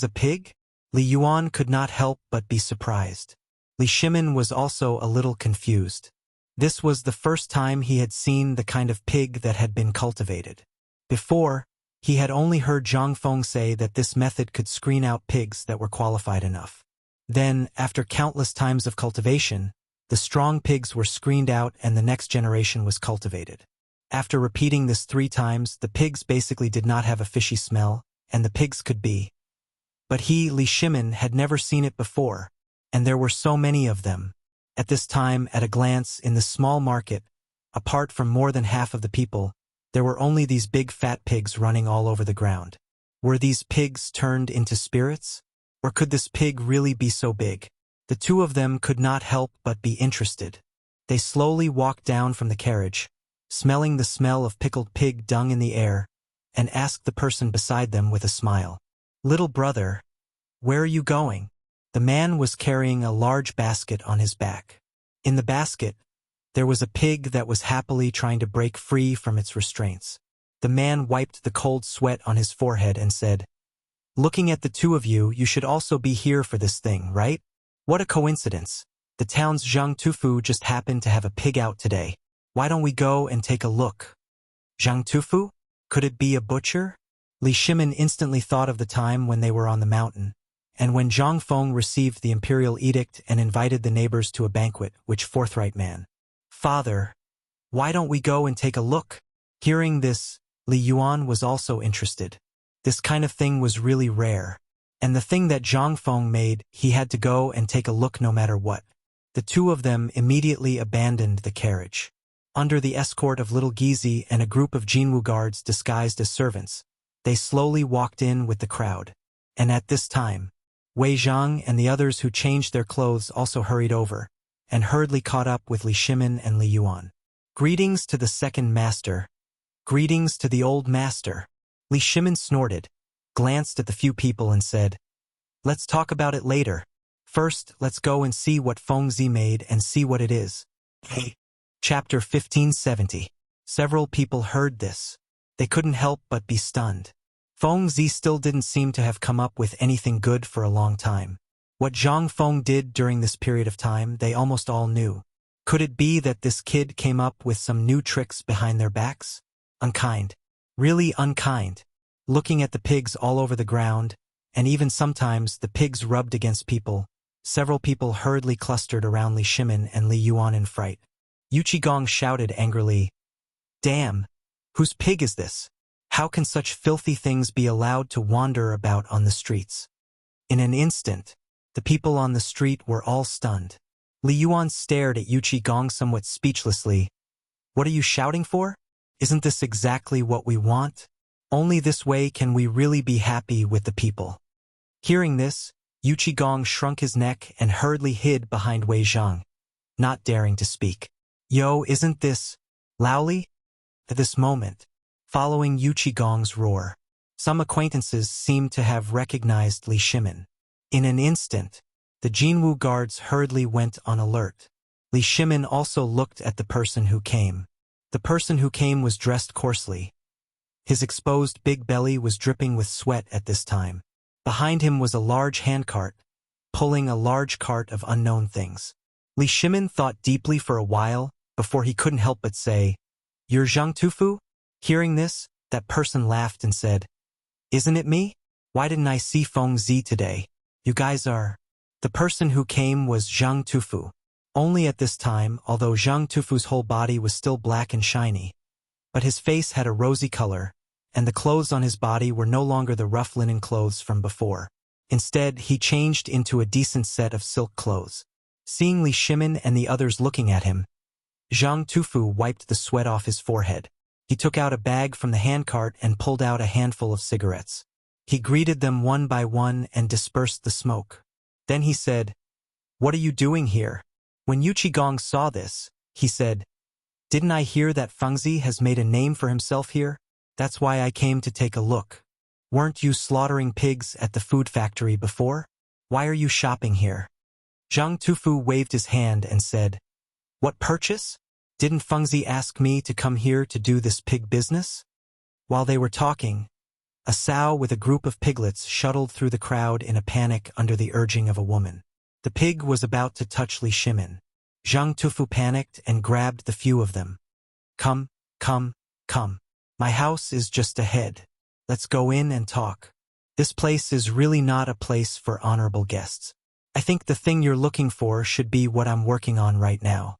a pig? Li Yuan could not help but be surprised. Li Shimin was also a little confused. This was the first time he had seen the kind of pig that had been cultivated. Before, he had only heard Zhang Feng say that this method could screen out pigs that were qualified enough. Then, after countless times of cultivation, the strong pigs were screened out and the next generation was cultivated. After repeating this 3 times, the pigs basically did not have a fishy smell, and the pigs could be. But he, Li Shimin, had never seen it before, and there were so many of them. At this time, at a glance, in the small market, apart from more than half of the people, there were only these big fat pigs running all over the ground. Were these pigs turned into spirits? Or could this pig really be so big? The two of them could not help but be interested. They slowly walked down from the carriage, smelling the smell of pickled pig dung in the air, and asked the person beside them with a smile, "Little brother, where are you going?" The man was carrying a large basket on his back. In the basket, there was a pig that was happily trying to break free from its restraints. The man wiped the cold sweat on his forehead and said, "Looking at the two of you, you should also be here for this thing, right? What a coincidence. The town's Zhang Tufu just happened to have a pig out today. Why don't we go and take a look?" Zhang Tufu? Could it be a butcher? Li Shimin instantly thought of the time when they were on the mountain, and when Zhang Feng received the imperial edict and invited the neighbors to a banquet, which forthright man. "Father, why don't we go and take a look?" Hearing this, Li Yuan was also interested. This kind of thing was really rare, and the thing that Zhang Feng made, he had to go and take a look no matter what. The two of them immediately abandoned the carriage. Under the escort of little Gizi and a group of Jinwu guards disguised as servants, they slowly walked in with the crowd. And at this time, Wei Zhang and the others who changed their clothes also hurried over, and hurriedly caught up with Li Shimin and Li Yuan. "Greetings to the second master. Greetings to the old master." Li Shimin snorted, glanced at the few people and said, "Let's talk about it later. First, let's go and see what Feng Zi made and see what it is." Hey. Chapter 1570. Several people heard this. They couldn't help but be stunned. Feng Zi still didn't seem to have come up with anything good for a long time. What Zhang Feng did during this period of time, they almost all knew. Could it be that this kid came up with some new tricks behind their backs? Unkind. Really unkind. Looking at the pigs all over the ground, and even sometimes the pigs rubbed against people, several people hurriedly clustered around Li Shimin and Li Yuan in fright. Yu Qigong shouted angrily, "Damn! Whose pig is this? How can such filthy things be allowed to wander about on the streets?" In an instant, the people on the street were all stunned. Li Yuan stared at Yu Qigong somewhat speechlessly. "What are you shouting for? Isn't this exactly what we want? Only this way can we really be happy with the people." Hearing this, Yu Qigong shrunk his neck and hurriedly hid behind Wei Zhang, not daring to speak. "Yo, isn't this Laoli?" At this moment, following Yu Qigong's roar, some acquaintances seemed to have recognized Li Shimin. In an instant, the Jinwu guards hurriedly went on alert. Li Shimin also looked at the person who came. The person who came was dressed coarsely. His exposed big belly was dripping with sweat at this time. Behind him was a large handcart, pulling a large cart of unknown things. Li Shimin thought deeply for a while, before he couldn't help but say, "You're Zhang Tufu?" Hearing this, that person laughed and said, "Isn't it me? Why didn't I see Feng Zi today? You guys are..." The person who came was Zhang Tufu. Only at this time, although Zhang Tufu's whole body was still black and shiny, but his face had a rosy color, and the clothes on his body were no longer the rough linen clothes from before. Instead, he changed into a decent set of silk clothes. Seeing Li Shimin and the others looking at him, Zhang Tufu wiped the sweat off his forehead. He took out a bag from the handcart and pulled out a handful of cigarettes. He greeted them one by one and dispersed the smoke. Then he said, "What are you doing here?" When Yu Qigong saw this, he said, "Didn't I hear that Feng Zi has made a name for himself here? That's why I came to take a look. Weren't you slaughtering pigs at the food factory before? Why are you shopping here?" Zhang Tufu waved his hand and said, "What purchase? Didn't Feng Zi ask me to come here to do this pig business?" While they were talking, a sow with a group of piglets shuttled through the crowd in a panic under the urging of a woman. The pig was about to touch Li Shimin. Zhang Tufu panicked and grabbed the few of them. Come, come. My house is just ahead. Let's go in and talk. This place is really not a place for honorable guests. I think the thing you're looking for should be what I'm working on right now."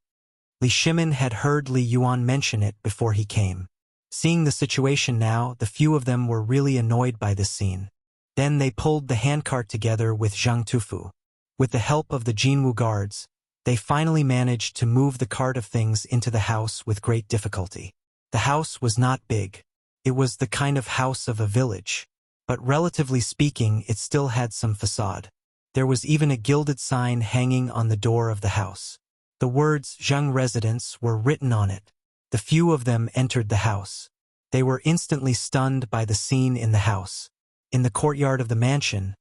Li Shimin had heard Li Yuan mention it before he came. Seeing the situation now, the few of them were really annoyed by this scene. Then they pulled the handcart together with Zhang Tufu. With the help of the Jinwu guards, they finally managed to move the cart of things into the house with great difficulty. The house was not big. It was the kind of house of a village, but relatively speaking, it still had some facade. There was even a gilded sign hanging on the door of the house. The words Zheng residence were written on it. The few of them entered the house. They were instantly stunned by the scene in the house. In the courtyard of the mansion,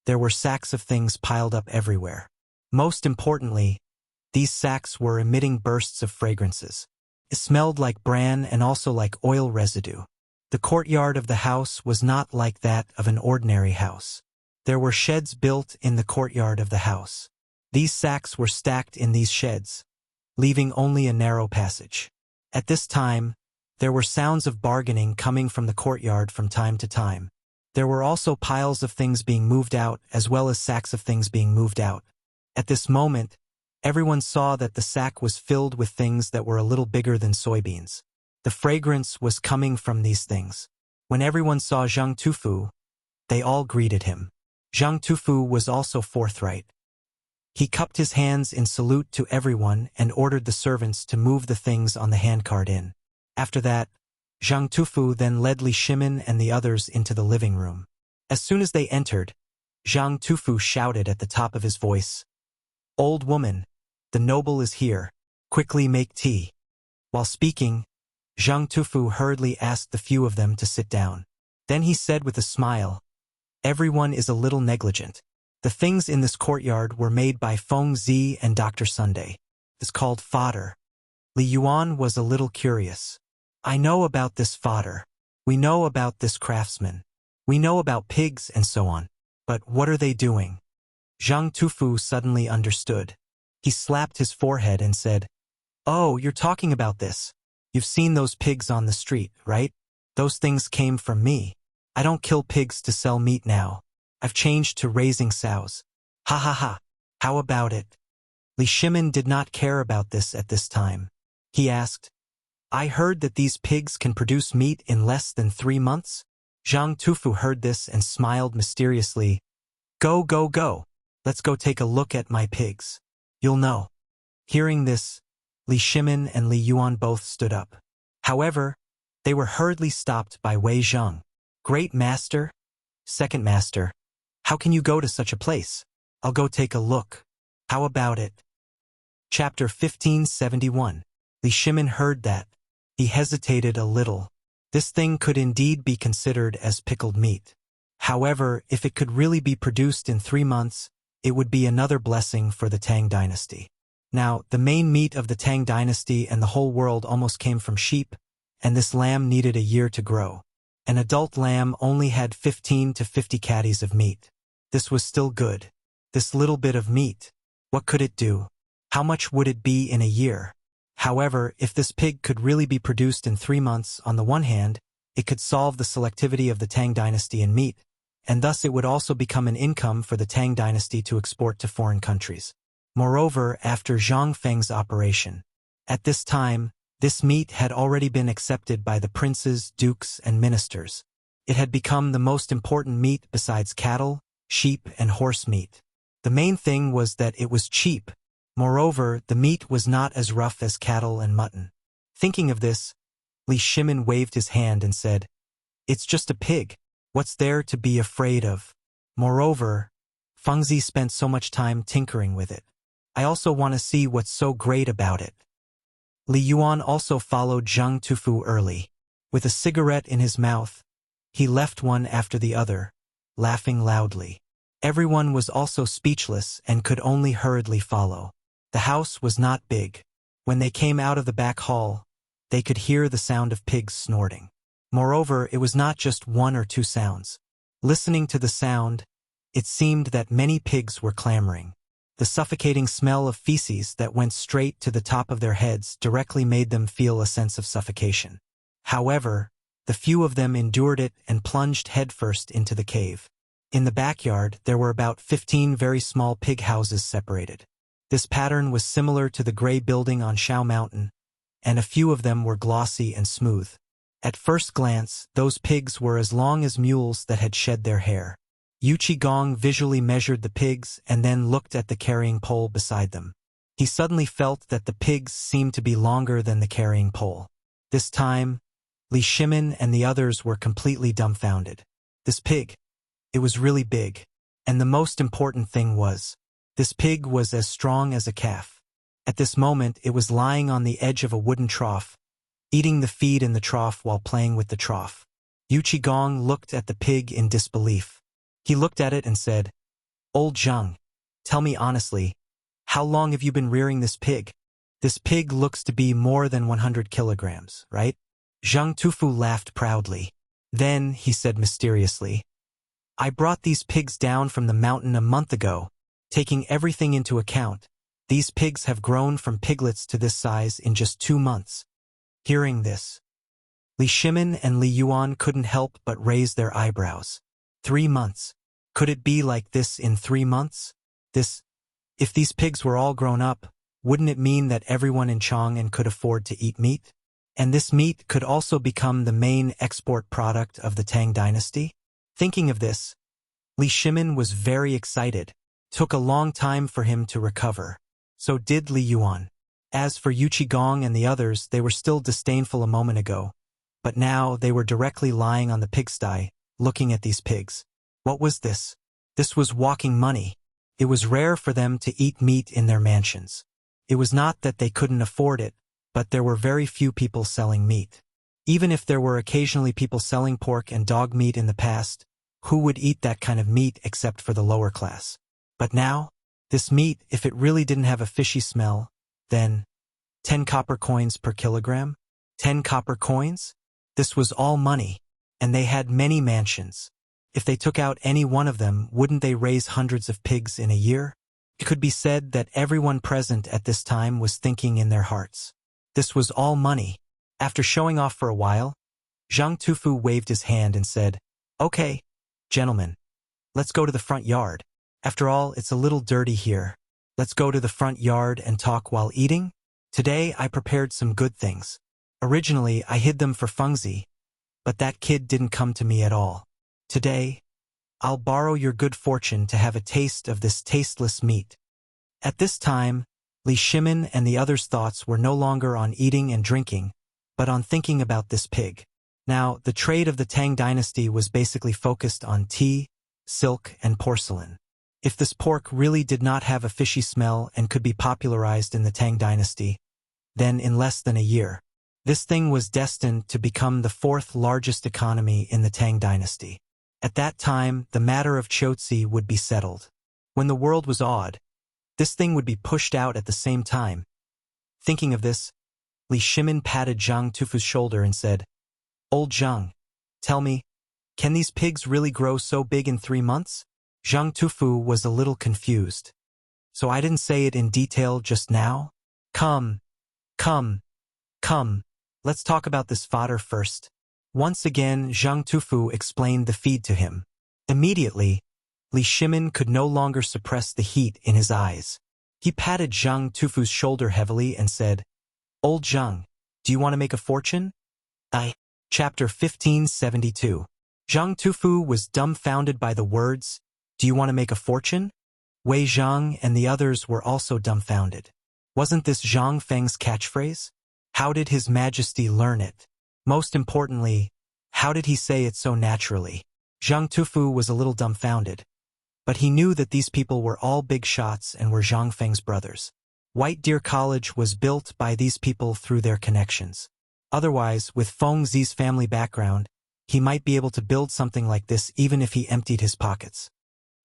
there were sacks of things piled up everywhere. Most importantly, these sacks were emitting bursts of fragrances. It smelled like bran and also like oil residue. The courtyard of the house was not like that of an ordinary house. There were sheds built in the courtyard of the house. These sacks were stacked in these sheds, leaving only a narrow passage. At this time, there were sounds of bargaining coming from the courtyard from time to time. There were also piles of things being moved out as well as sacks of things being moved out. At this moment, everyone saw that the sack was filled with things that were a little bigger than soybeans. The fragrance was coming from these things. When everyone saw Zhang Tufu, they all greeted him. Zhang Tufu was also forthright. He cupped his hands in salute to everyone and ordered the servants to move the things on the handcart in. After that, Zhang Tufu then led Li Shimin and the others into the living room. As soon as they entered, Zhang Tufu shouted at the top of his voice, "Old woman, the noble is here. Quickly make tea." While speaking, Zhang Tufu hurriedly asked the few of them to sit down. Then he said with a smile, "Everyone is a little negligent. The things in this courtyard were made by Feng Zi and Dr. Sunday. It's called fodder." Li Yuan was a little curious. "I know about this fodder. We know about this craftsman. We know about pigs and so on. But what are they doing?" Zhang Tufu suddenly understood. He slapped his forehead and said, "Oh, you're talking about this. You've seen those pigs on the street, right? Those things came from me. I don't kill pigs to sell meat now. I've changed to raising sows. Ha ha ha. How about it?" Li Shimin did not care about this at this time. He asked, "I heard that these pigs can produce meat in less than 3 months?" Zhang Tufu heard this and smiled mysteriously. Go, go, go. Let's go take a look at my pigs. You'll know." Hearing this, Li Shimin and Li Yuan both stood up. However, they were hurriedly stopped by Wei Zheng. "Great master, second master, how can you go to such a place? I'll go take a look. How about it?" Chapter 1571. Li Shimin heard that. He hesitated a little. This thing could indeed be considered as pickled meat. However, if it could really be produced in 3 months, it would be another blessing for the Tang dynasty. Now, the main meat of the Tang dynasty and the whole world almost came from sheep, and this lamb needed a year to grow. An adult lamb only had 15 to 50 catties of meat. This was still good. This little bit of meat, what could it do? How much would it be in a year? However, if this pig could really be produced in 3 months, on the one hand, it could solve the selectivity of the Tang dynasty in meat, and thus it would also become an income for the Tang dynasty to export to foreign countries. Moreover, after Zhang Feng's operation, at this time, this meat had already been accepted by the princes, dukes, and ministers. It had become the most important meat besides cattle, sheep, and horse meat. The main thing was that it was cheap. Moreover, the meat was not as rough as cattle and mutton. Thinking of this, Li Shimin waved his hand and said, "It's just a pig. What's there to be afraid of? Moreover, Fengzi spent so much time tinkering with it. I also want to see what's so great about it." Li Yuan also followed Zhang Tufu early. With a cigarette in his mouth, he left one after the other, laughing loudly. Everyone was also speechless and could only hurriedly follow. The house was not big. When they came out of the back hall, they could hear the sound of pigs snorting. Moreover, it was not just 1 or 2 sounds. Listening to the sound, it seemed that many pigs were clamoring. The suffocating smell of feces that went straight to the top of their heads directly made them feel a sense of suffocation. However, the few of them endured it and plunged headfirst into the cave. In the backyard, there were about 15 very small pig houses separated. This pattern was similar to the gray building on Shao Mountain, and a few of them were glossy and smooth. At first glance, those pigs were as long as mules that had shed their hair. Yu Qigong visually measured the pigs and then looked at the carrying pole beside them. He suddenly felt that the pigs seemed to be longer than the carrying pole. This time, Li Shimin and the others were completely dumbfounded. This pig, it was really big. And the most important thing was, this pig was as strong as a calf. At this moment, it was lying on the edge of a wooden trough, eating the feed in the trough while playing with the trough. Gong looked at the pig in disbelief. He looked at it and said, "Old Zhang, tell me honestly, how long have you been rearing this pig? This pig looks to be more than 100 kilograms, right?" Zhang Tufu laughed proudly. Then, he said mysteriously, "I brought these pigs down from the mountain a month ago, taking everything into account. These pigs have grown from piglets to this size in just 2 months." Hearing this, Li Shimin and Li Yuan couldn't help but raise their eyebrows. 3 months. Could it be like this in 3 months? If these pigs were all grown up, wouldn't it mean that everyone in Chang'an could afford to eat meat? And this meat could also become the main export product of the Tang dynasty? Thinking of this, Li Shimin was very excited. Took a long time for him to recover. So did Li Yuan. As for Gong and the others, they were still disdainful a moment ago. But now they were directly lying on the pigsty, looking at these pigs. What was this? This was walking money. It was rare for them to eat meat in their mansions. It was not that they couldn't afford it, but there were very few people selling meat. Even if there were occasionally people selling pork and dog meat in the past, who would eat that kind of meat except for the lower class? But now, this meat, if it really didn't have a fishy smell, then 10 copper coins per kilogram? 10 copper coins? This was all money, and they had many mansions. If they took out any one of them, wouldn't they raise hundreds of pigs in a year? It could be said that everyone present at this time was thinking in their hearts. This was all money. After showing off for a while, Zhang Tufu waved his hand and said, "Okay, gentlemen, let's go to the front yard. After all, it's a little dirty here. Let's go to the front yard and talk while eating. Today I prepared some good things. Originally, I hid them for Fengzi, but that kid didn't come to me at all. Today, I'll borrow your good fortune to have a taste of this tasteless meat." At this time, Li Shimin and the others' thoughts were no longer on eating and drinking, but on thinking about this pig. Now, the trade of the Tang dynasty was basically focused on tea, silk, and porcelain. If this pork really did not have a fishy smell and could be popularized in the Tang dynasty, then in less than a year, this thing was destined to become the 4th largest economy in the Tang dynasty. At that time, the matter of Chotzi would be settled. When the world was awed, this thing would be pushed out at the same time. Thinking of this, Li Shimin patted Zhang Tufu's shoulder and said, "Old Zhang, tell me, can these pigs really grow so big in 3 months?" Zhang Tufu was a little confused. "So I didn't say it in detail just now? Come, let's talk about this fodder first." Once again, Zhang Tufu explained the feed to him. Immediately, Li Shimin could no longer suppress the heat in his eyes. He patted Zhang Tufu's shoulder heavily and said, "Old Zhang, do you want to make a fortune?" Chapter 1572. Zhang Tufu was dumbfounded by the words, "Do you want to make a fortune?" Wei Zhang and the others were also dumbfounded. Wasn't this Zhang Feng's catchphrase? How did His Majesty learn it? Most importantly, how did he say it so naturally? Zhang Tufu was a little dumbfounded. But he knew that these people were all big shots and were Zhang Feng's brothers. White Deer College was built by these people through their connections. Otherwise, with Feng Zi's family background, he might be able to build something like this even if he emptied his pockets.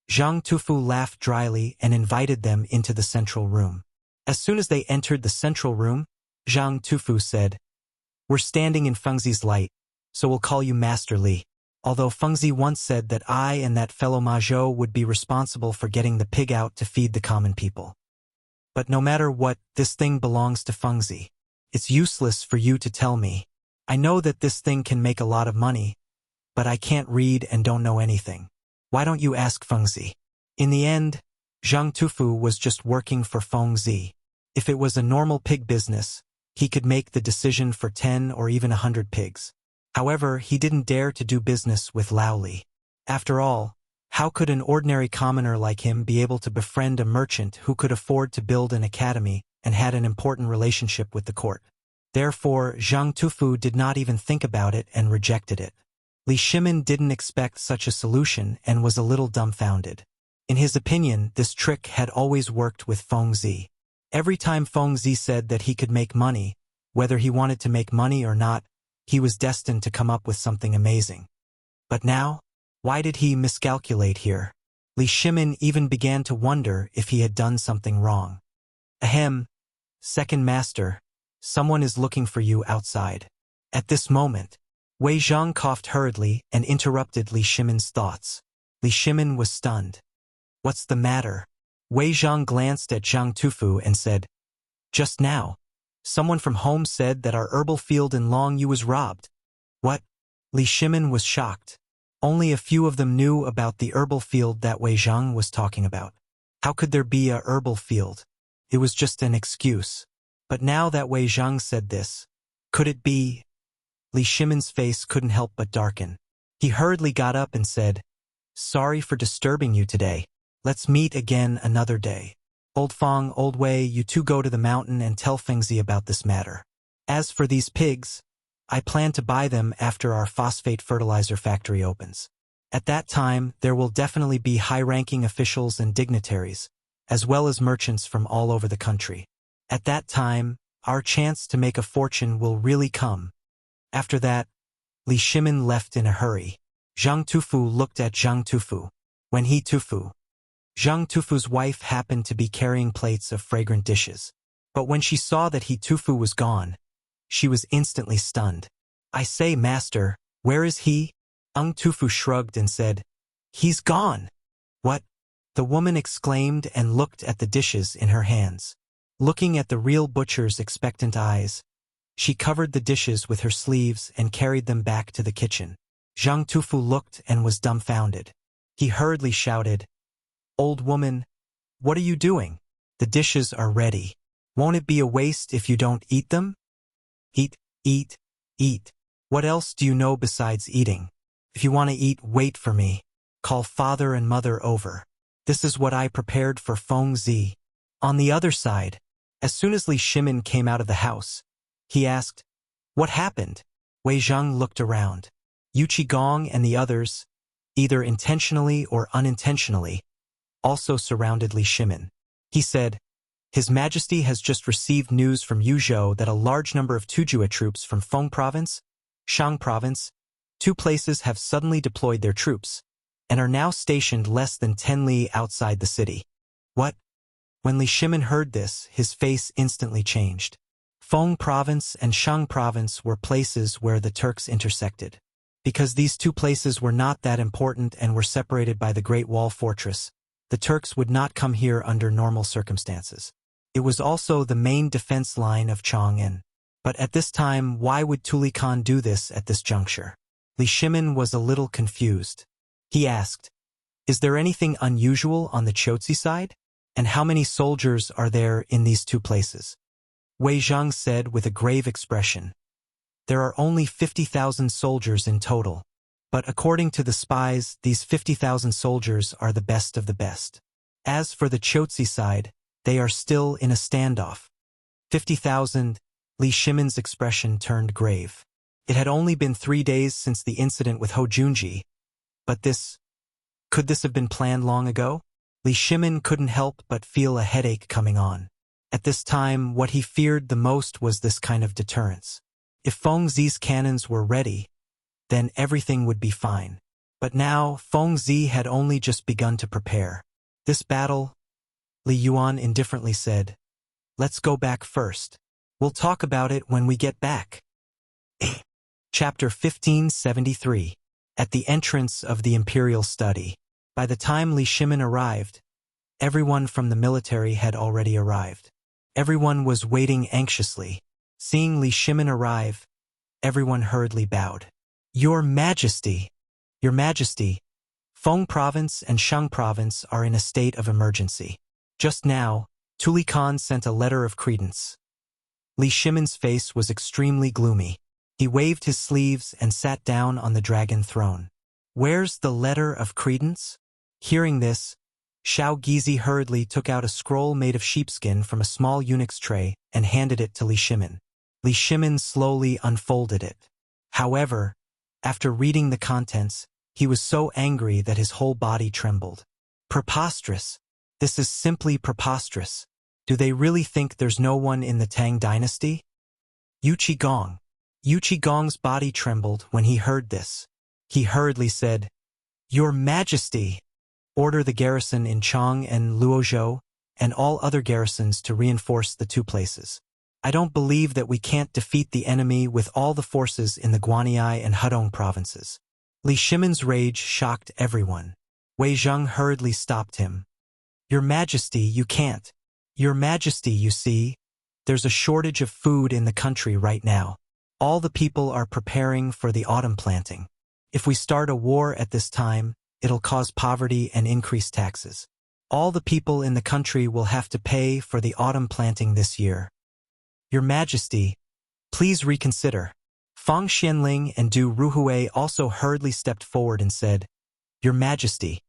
Zhang Tufu laughed dryly and invited them into the central room. As soon as they entered the central room, Zhang Tufu said, "We're standing in Fengzi's light, so we'll call you Master Li. Although Fengzi once said that I and that fellow Mazhou would be responsible for getting the pig out to feed the common people. But no matter what, this thing belongs to Fengzi. It's useless for you to tell me. I know that this thing can make a lot of money, but I can't read and don't know anything. Why don't you ask Fengzi?" In the end, Zhang Tufu was just working for Fengzi. If it was a normal pig business, he could make the decision for 10 or even 100 pigs. However, he didn't dare to do business with Lao Li. After all, how could an ordinary commoner like him be able to befriend a merchant who could afford to build an academy and had an important relationship with the court? Therefore, Zhang Tufu did not even think about it and rejected it. Li Shimin didn't expect such a solution and was a little dumbfounded. In his opinion, this trick had always worked with Fengzi. Every time Feng Zi said that he could make money, whether he wanted to make money or not, he was destined to come up with something amazing. But now, why did he miscalculate here? Li Shimin even began to wonder if he had done something wrong. Ahem, second master, someone is looking for you outside. At this moment, Wei Zhang coughed hurriedly and interrupted Li Shimin's thoughts. Li Shimin was stunned. What's the matter? Wei Zhang glanced at Zhang Tufu and said, Just now, someone from home said that our herbal field in Longyu was robbed. What? Li Shimin was shocked. Only a few of them knew about the herbal field that Wei Zhang was talking about. How could there be a herbal field? It was just an excuse. But now that Wei Zhang said this, could it be? Li Shimin's face couldn't help but darken. He hurriedly got up and said, Sorry for disturbing you today. Let's meet again another day. Old Feng, Old Wei, you two go to the mountain and tell Fengzi about this matter. As for these pigs, I plan to buy them after our phosphate fertilizer factory opens. At that time, there will definitely be high-ranking officials and dignitaries, as well as merchants from all over the country. At that time, our chance to make a fortune will really come. After that, Li Shimin left in a hurry. Zhang Tufu looked at Zhang Tufu. When he Tufu. Zhang Tufu's wife happened to be carrying plates of fragrant dishes. But when she saw that he Tufu was gone, she was instantly stunned. I say, master, where is he? Tufu shrugged and said, He's gone. What? The woman exclaimed and looked at the dishes in her hands. Looking at the real butcher's expectant eyes, she covered the dishes with her sleeves and carried them back to the kitchen. Zhang Tufu looked and was dumbfounded. He hurriedly shouted, Old woman, what are you doing? The dishes are ready. Won't it be a waste if you don't eat them? Eat, eat, eat. What else do you know besides eating? If you want to eat, wait for me. Call father and mother over. This is what I prepared for Feng Zi. On the other side, as soon as Li Shimin came out of the house, he asked, What happened? Wei Zhang looked around. Yu Qigong and the others, either intentionally or unintentionally, also surrounded Li Shimin. He said, His Majesty has just received news from Yuzhou that a large number of Tujue troops from Feng Province, Shang Province, two places have suddenly deployed their troops, and are now stationed less than 10 li outside the city. What? When Li Shimin heard this, his face instantly changed. Feng Province and Shang Province were places where the Turks intersected. Because these two places were not that important and were separated by the Great Wall Fortress, the Turks would not come here under normal circumstances. It was also the main defense line of Chang'an. But at this time, why would Tuli Khan do this at this juncture? Li Shimin was a little confused. He asked, Is there anything unusual on the Chotzi side? And how many soldiers are there in these two places? Wei Zhang said with a grave expression, There are only 50,000 soldiers in total. But according to the spies, these 50,000 soldiers are the best of the best. As for the Chotzi side, they are still in a standoff. 50,000, Li Shimin's expression turned grave. It had only been 3 days since the incident with Ho Junji, but could this have been planned long ago? Li Shimin couldn't help but feel a headache coming on. At this time, what he feared the most was this kind of deterrence. If Feng Zi's cannons were ready, then everything would be fine. But now, Feng Zi had only just begun to prepare. This battle, Li Yuan indifferently said, Let's go back first. We'll talk about it when we get back. Chapter 1573. At the entrance of the Imperial Study. By the time Li Shimin arrived, everyone from the military had already arrived. Everyone was waiting anxiously. Seeing Li Shimin arrive, everyone hurriedly bowed. Your Majesty! Your Majesty! Feng Province and Shang Province are in a state of emergency. Just now, Tuli Khan sent a letter of credence. Li Shimin's face was extremely gloomy. He waved his sleeves and sat down on the dragon throne. Where's the letter of credence? Hearing this, Xiao Gizi hurriedly took out a scroll made of sheepskin from a small eunuch's tray and handed it to Li Shimin. Li Shimin slowly unfolded it. However, after reading the contents, he was so angry that his whole body trembled. Preposterous! This is simply preposterous. Do they really think there's no one in the Tang dynasty? Yuqi Gong's body trembled when he heard this. He hurriedly said, "Your Majesty, order the garrison in Chang and Luozhou and all other garrisons to reinforce the two places. I don't believe that we can't defeat the enemy with all the forces in the Guanyi and Hudong provinces." Li Shimin's rage shocked everyone. Wei Zheng hurriedly stopped him. "Your Majesty, you can't. Your Majesty, you see, there's a shortage of food in the country right now. All the people are preparing for the autumn planting. If we start a war at this time, it'll cause poverty and increase taxes. All the people in the country will have to pay for the autumn planting this year. Your Majesty, please reconsider." Fang Xianling and Du Ruhui also hurriedly stepped forward and said, "Your Majesty,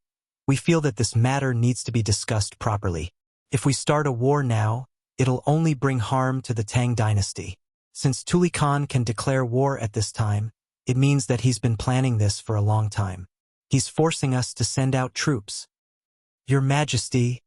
we feel that this matter needs to be discussed properly. If we start a war now, it'll only bring harm to the Tang dynasty. Since Tuli Khan can declare war at this time, it means that he's been planning this for a long time. He's forcing us to send out troops." "Your Majesty."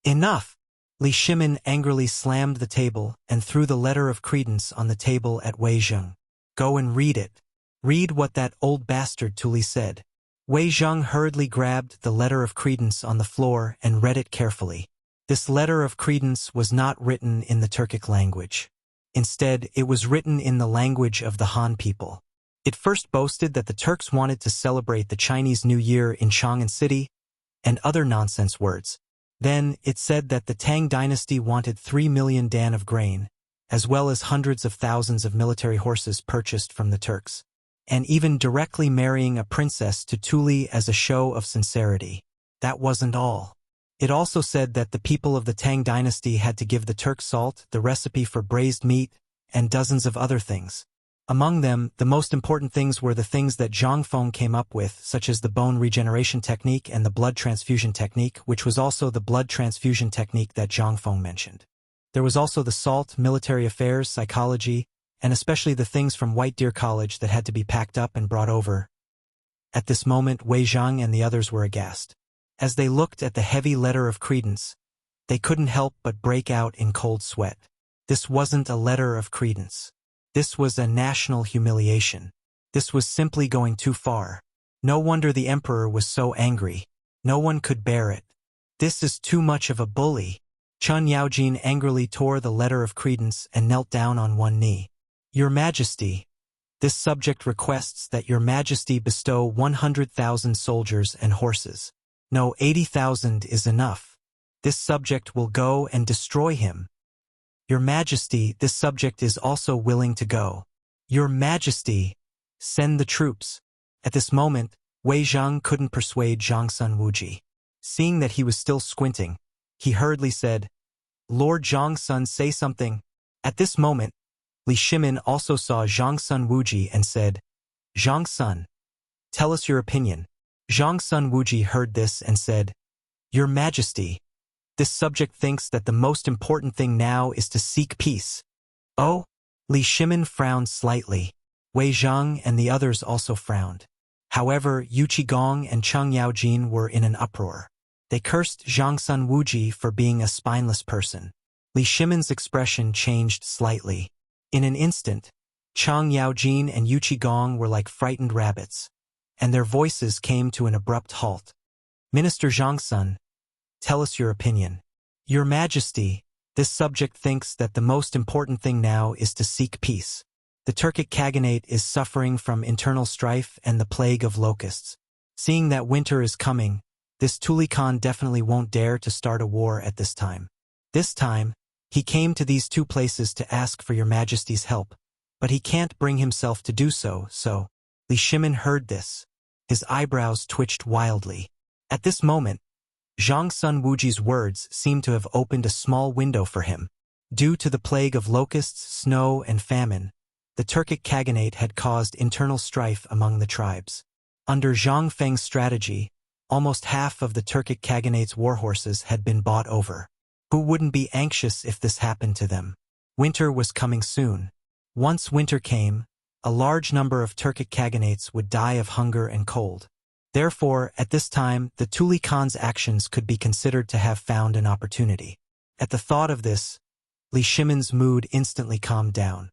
"Enough!" Li Shimin angrily slammed the table and threw the letter of credence on the table at Wei Zheng. "Go and read it. Read what that old bastard Tuli said." Wei Zheng hurriedly grabbed the letter of credence on the floor and read it carefully. This letter of credence was not written in the Turkic language. Instead, it was written in the language of the Han people. It first boasted that the Turks wanted to celebrate the Chinese New Year in Chang'an City, and other nonsense words. Then, it said that the Tang dynasty wanted 3 million dan of grain, as well as hundreds of thousands of military horses purchased from the Turks, and even directly marrying a princess to Tuli as a show of sincerity. That wasn't all. It also said that the people of the Tang dynasty had to give the Turks salt, the recipe for braised meat, and dozens of other things. Among them, the most important things were the things that Zhang Feng came up with, such as the bone regeneration technique and the blood transfusion technique, which was also the blood transfusion technique that Zhang Feng mentioned. There was also the salt, military affairs, psychology, and especially the things from White Deer College that had to be packed up and brought over. At this moment, Wei Zheng and the others were aghast. As they looked at the heavy letter of credence, they couldn't help but break out in cold sweat. This wasn't a letter of credence. This was a national humiliation. This was simply going too far. No wonder the emperor was so angry. No one could bear it. This is too much of a bully. Chun Yaojin angrily tore the letter of credence and knelt down on one knee. "Your Majesty, this subject requests that Your Majesty bestow 100,000 soldiers and horses. No, 80,000 is enough. This subject will go and destroy him. Your Majesty, this subject is also willing to go. Your Majesty, send the troops." At this moment, Wei Zheng couldn't persuade Zhangsun Wuji. Seeing that he was still squinting, he hurriedly said, "Lord Zhangsun, say something." At this moment, Li Shimin also saw Zhangsun Wuji and said, "Zhangsun, tell us your opinion." Zhangsun Wuji heard this and said, "Your Majesty, this subject thinks that the most important thing now is to seek peace." "Oh?" Li Shimin frowned slightly. Wei Zheng and the others also frowned. However, Yu Qigong and Cheng Yaojin were in an uproar. They cursed Zhangsun Wuji for being a spineless person. Li Shimin's expression changed slightly. In an instant, Cheng Yaojin and Yu Qigong were like frightened rabbits, and their voices came to an abrupt halt. "Minister Zhangsun, tell us your opinion." "Your Majesty, this subject thinks that the most important thing now is to seek peace. The Turkic Khaganate is suffering from internal strife and the plague of locusts. Seeing that winter is coming, this Tuli Khan definitely won't dare to start a war at this time. This time, he came to these two places to ask for Your Majesty's help, but he can't bring himself to do so, Li Shimin heard this. His eyebrows twitched wildly. At this moment, Zhangsun Wuji's words seemed to have opened a small window for him. Due to the plague of locusts, snow, and famine, the Turkic Khaganate had caused internal strife among the tribes. Under Zhang Feng's strategy, almost half of the Turkic Khaganate's warhorses had been bought over. Who wouldn't be anxious if this happened to them? Winter was coming soon. Once winter came, a large number of Turkic Khaganates would die of hunger and cold. Therefore, at this time, the Tuli Khan's actions could be considered to have found an opportunity. At the thought of this, Li Shimon's mood instantly calmed down.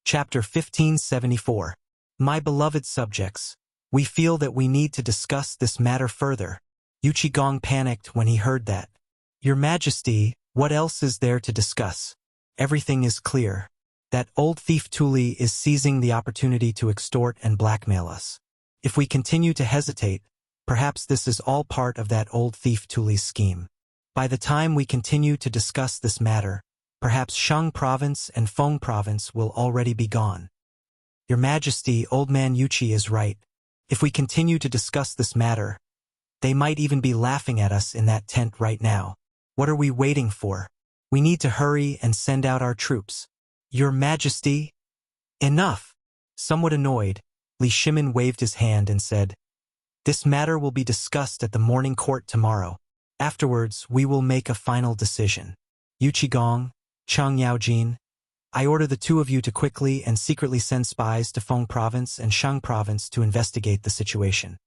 Chapter 1574. My beloved subjects, we feel that we need to discuss this matter further. Yuqigong panicked when he heard that. Your Majesty, what else is there to discuss? Everything is clear. That old thief Tuli is seizing the opportunity to extort and blackmail us. If we continue to hesitate, perhaps this is all part of that old thief Tuli's scheme. By the time we continue to discuss this matter, perhaps Shang province and Feng province will already be gone. Your Majesty, old man Yuqi is right. If we continue to discuss this matter, they might even be laughing at us in that tent right now. What are we waiting for? We need to hurry and send out our troops. Your Majesty? Enough! Somewhat annoyed, Li Shimon waved his hand and said, This matter will be discussed at the morning court tomorrow. Afterwards, we will make a final decision. Yuqigong, Cheng Yaojin, I order the two of you to quickly and secretly send spies to Feng province and Shang province to investigate the situation.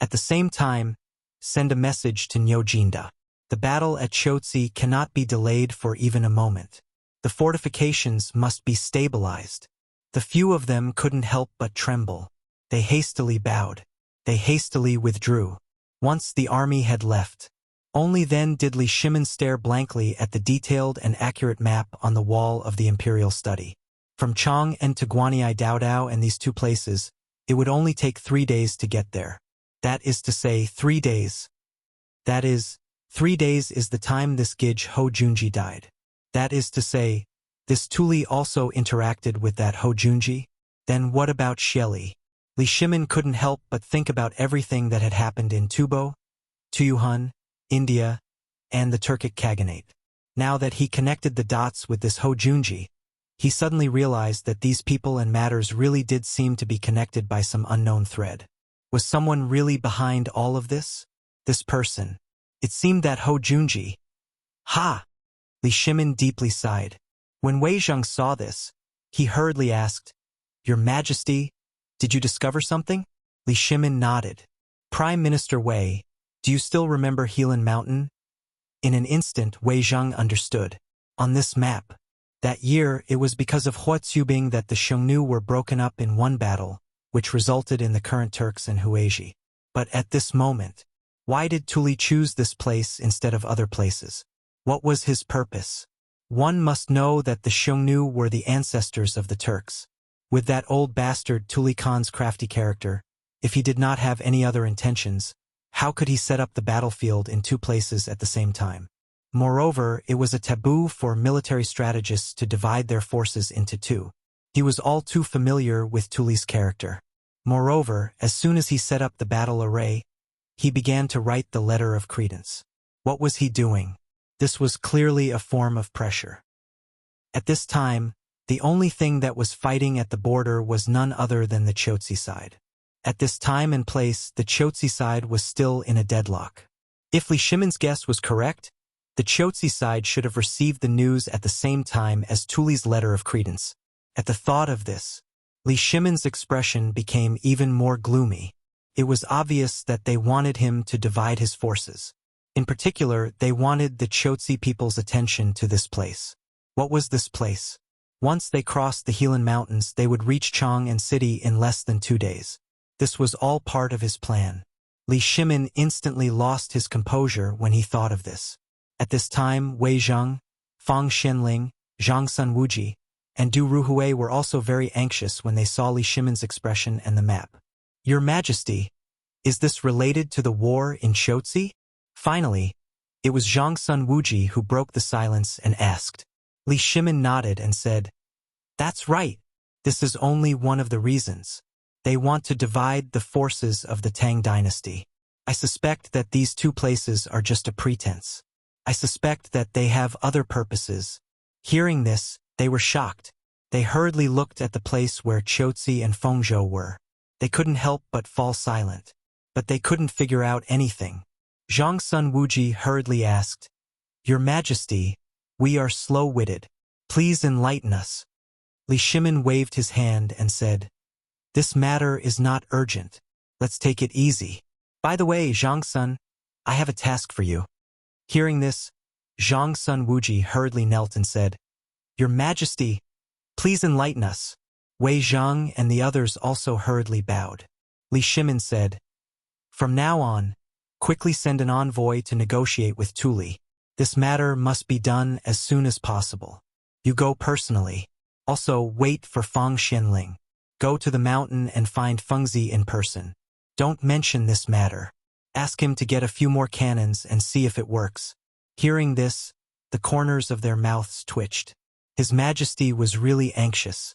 At the same time, send a message to Nyojinda. The battle at Chotzi cannot be delayed for even a moment. The fortifications must be stabilized. The few of them couldn't help but tremble. They hastily bowed. They hastily withdrew. Once the army had left, only then did Li Shimon stare blankly at the detailed and accurate map on the wall of the imperial study. From Chang'an to Guanyi Daodao and these two places, it would only take 3 days to get there. That is to say, 3 days. That is, 3 days is the time this Gij Ho Junji died. That is to say, this Tuli also interacted with that Ho Junji? Then what about Xieli? Li Shimon couldn't help but think about everything that had happened in Tubo, Tuyuhun, India, and the Turkic Khaganate. Now that he connected the dots with this Ho Junji, he suddenly realized that these people and matters really did seem to be connected by some unknown thread. Was someone really behind all of this? This person. It seemed that Ho Junji. Ha! Li Shimon deeply sighed. When Wei Zheng saw this, he hurriedly asked, Your Majesty, did you discover something? Li Shimon nodded. Prime Minister Wei, do you still remember Helan Mountain? In an instant, Wei Zheng understood. On this map, that year it was because of Huatsubing that the Xiongnu were broken up in one battle, which resulted in the current Turks and Huaiji. But at this moment, why did Tuli choose this place instead of other places? What was his purpose? One must know that the Xiongnu were the ancestors of the Turks. With that old bastard Tuli Khan's crafty character, if he did not have any other intentions, how could he set up the battlefield in 2 places at the same time? Moreover, it was a taboo for military strategists to divide their forces into 2. He was all too familiar with Tuli's character. Moreover, as soon as he set up the battle array, he began to write the letter of credence. What was he doing? This was clearly a form of pressure. At this time, the only thing that was fighting at the border was none other than the Chotzi side. At this time and place, the Chotzi side was still in a deadlock. If Li Shimon's guess was correct, the Chotzi side should have received the news at the same time as Tuli's letter of credence. At the thought of this, Li Shimon's expression became even more gloomy. It was obvious that they wanted him to divide his forces. In particular, they wanted the Chotzi people's attention to this place. What was this place? Once they crossed the Helan Mountains, they would reach Chang'an City in less than 2 days. This was all part of his plan. Li Shimon instantly lost his composure when he thought of this. At this time, Wei Zheng, Fang Xianling, Zhang Sun Wuji, and Du Ruhui were also very anxious when they saw Li Shimon's expression and the map. Your Majesty, is this related to the war in Chotzi? Finally, it was Zhang Sun Wuji who broke the silence and asked. Li Shimon nodded and said, That's right. This is only one of the reasons. They want to divide the forces of the Tang dynasty. I suspect that these 2 places are just a pretense. I suspect that they have other purposes. Hearing this, they were shocked. They hurriedly looked at the place where Chotzi and Fengzhou were. They couldn't help but fall silent. But they couldn't figure out anything. Zhang Sun Wuji hurriedly asked, Your Majesty, we are slow-witted. Please enlighten us. Li Shimon waved his hand and said, This matter is not urgent. Let's take it easy. By the way, Zhang Sun, I have a task for you. Hearing this, Zhang's son Wuji hurriedly knelt and said, "Your Majesty, please enlighten us." Wei Zhang and the others also hurriedly bowed. Li Shimin said, "From now on, quickly send an envoy to negotiate with Tuli. This matter must be done as soon as possible. You go personally. Also, wait for Fang Xianling. Go to the mountain and find Fengzi in person. Don't mention this matter. Ask him to get a few more cannons and see if it works." Hearing this, the corners of their mouths twitched. His Majesty was really anxious.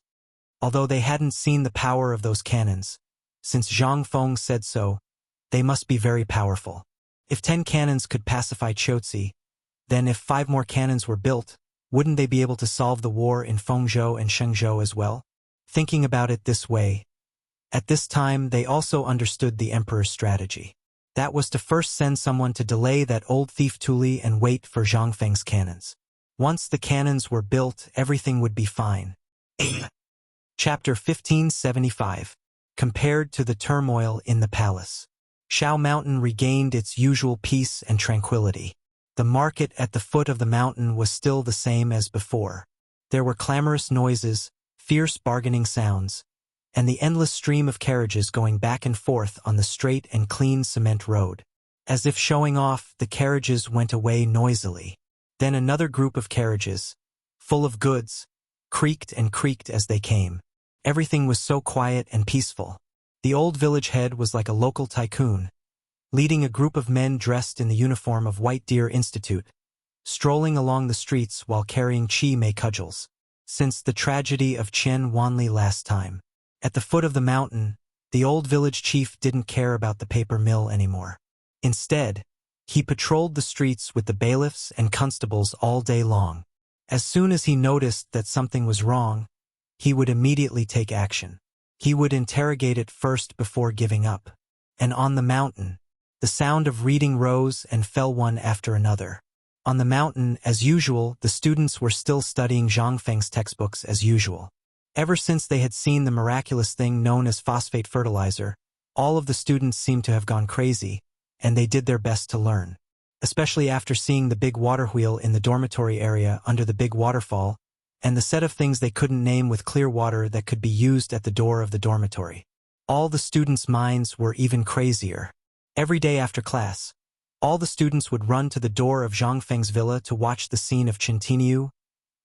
Although they hadn't seen the power of those cannons, since Zhang Feng said so, they must be very powerful. If 10 cannons could pacify Chotzi, then if 5 more cannons were built, wouldn't they be able to solve the war in Fengzhou and Shenzhou as well? Thinking about it this way, at this time they also understood the emperor's strategy. That was to first send someone to delay that old thief Tuli and wait for Zhang Feng's cannons. Once the cannons were built, everything would be fine. Chapter 1575. Compared to the turmoil in the palace. Shao Mountain regained its usual peace and tranquility. The market at the foot of the mountain was still the same as before. There were clamorous noises, fierce bargaining sounds, and the endless stream of carriages going back and forth on the straight and clean cement road. As if showing off, the carriages went away noisily. Then another group of carriages, full of goods, creaked and creaked as they came. Everything was so quiet and peaceful. The old village head was like a local tycoon, leading a group of men dressed in the uniform of White Deer Institute, strolling along the streets while carrying Chi Mei cudgels. Since the tragedy of Chen Wanli last time, at the foot of the mountain, the old village chief didn't care about the paper mill anymore. Instead, he patrolled the streets with the bailiffs and constables all day long. As soon as he noticed that something was wrong, he would immediately take action. He would interrogate it first before giving up. And on the mountain, the sound of reading rose and fell one after another. On the mountain, as usual, the students were still studying Zhang Feng's textbooks as usual. Ever since they had seen the miraculous thing known as phosphate fertilizer, all of the students seemed to have gone crazy, and they did their best to learn. Especially after seeing the big water wheel in the dormitory area under the big waterfall, and the set of things they couldn't name with clear water that could be used at the door of the dormitory. All the students' minds were even crazier. Every day after class, all the students would run to the door of Zhang Feng's villa to watch the scene of Chen Tiniu,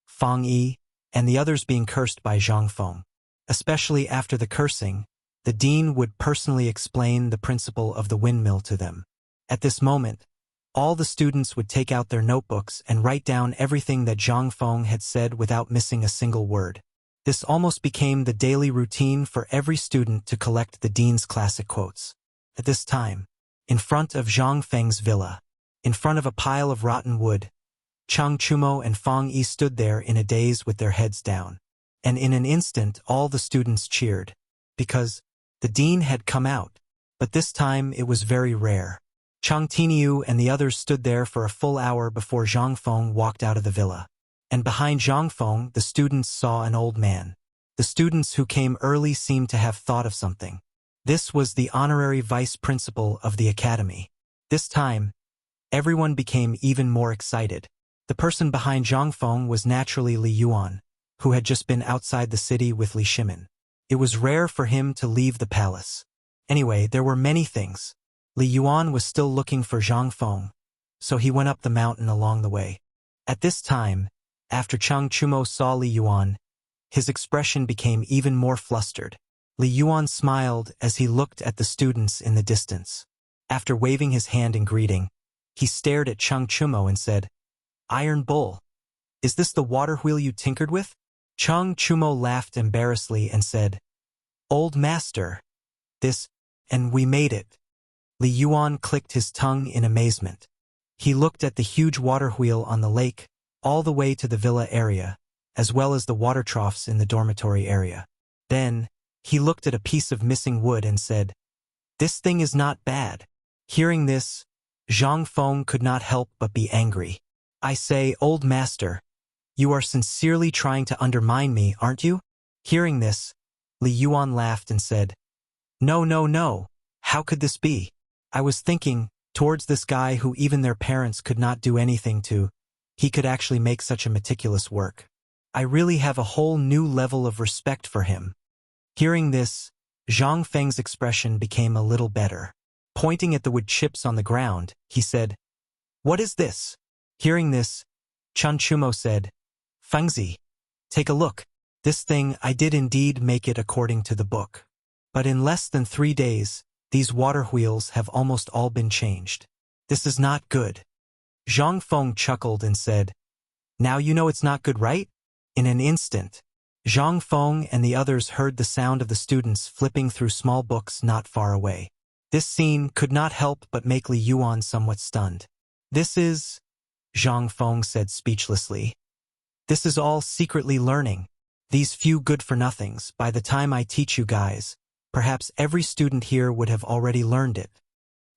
Fang Yi, and the others being cursed by Zhang Feng. Especially after the cursing, the dean would personally explain the principle of the windmill to them. At this moment, all the students would take out their notebooks and write down everything that Zhang Feng had said without missing a single word. This almost became the daily routine for every student to collect the dean's classic quotes. At this time, in front of Zhang Feng's villa, in front of a pile of rotten wood, Chang Chumo and Fang Yi stood there in a daze with their heads down. And in an instant all the students cheered, because the dean had come out, but this time it was very rare. Chang Tiniu and the others stood there for a full hour before Zhang Feng walked out of the villa. And behind Zhang Feng, the students saw an old man. The students who came early seemed to have thought of something. This was the honorary vice principal of the academy. This time, everyone became even more excited. The person behind Zhang Feng was naturally Li Yuan, who had just been outside the city with Li Shimin. It was rare for him to leave the palace. Anyway, there were many things. Li Yuan was still looking for Zhang Feng, so he went up the mountain along the way. At this time, after Chang Chumo saw Li Yuan, his expression became even more flustered. Li Yuan smiled as he looked at the students in the distance. After waving his hand in greeting, he stared at Chang Chumo and said, "Iron Bull, is this the water wheel you tinkered with?" Chang Chumo laughed embarrassedly and said, "Old master, and we made it." Li Yuan clicked his tongue in amazement. He looked at the huge water wheel on the lake, all the way to the villa area, as well as the water troughs in the dormitory area. Then, he looked at a piece of missing wood and said, "This thing is not bad." Hearing this, Zhang Feng could not help but be angry. "I say, old master, you are sincerely trying to undermine me, aren't you?" Hearing this, Li Yuan laughed and said, "No, no, no, how could this be? I was thinking, towards this guy who even their parents could not do anything to, he could actually make such a meticulous work. I really have a whole new level of respect for him. Hearing this, Zhang Feng's expression became a little better. Pointing at the wood chips on the ground, he said, "What is this?" Hearing this, Chun Chumo said, "Fengzi, take a look. This thing, I did indeed make it according to the book. But in less than 3 days, these water wheels have almost all been changed. This is not good." Zhang Feng chuckled and said, "Now you know it's not good, right?" In an instant, Zhang Feng and the others heard the sound of the students flipping through small books not far away. This scene could not help but make Li Yuan somewhat stunned. "This is," Zhang Feng said speechlessly. "This is all secretly learning. These few good-for-nothings, by the time I teach you guys, perhaps every student here would have already learned it."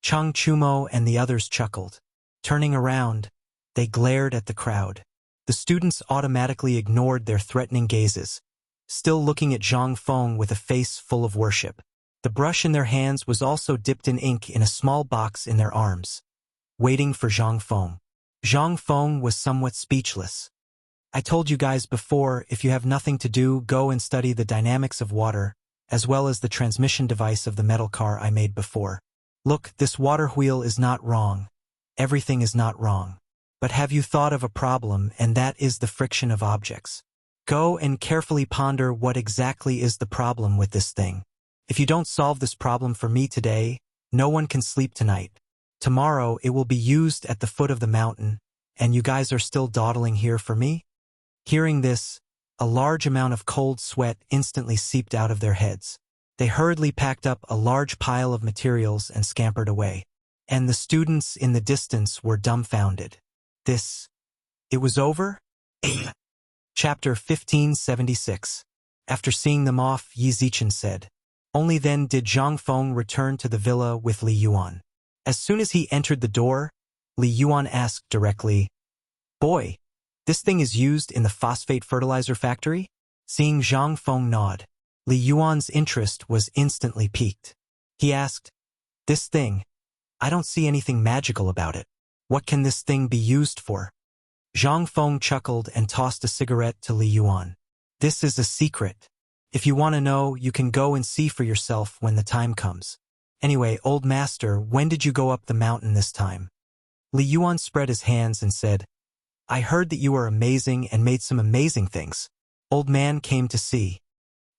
Chang Chumo and the others chuckled. Turning around, they glared at the crowd. The students automatically ignored their threatening gazes, still looking at Zhang Feng with a face full of worship. The brush in their hands was also dipped in ink in a small box in their arms, waiting for Zhang Feng. Zhang Feng was somewhat speechless. "I told you guys before, if you have nothing to do, go and study the dynamics of water, as well as the transmission device of the metal car I made before. Look, this water wheel is not wrong. Everything is not wrong. But have you thought of a problem, and that is the friction of objects? Go and carefully ponder what exactly is the problem with this thing. If you don't solve this problem for me today, no one can sleep tonight. Tomorrow it will be used at the foot of the mountain, and you guys are still dawdling here for me?" Hearing this, a large amount of cold sweat instantly seeped out of their heads. They hurriedly packed up a large pile of materials and scampered away. And the students in the distance were dumbfounded. It was over? Chapter 1576. After seeing them off, Yi Zichen said. Only then did Zhang Feng return to the villa with Li Yuan. As soon as he entered the door, Li Yuan asked directly, "Boy, this thing is used in the phosphate fertilizer factory?" Seeing Zhang Feng nod, Li Yuan's interest was instantly piqued. He asked, "This thing, I don't see anything magical about it. What can this thing be used for?" Zhang Feng chuckled and tossed a cigarette to Li Yuan. "This is a secret. If you want to know, you can go and see for yourself when the time comes. Anyway, old master, when did you go up the mountain this time?" Li Yuan spread his hands and said, "I heard that you were amazing and made some amazing things. Old man came to see."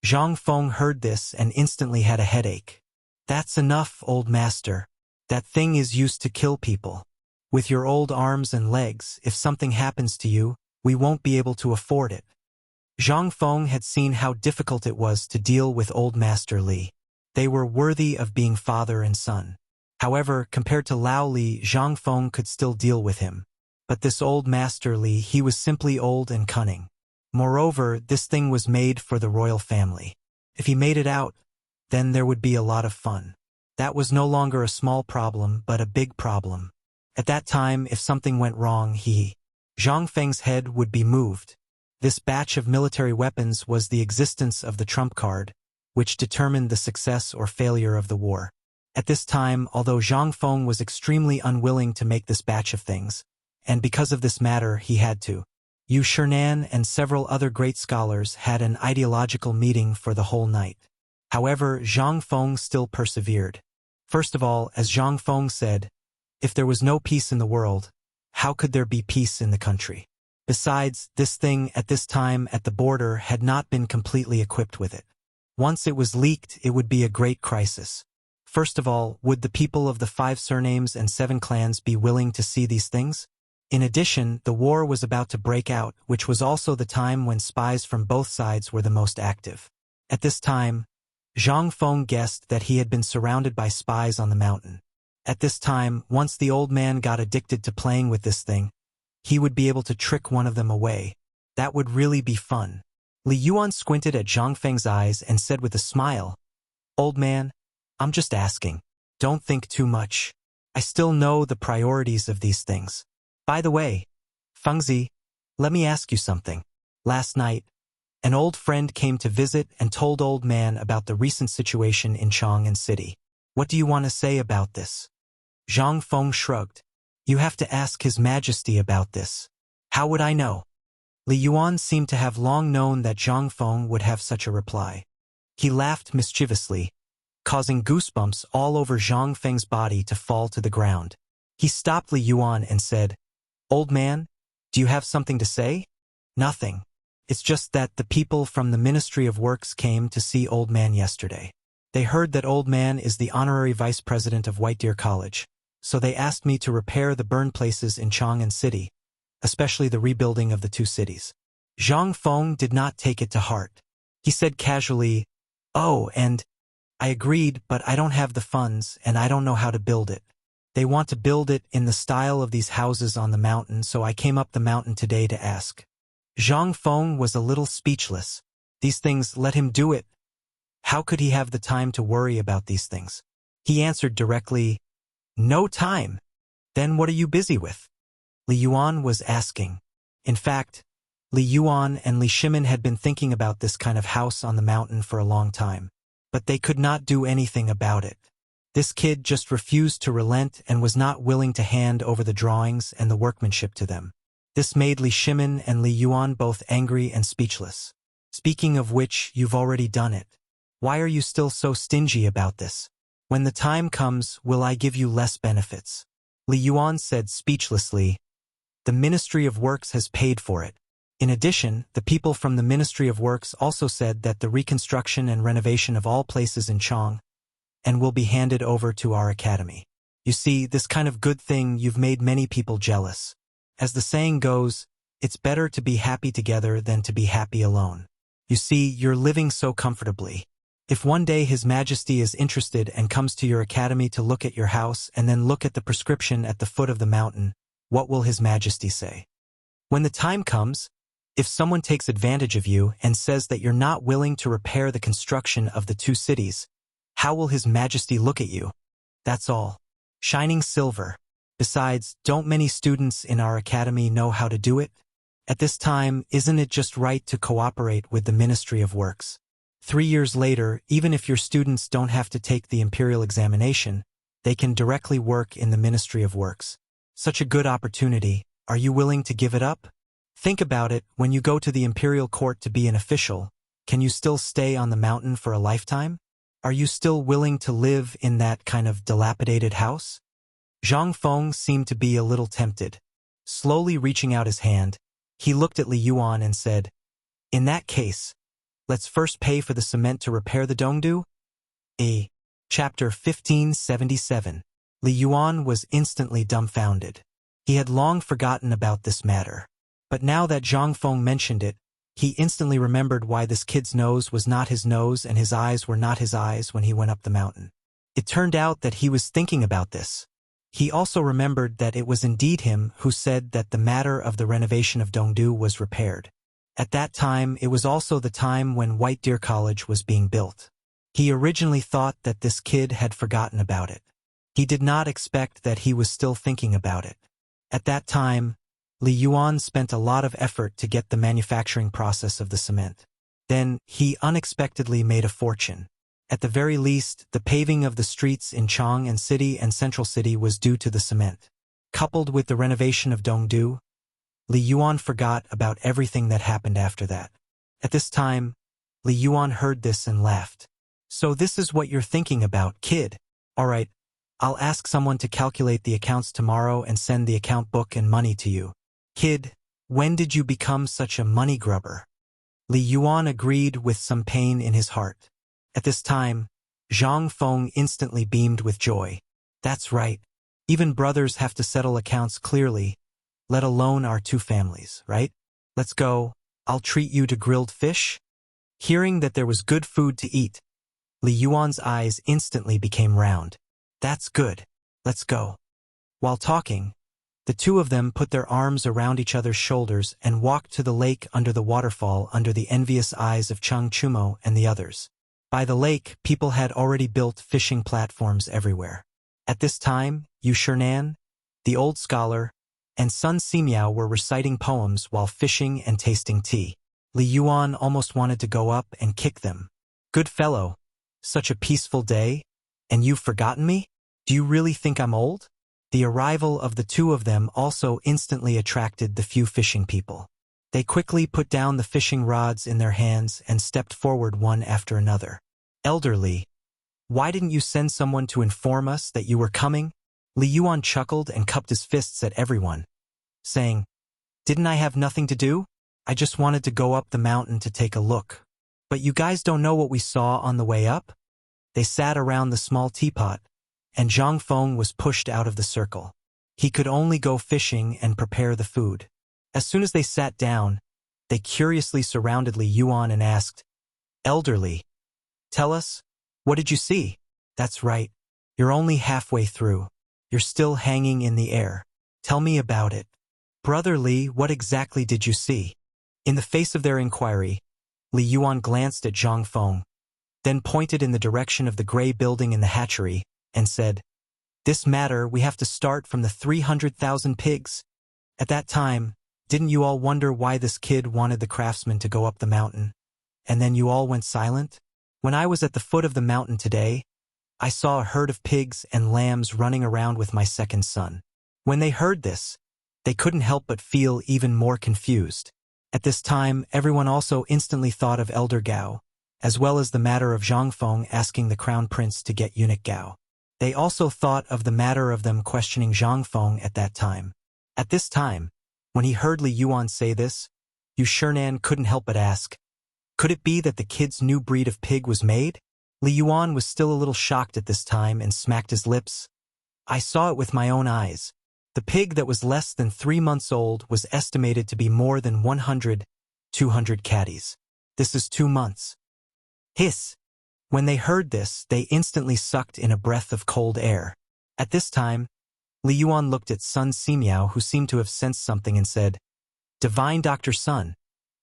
Zhang Feng heard this and instantly had a headache. "That's enough, old master. That thing is used to kill people. With your old arms and legs, if something happens to you, we won't be able to afford it." Zhang Feng had seen how difficult it was to deal with old Master Li. They were worthy of being father and son. However, compared to Lao Li, Zhang Feng could still deal with him. But this old Master Li, he was simply old and cunning. Moreover, this thing was made for the royal family. If he made it out, then there would be a lot of fun. That was no longer a small problem, but a big problem. At that time, if something went wrong, Zhang Feng's head would be moved. This batch of military weapons was the existence of the trump card, which determined the success or failure of the war. At this time, although Zhang Feng was extremely unwilling to make this batch of things, and because of this matter he had to, Yu Shernan and several other great scholars had an ideological meeting for the whole night. However, Zhang Feng still persevered. First of all, as Zhang Feng said, if there was no peace in the world, how could there be peace in the country? Besides, this thing at this time at the border had not been completely equipped with it. Once it was leaked, it would be a great crisis. First of all, would the people of the 5 surnames and 7 clans be willing to see these things? In addition, the war was about to break out, which was also the time when spies from both sides were the most active. At this time, Zhang Feng guessed that he had been surrounded by spies on the mountain. At this time, once the old man got addicted to playing with this thing, he would be able to trick one of them away. That would really be fun. Li Yuan squinted at Zhang Feng's eyes and said with a smile, "Old man, I'm just asking. Don't think too much. I still know the priorities of these things. By the way, Fengzi, let me ask you something. Last night, an old friend came to visit and told old man about the recent situation in Chang'an City. What do you want to say about this?" Zhang Feng shrugged. "You have to ask His Majesty about this. How would I know? Li Yuan seemed to have long known that Zhang Feng would have such a reply. He laughed mischievously, causing goosebumps all over Zhang Feng's body to fall to the ground. He stopped Li Yuan and said, "Old man, do you have something to say?" "Nothing. It's just that the people from the Ministry of Works came to see Old Man yesterday. They heard that Old Man is the honorary vice president of White Deer College, so they asked me to repair the burned places in Chang'an City, especially the rebuilding of the two cities." Zhang Feng did not take it to heart. He said casually, "Oh, and I agreed, but I don't have the funds and I don't know how to build it. They want to build it in the style of these houses on the mountain, so I came up the mountain today to ask." Zhang Feng was a little speechless. These things, let him do it. How could he have the time to worry about these things? He answered directly, "No time. Then what are you busy with?" Li Yuan was asking. In fact, Li Yuan and Li Shimin had been thinking about this kind of house on the mountain for a long time, but they could not do anything about it. This kid just refused to relent and was not willing to hand over the drawings and the workmanship to them. This made Li Shimin and Li Yuan both angry and speechless. "Speaking of which, you've already done it. Why are you still so stingy about this? When the time comes, will I give you less benefits?" Li Yuan said speechlessly, "The Ministry of Works has paid for it. In addition, the people from the Ministry of Works also said that the reconstruction and renovation of all places in Chang and will be handed over to our academy. You see, this kind of good thing you've made many people jealous. As the saying goes, it's better to be happy together than to be happy alone. You see, you're living so comfortably. If one day His Majesty is interested and comes to your academy to look at your house and then look at the prescription at the foot of the mountain, what will His Majesty say? When the time comes, if someone takes advantage of you and says that you're not willing to repair the construction of the two cities, how will His Majesty look at you? That's all. Shining silver. Besides, don't many students in our academy know how to do it? At this time, isn't it just right to cooperate with the Ministry of Works? 3 years later, even if your students don't have to take the imperial examination, they can directly work in the Ministry of Works. Such a good opportunity. Are you willing to give it up? Think about it, when you go to the imperial court to be an official, can you still stay on the mountain for a lifetime? Are you still willing to live in that kind of dilapidated house? Zhang Feng seemed to be a little tempted. Slowly reaching out his hand, he looked at Li Yuan and said, "In that case, let's first pay for the cement to repair the Dongdu?" Chapter 1577. Li Yuan was instantly dumbfounded. He had long forgotten about this matter. But now that Zhang Feng mentioned it, he instantly remembered why this kid's nose was not his nose and his eyes were not his eyes when he went up the mountain. It turned out that he was thinking about this. He also remembered that it was indeed him who said that the matter of the renovation of Dongdu was repaired. At that time, it was also the time when White Deer College was being built. He originally thought that this kid had forgotten about it. He did not expect that he was still thinking about it. At that time, Li Yuan spent a lot of effort to get the manufacturing process of the cement. Then, he unexpectedly made a fortune. At the very least, the paving of the streets in Chang'an City and Central City was due to the cement. Coupled with the renovation of Dongdu, Li Yuan forgot about everything that happened after that. At this time, Li Yuan heard this and laughed. "So this is what you're thinking about, kid. All right, I'll ask someone to calculate the accounts tomorrow and send the account book and money to you. Kid, when did you become such a money grubber?" Li Yuan agreed with some pain in his heart. At this time, Zhang Feng instantly beamed with joy. "That's right. Even brothers have to settle accounts clearly, let alone our two families, right? Let's go. I'll treat you to grilled fish." Hearing that there was good food to eat, Li Yuan's eyes instantly became round. "That's good. Let's go." While talking, the two of them put their arms around each other's shoulders and walked to the lake under the waterfall under the envious eyes of Cheng Chumo and the others. By the lake, people had already built fishing platforms everywhere. At this time, Yu Shernan, the old scholar, and Sun Simiao were reciting poems while fishing and tasting tea. Li Yuan almost wanted to go up and kick them. "Good fellow, such a peaceful day, and you've forgotten me? Do you really think I'm old?" The arrival of the two of them also instantly attracted the few fishing people. They quickly put down the fishing rods in their hands and stepped forward one after another. Elderly, why didn't you send someone to inform us that you were coming? Li Yuan chuckled and cupped his fists at everyone, saying, Didn't I have nothing to do? I just wanted to go up the mountain to take a look. But you guys don't know what we saw on the way up? They sat around the small teapot, and Zhang Feng was pushed out of the circle. He could only go fishing and prepare the food. As soon as they sat down, they curiously surrounded Li Yuan and asked, Elderly, tell us, what did you see? That's right. You're only halfway through. You're still hanging in the air. Tell me about it. Brother Li, what exactly did you see? In the face of their inquiry, Li Yuan glanced at Zhang Feng, then pointed in the direction of the gray building in the hatchery, and said, This matter we have to start from the 300,000 pigs. At that time, didn't you all wonder why this kid wanted the craftsman to go up the mountain? And then you all went silent? When I was at the foot of the mountain today, I saw a herd of pigs and lambs running around with my second son. When they heard this, they couldn't help but feel even more confused. At this time, everyone also instantly thought of Elder Gao, as well as the matter of Zhang Feng asking the crown prince to get eunuch Gao. They also thought of the matter of them questioning Zhang Feng at that time. At this time, when he heard Li Yuan say this, Yu Shernan couldn't help but ask, Could it be that the kid's new breed of pig was made? Li Yuan was still a little shocked at this time and smacked his lips. I saw it with my own eyes. The pig that was less than 3 months old was estimated to be more than 200 caddies. This is 2 months. Hiss! When they heard this, they instantly sucked in a breath of cold air. At this time, Li Yuan looked at Sun Simiao, who seemed to have sensed something, and said, Divine Dr. Sun,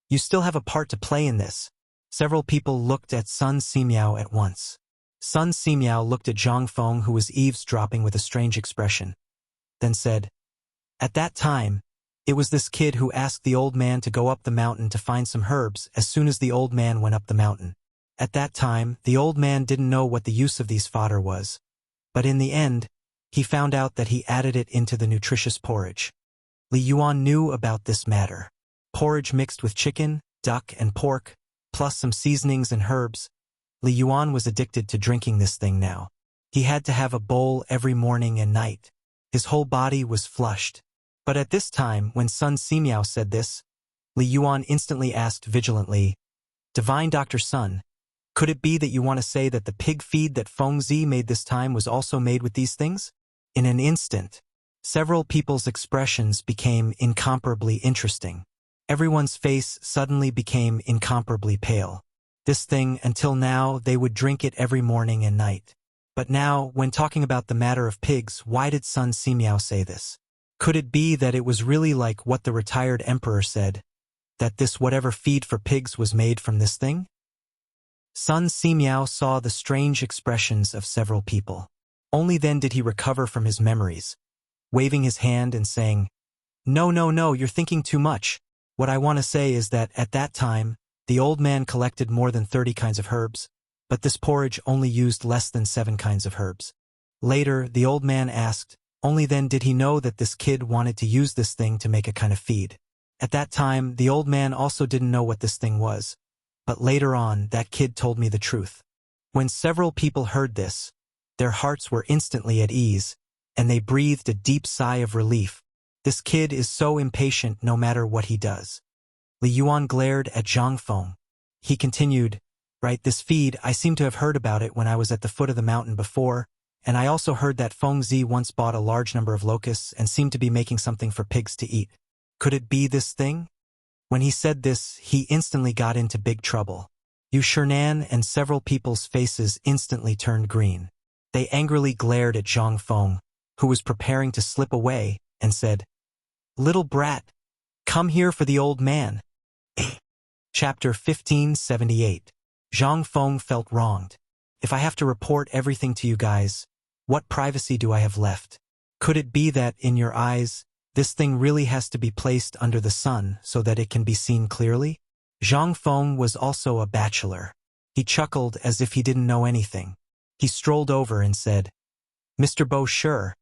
you still have a part to play in this. Several people looked at Sun Simiao at once. Sun Simiao looked at Zhang Feng, who was eavesdropping with a strange expression, then said, At that time, it was this kid who asked the old man to go up the mountain to find some herbs as soon as the old man went up the mountain. At that time, the old man didn't know what the use of these fodder was, but in the end, he found out that he added it into the nutritious porridge. Li Yuan knew about this matter. Porridge mixed with chicken, duck, and pork, plus some seasonings and herbs. Li Yuan was addicted to drinking this thing now. He had to have a bowl every morning and night. His whole body was flushed. But at this time, when Sun Simiao said this, Li Yuan instantly asked vigilantly, Divine Dr. Sun, could it be that you want to say that the pig feed that Feng Zi made this time was also made with these things? In an instant, several people's expressions became incomparably interesting. Everyone's face suddenly became incomparably pale. This thing, until now, they would drink it every morning and night. But now, when talking about the matter of pigs, why did Sun Simiao say this? Could it be that it was really like what the retired emperor said, that this whatever feed for pigs was made from this thing? Sun Simiao saw the strange expressions of several people. Only then did he recover from his memories, waving his hand and saying, No, you're thinking too much. What I want to say is that at that time, the old man collected more than 30 kinds of herbs, but this porridge only used less than 7 kinds of herbs. Later, the old man asked, only then did he know that this kid wanted to use this thing to make a kind of feed. At that time, the old man also didn't know what this thing was, but later on, that kid told me the truth. When several people heard this, their hearts were instantly at ease, and they breathed a deep sigh of relief. This kid is so impatient no matter what he does. Li Yuan glared at Zhang Feng. He continued, Right, this feed, I seem to have heard about it when I was at the foot of the mountain before, and I also heard that Feng Zi once bought a large number of locusts and seemed to be making something for pigs to eat. Could it be this thing? When he said this, he instantly got into big trouble. Yu Shernan and several people's faces instantly turned green. They angrily glared at Zhang Feng, who was preparing to slip away, and said, Little brat, come here for the old man. Chapter 1578. Zhang Feng felt wronged. If I have to report everything to you guys, what privacy do I have left? Could it be that, in your eyes, this thing really has to be placed under the sun so that it can be seen clearly? Zhang Feng was also a bachelor. He chuckled as if he didn't know anything. He strolled over and said, Mr. Bo, sure.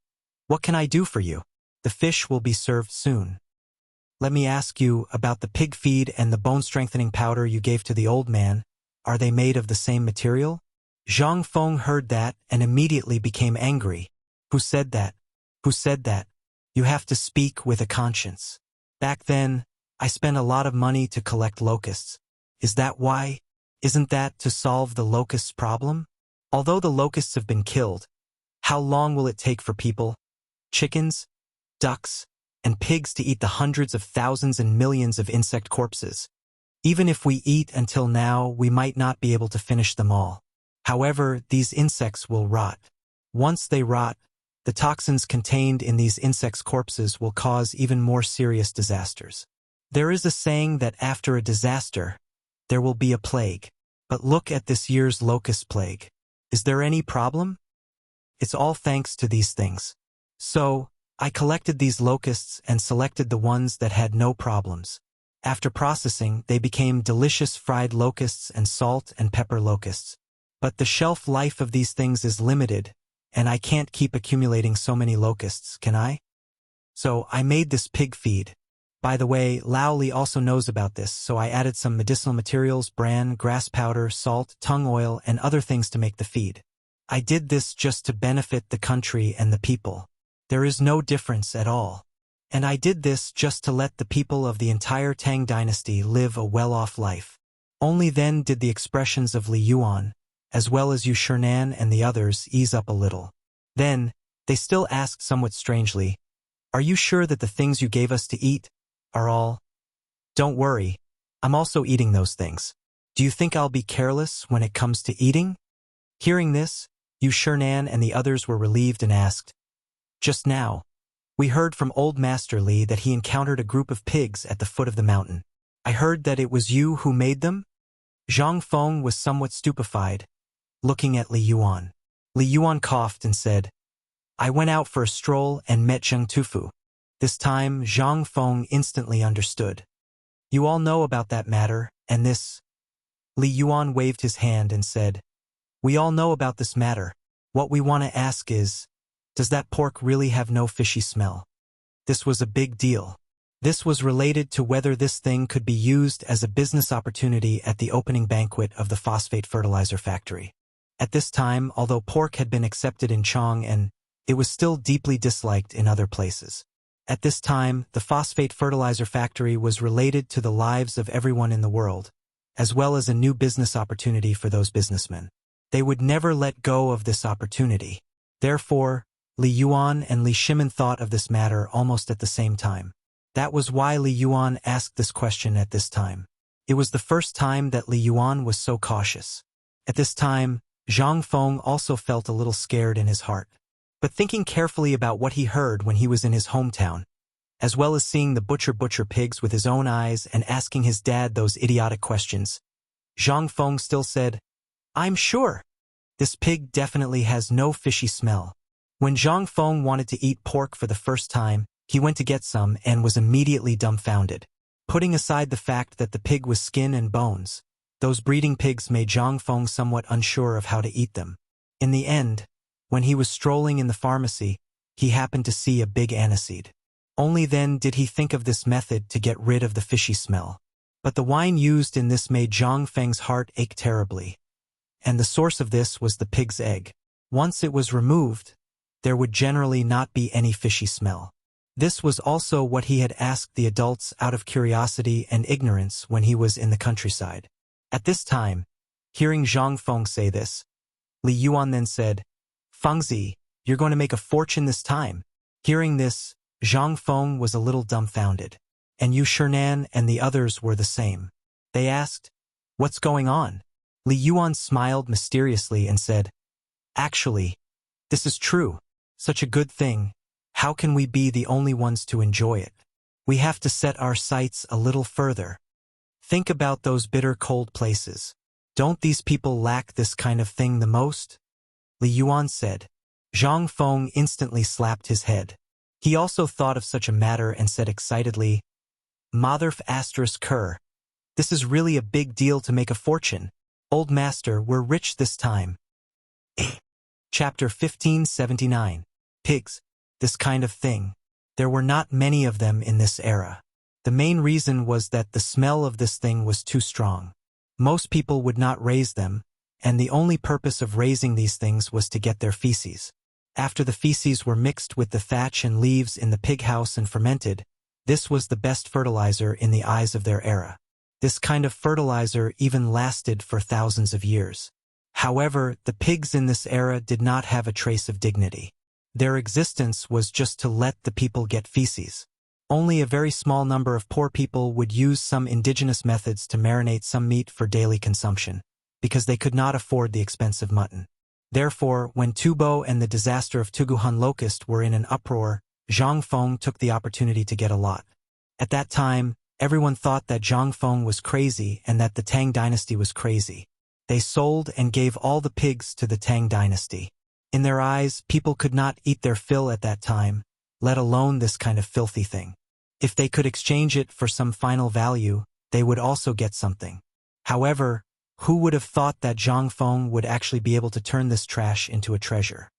What can I do for you? The fish will be served soon. Let me ask you about the pig feed and the bone-strengthening powder you gave to the old man. Are they made of the same material? Zhang Feng heard that and immediately became angry. Who said that? Who said that? You have to speak with a conscience. Back then, I spent a lot of money to collect locusts. Is that why? Isn't that to solve the locusts' problem? Although the locusts have been killed, how long will it take for people, chickens, ducks, and pigs to eat the hundreds of thousands and millions of insect corpses? Even if we eat until now, we might not be able to finish them all. However, these insects will rot. Once they rot, the toxins contained in these insects' corpses will cause even more serious disasters. There is a saying that after a disaster, there will be a plague. But look at this year's locust plague. Is there any problem? It's all thanks to these things. So, I collected these locusts and selected the ones that had no problems. After processing, they became delicious fried locusts and salt and pepper locusts. But the shelf life of these things is limited, and I can't keep accumulating so many locusts, can I? So I made this pig feed. By the way, Lao Li also knows about this, so I added some medicinal materials, bran, grass powder, salt, tung oil, and other things to make the feed. I did this just to benefit the country and the people. There is no difference at all. And I did this just to let the people of the entire Tang dynasty live a well-off life. Only then did the expressions of Li Yuan, as well as Yu Shernan and the others, ease up a little. Then, they still asked somewhat strangely, "Are you sure that the things you gave us to eat are all?" "Don't worry, I'm also eating those things. Do you think I'll be careless when it comes to eating?" Hearing this, Yu Shernan and the others were relieved and asked, "Just now, we heard from Old Master Li that he encountered a group of pigs at the foot of the mountain. I heard that it was you who made them?" Zhang Feng was somewhat stupefied, looking at Li Yuan. Li Yuan coughed and said, "I went out for a stroll and met Zheng Tufu." This time, Zhang Feng instantly understood. "You all know about that matter, and this." Li Yuan waved his hand and said, "We all know about this matter. What we want to ask is, does that pork really have no fishy smell?" This was a big deal. This was related to whether this thing could be used as a business opportunity at the opening banquet of the phosphate fertilizer factory. At this time, although pork had been accepted in Chang'an, it was still deeply disliked in other places. At this time, the phosphate fertilizer factory was related to the lives of everyone in the world, as well as a new business opportunity for those businessmen. They would never let go of this opportunity. Therefore, Li Yuan and Li Shimin thought of this matter almost at the same time. That was why Li Yuan asked this question at this time. It was the first time that Li Yuan was so cautious. At this time, Zhang Feng also felt a little scared in his heart. But thinking carefully about what he heard when he was in his hometown, as well as seeing the butcher pigs with his own eyes and asking his dad those idiotic questions, Zhang Feng still said, "I'm sure. This pig definitely has no fishy smell." When Zhang Feng wanted to eat pork for the first time, he went to get some and was immediately dumbfounded. Putting aside the fact that the pig was skin and bones, those breeding pigs made Zhang Feng somewhat unsure of how to eat them. In the end, when he was strolling in the pharmacy, he happened to see a big aniseed. Only then did he think of this method to get rid of the fishy smell. But the wine used in this made Zhang Feng's heart ache terribly. And the source of this was the pig's egg. Once it was removed, there would generally not be any fishy smell. This was also what he had asked the adults out of curiosity and ignorance when he was in the countryside. At this time, hearing Zhang Feng say this, Li Yuan then said, "Fengzi, you're going to make a fortune this time." Hearing this, Zhang Feng was a little dumbfounded, and Yu Shernan and the others were the same. They asked, "What's going on?" Li Yuan smiled mysteriously and said, "Actually, this is true. Such a good thing. How can we be the only ones to enjoy it? We have to set our sights a little further. Think about those bitter cold places. Don't these people lack this kind of thing the most?" Li Yuan said. Zhang Feng instantly slapped his head. He also thought of such a matter and said excitedly, "Motherf asterisk cur. This is really a big deal to make a fortune. Old Master, we're rich this time." Chapter 1579. Pigs. this kind of thing. There were not many of them in this era. The main reason was that the smell of this thing was too strong. Most people would not raise them, and the only purpose of raising these things was to get their feces. After the feces were mixed with the thatch and leaves in the pig house and fermented, this was the best fertilizer in the eyes of their era. This kind of fertilizer even lasted for thousands of years. However, the pigs in this era did not have a trace of dignity. Their existence was just to let the people get feces. Only a very small number of poor people would use some indigenous methods to marinate some meat for daily consumption, because they could not afford the expensive mutton. Therefore, when Tubo and the disaster of Tuguhan Locust were in an uproar, Zhang Feng took the opportunity to get a lot. At that time, everyone thought that Zhang Feng was crazy and that the Tang dynasty was crazy. They sold and gave all the pigs to the Tang dynasty. In their eyes, people could not eat their fill at that time, let alone this kind of filthy thing. If they could exchange it for some final value, they would also get something. However, who would have thought that Zhang Feng would actually be able to turn this trash into a treasure?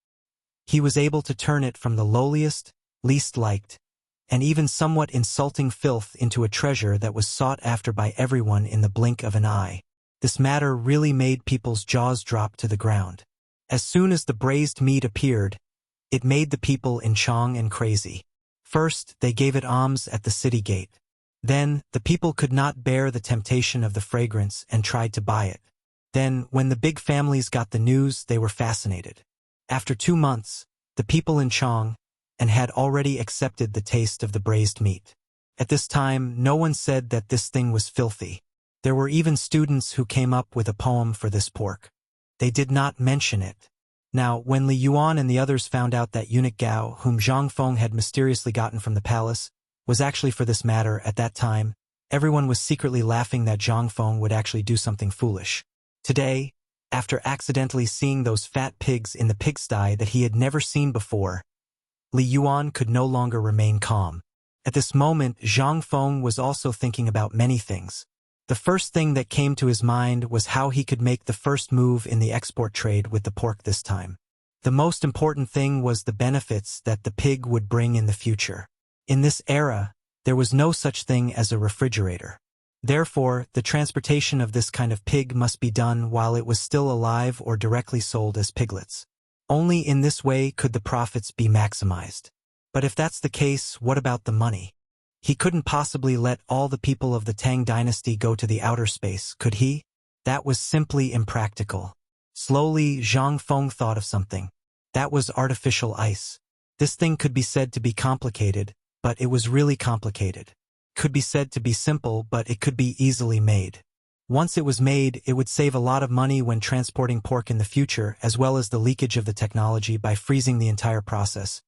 He was able to turn it from the lowliest, least liked, and even somewhat insulting filth into a treasure that was sought after by everyone in the blink of an eye. This matter really made people's jaws drop to the ground. As soon as the braised meat appeared, it made the people in Chang crazy. First, they gave it alms at the city gate. Then, the people could not bear the temptation of the fragrance and tried to buy it. Then, when the big families got the news, they were fascinated. After 2 months, the people in Chang had already accepted the taste of the braised meat. At this time, no one said that this thing was filthy. There were even students who came up with a poem for this pork. They did not mention it. Now, when Li Yuan and the others found out that eunuch Gao, whom Zhang Feng had mysteriously gotten from the palace, was actually for this matter at that time, everyone was secretly laughing that Zhang Feng would actually do something foolish. Today, after accidentally seeing those fat pigs in the pigsty that he had never seen before, Li Yuan could no longer remain calm. At this moment, Zhang Feng was also thinking about many things. The first thing that came to his mind was how he could make the first move in the export trade with the pork this time. The most important thing was the benefits that the pig would bring in the future. In this era, there was no such thing as a refrigerator. Therefore, the transportation of this kind of pig must be done while it was still alive or directly sold as piglets. Only in this way could the profits be maximized. But if that's the case, what about the money? He couldn't possibly let all the people of the Tang dynasty go to the outer space, could he? That was simply impractical. Slowly, Zhang Feng thought of something. That was artificial ice. This thing could be said to be complicated, but it was really complicated. Could be said to be simple, but it could be easily made. Once it was made, it would save a lot of money when transporting pork in the future, as well as the leakage of the technology by freezing the entire process.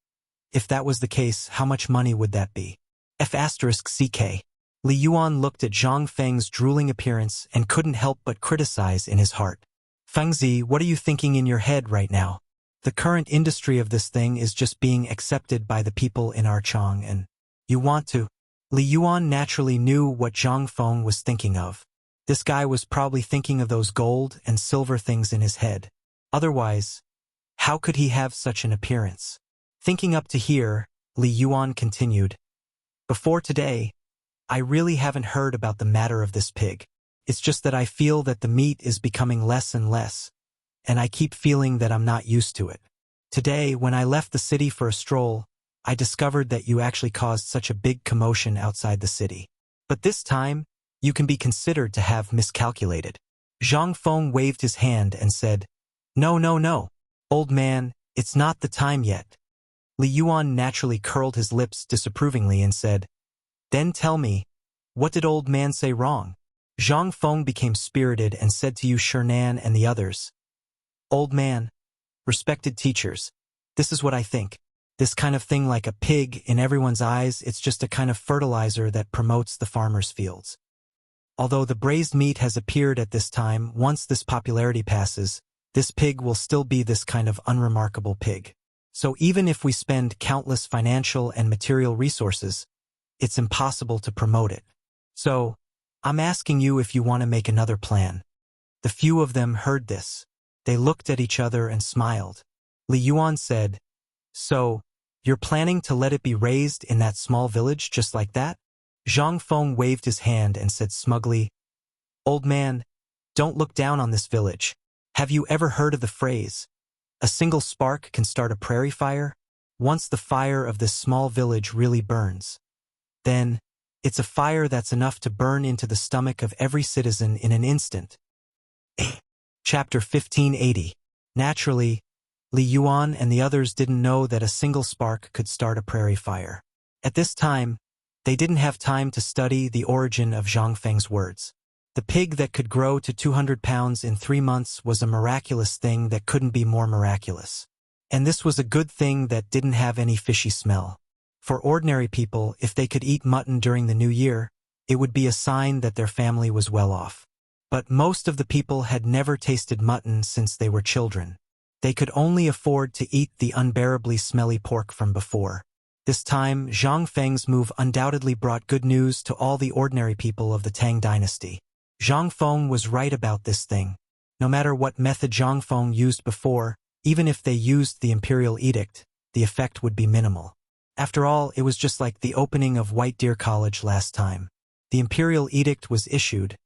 If that was the case, how much money would that be? F***CK. Li Yuan looked at Zhang Feng's drooling appearance and couldn't help but criticize in his heart. Fengzi, what are you thinking in your head right now? The current industry of this thing is just being accepted by the people in our Chang and you want to. Li Yuan naturally knew what Zhang Feng was thinking of. This guy was probably thinking of those gold and silver things in his head. Otherwise, how could he have such an appearance? Thinking up to here, Li Yuan continued. Before today, I really haven't heard about the matter of this pig. It's just that I feel that the meat is becoming less and less, and I keep feeling that I'm not used to it. Today, when I left the city for a stroll, I discovered that you actually caused such a big commotion outside the city. But this time, you can be considered to have miscalculated. Zhang Feng waved his hand and said, No, old man, it's not the time yet. Li Yuan naturally curled his lips disapprovingly and said, Then tell me, what did old man say wrong? Zhang Feng became spirited and said to Yu Shernan and the others, Old man, respected teachers, this is what I think. This kind of thing like a pig, in everyone's eyes, it's just a kind of fertilizer that promotes the farmer's fields. Although the braised meat has appeared at this time, once this popularity passes, this pig will still be this kind of unremarkable pig. So even if we spend countless financial and material resources, it's impossible to promote it. So, I'm asking you if you want to make another plan. The few of them heard this. They looked at each other and smiled. Li Yuan said, So, You're planning to let it be raised in that small village just like that? Zhang Feng waved his hand and said smugly, Old man, don't look down on this village. Have you ever heard of the phrase, a single spark can start a prairie fire? Once the fire of this small village really burns, then it's a fire that's enough to burn into the stomach of every citizen in an instant. Chapter 1580. Naturally, Li Yuan and the others didn't know that a single spark could start a prairie fire. At this time, they didn't have time to study the origin of Zhang Feng's words. The pig that could grow to 200 pounds in 3 months was a miraculous thing that couldn't be more miraculous. And this was a good thing that didn't have any fishy smell. For ordinary people, if they could eat mutton during the new year, it would be a sign that their family was well off. But most of the people had never tasted mutton since they were children. They could only afford to eat the unbearably smelly pork from before. This time, Zhang Feng's move undoubtedly brought good news to all the ordinary people of the Tang dynasty. Zhang Feng was right about this thing. No matter what method Zhang Feng used before, even if they used the imperial edict, the effect would be minimal. After all, it was just like the opening of White Deer College last time. The imperial edict was issued,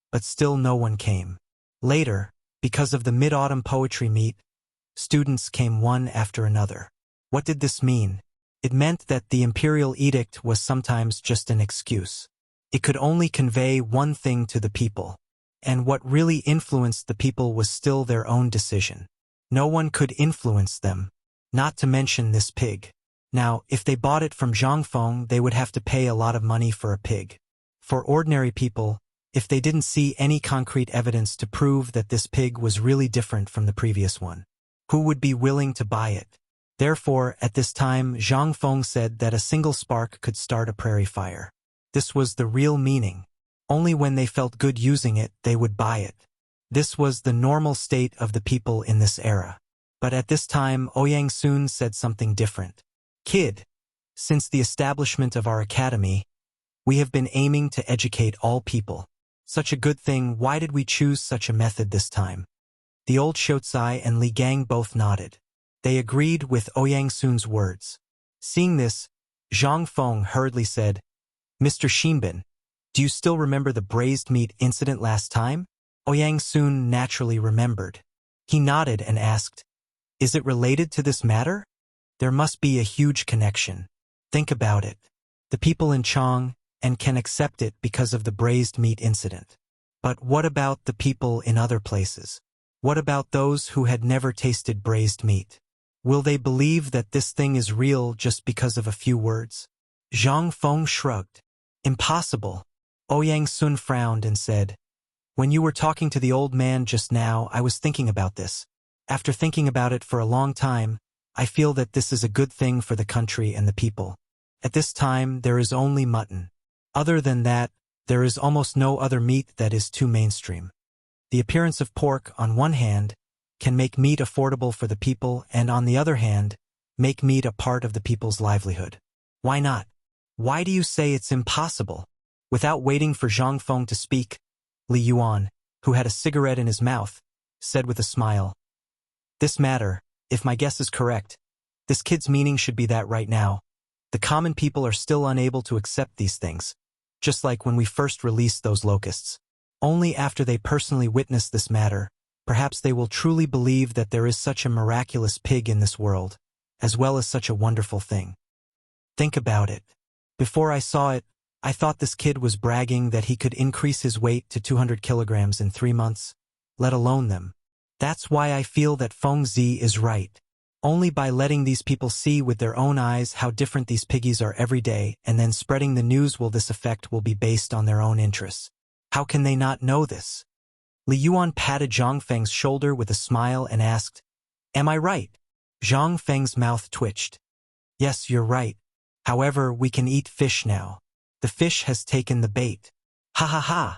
but still no one came. Later, because of the mid-autumn poetry meet, students came one after another. What did this mean? It meant that the imperial edict was sometimes just an excuse. It could only convey one thing to the people. And what really influenced the people was still their own decision. No one could influence them, not to mention this pig. Now, if they bought it from Zhang Feng, they would have to pay a lot of money for a pig. For ordinary people, if they didn't see any concrete evidence to prove that this pig was really different from the previous one, who would be willing to buy it? Therefore, at this time, Zhang Feng said that a single spark could start a prairie fire. This was the real meaning. Only when they felt good using it, they would buy it. This was the normal state of the people in this era. But at this time, Ouyang Sun said something different. Kid, since the establishment of our academy, we have been aiming to educate all people. Such a good thing, why did we choose such a method this time? The old Shotsai and Li Gang both nodded. They agreed with Ouyang Sun's words. Seeing this, Zhang Feng hurriedly said, Mr. Xinbin, do you still remember the braised meat incident last time? Ouyang Sun naturally remembered. He nodded and asked, Is it related to this matter? There must be a huge connection. Think about it. The people in Chang and can accept it because of the braised meat incident. But what about the people in other places? What about those who had never tasted braised meat? Will they believe that this thing is real just because of a few words? Zhang Feng shrugged. Impossible. Ouyang Sun frowned and said, When you were talking to the old man just now, I was thinking about this. After thinking about it for a long time, I feel that this is a good thing for the country and the people. At this time, there is only mutton. Other than that, there is almost no other meat that is too mainstream. The appearance of pork, on one hand, can make meat affordable for the people and on the other hand, make meat a part of the people's livelihood. Why not? Why do you say it's impossible? Without waiting for Zhang Feng to speak, Li Yuan, who had a cigarette in his mouth, said with a smile, This matter, if my guess is correct, this kid's meaning should be that right now. The common people are still unable to accept these things, just like when we first released those locusts. Only after they personally witness this matter, perhaps they will truly believe that there is such a miraculous pig in this world, as well as such a wonderful thing. Think about it. Before I saw it, I thought this kid was bragging that he could increase his weight to 200 kilograms in 3 months, let alone them. That's why I feel that Feng Zi is right. Only by letting these people see with their own eyes how different these piggies are every day and then spreading the news will this effect will be based on their own interests. How can they not know this? Li Yuan patted Zhang Feng's shoulder with a smile and asked, Am I right? Zhang Feng's mouth twitched. Yes, you're right. However, we can eat fish now. The fish has taken the bait. Ha ha ha.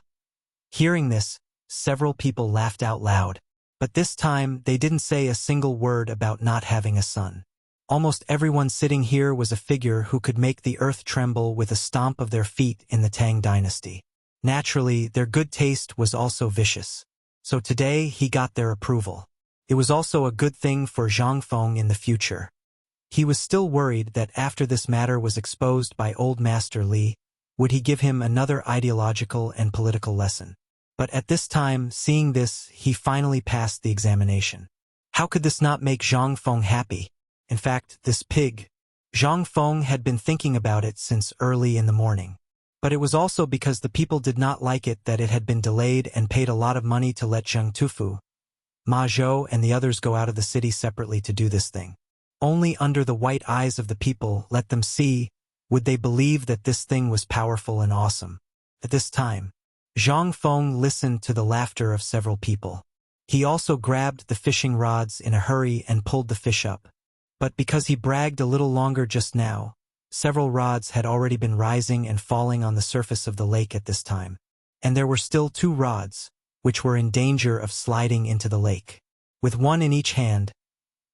Hearing this, several people laughed out loud. But this time, they didn't say a single word about not having a son. Almost everyone sitting here was a figure who could make the earth tremble with a stomp of their feet in the Tang dynasty. Naturally, their good taste was also vicious. So today, he got their approval. It was also a good thing for Zhang Feng in the future. He was still worried that after this matter was exposed by Old Master Li, would he give him another ideological and political lesson. But at this time, seeing this, he finally passed the examination. How could this not make Zhang Feng happy? In fact, this pig, Zhang Feng had been thinking about it since early in the morning. But it was also because the people did not like it that it had been delayed and paid a lot of money to let Zheng Tufu, Ma Zhou and the others go out of the city separately to do this thing. Only under the white eyes of the people, let them see, would they believe that this thing was powerful and awesome. At this time, Zhang Feng listened to the laughter of several people. He also grabbed the fishing rods in a hurry and pulled the fish up. But because he bragged a little longer just now, several rods had already been rising and falling on the surface of the lake at this time. And there were still 2 rods, which were in danger of sliding into the lake. With one in each hand,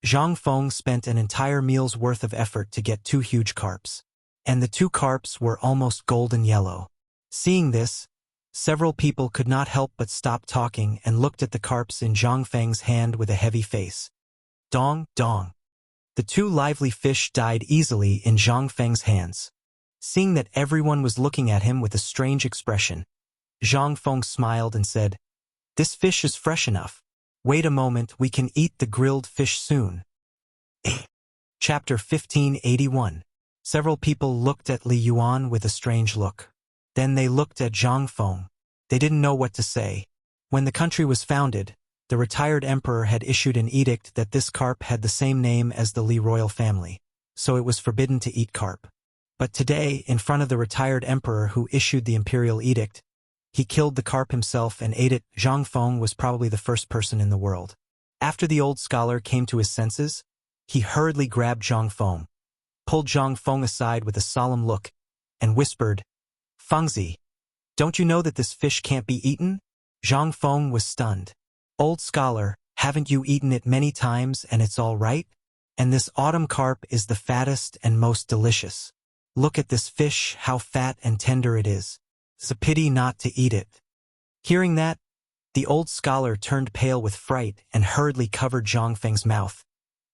Zhang Feng spent an entire meal's worth of effort to get 2 huge carps. And the 2 carps were almost golden yellow. Seeing this, several people could not help but stop talking and looked at the carps in Zhang Feng's hand with a heavy face. Dong, dong. The 2 lively fish died easily in Zhang Feng's hands. Seeing that everyone was looking at him with a strange expression, Zhang Feng smiled and said, "This fish is fresh enough. Wait a moment, we can eat the grilled fish soon." Chapter 1581. Several people looked at Li Yuan with a strange look. Then they looked at Zhang Feng. They didn't know what to say. When the country was founded, the retired emperor had issued an edict that this carp had the same name as the Li royal family, so it was forbidden to eat carp. But today, in front of the retired emperor who issued the imperial edict, he killed the carp himself and ate it. Zhang Feng was probably the first person in the world. After the old scholar came to his senses, he hurriedly grabbed Zhang Feng, pulled Zhang Feng aside with a solemn look, and whispered, "Fengzi, don't you know that this fish can't be eaten?" Zhang Feng was stunned. "Old scholar, haven't you eaten it many times and it's all right? And this autumn carp is the fattest and most delicious. Look at this fish, how fat and tender it is. It's a pity not to eat it." Hearing that, the old scholar turned pale with fright and hurriedly covered Zhang Feng's mouth,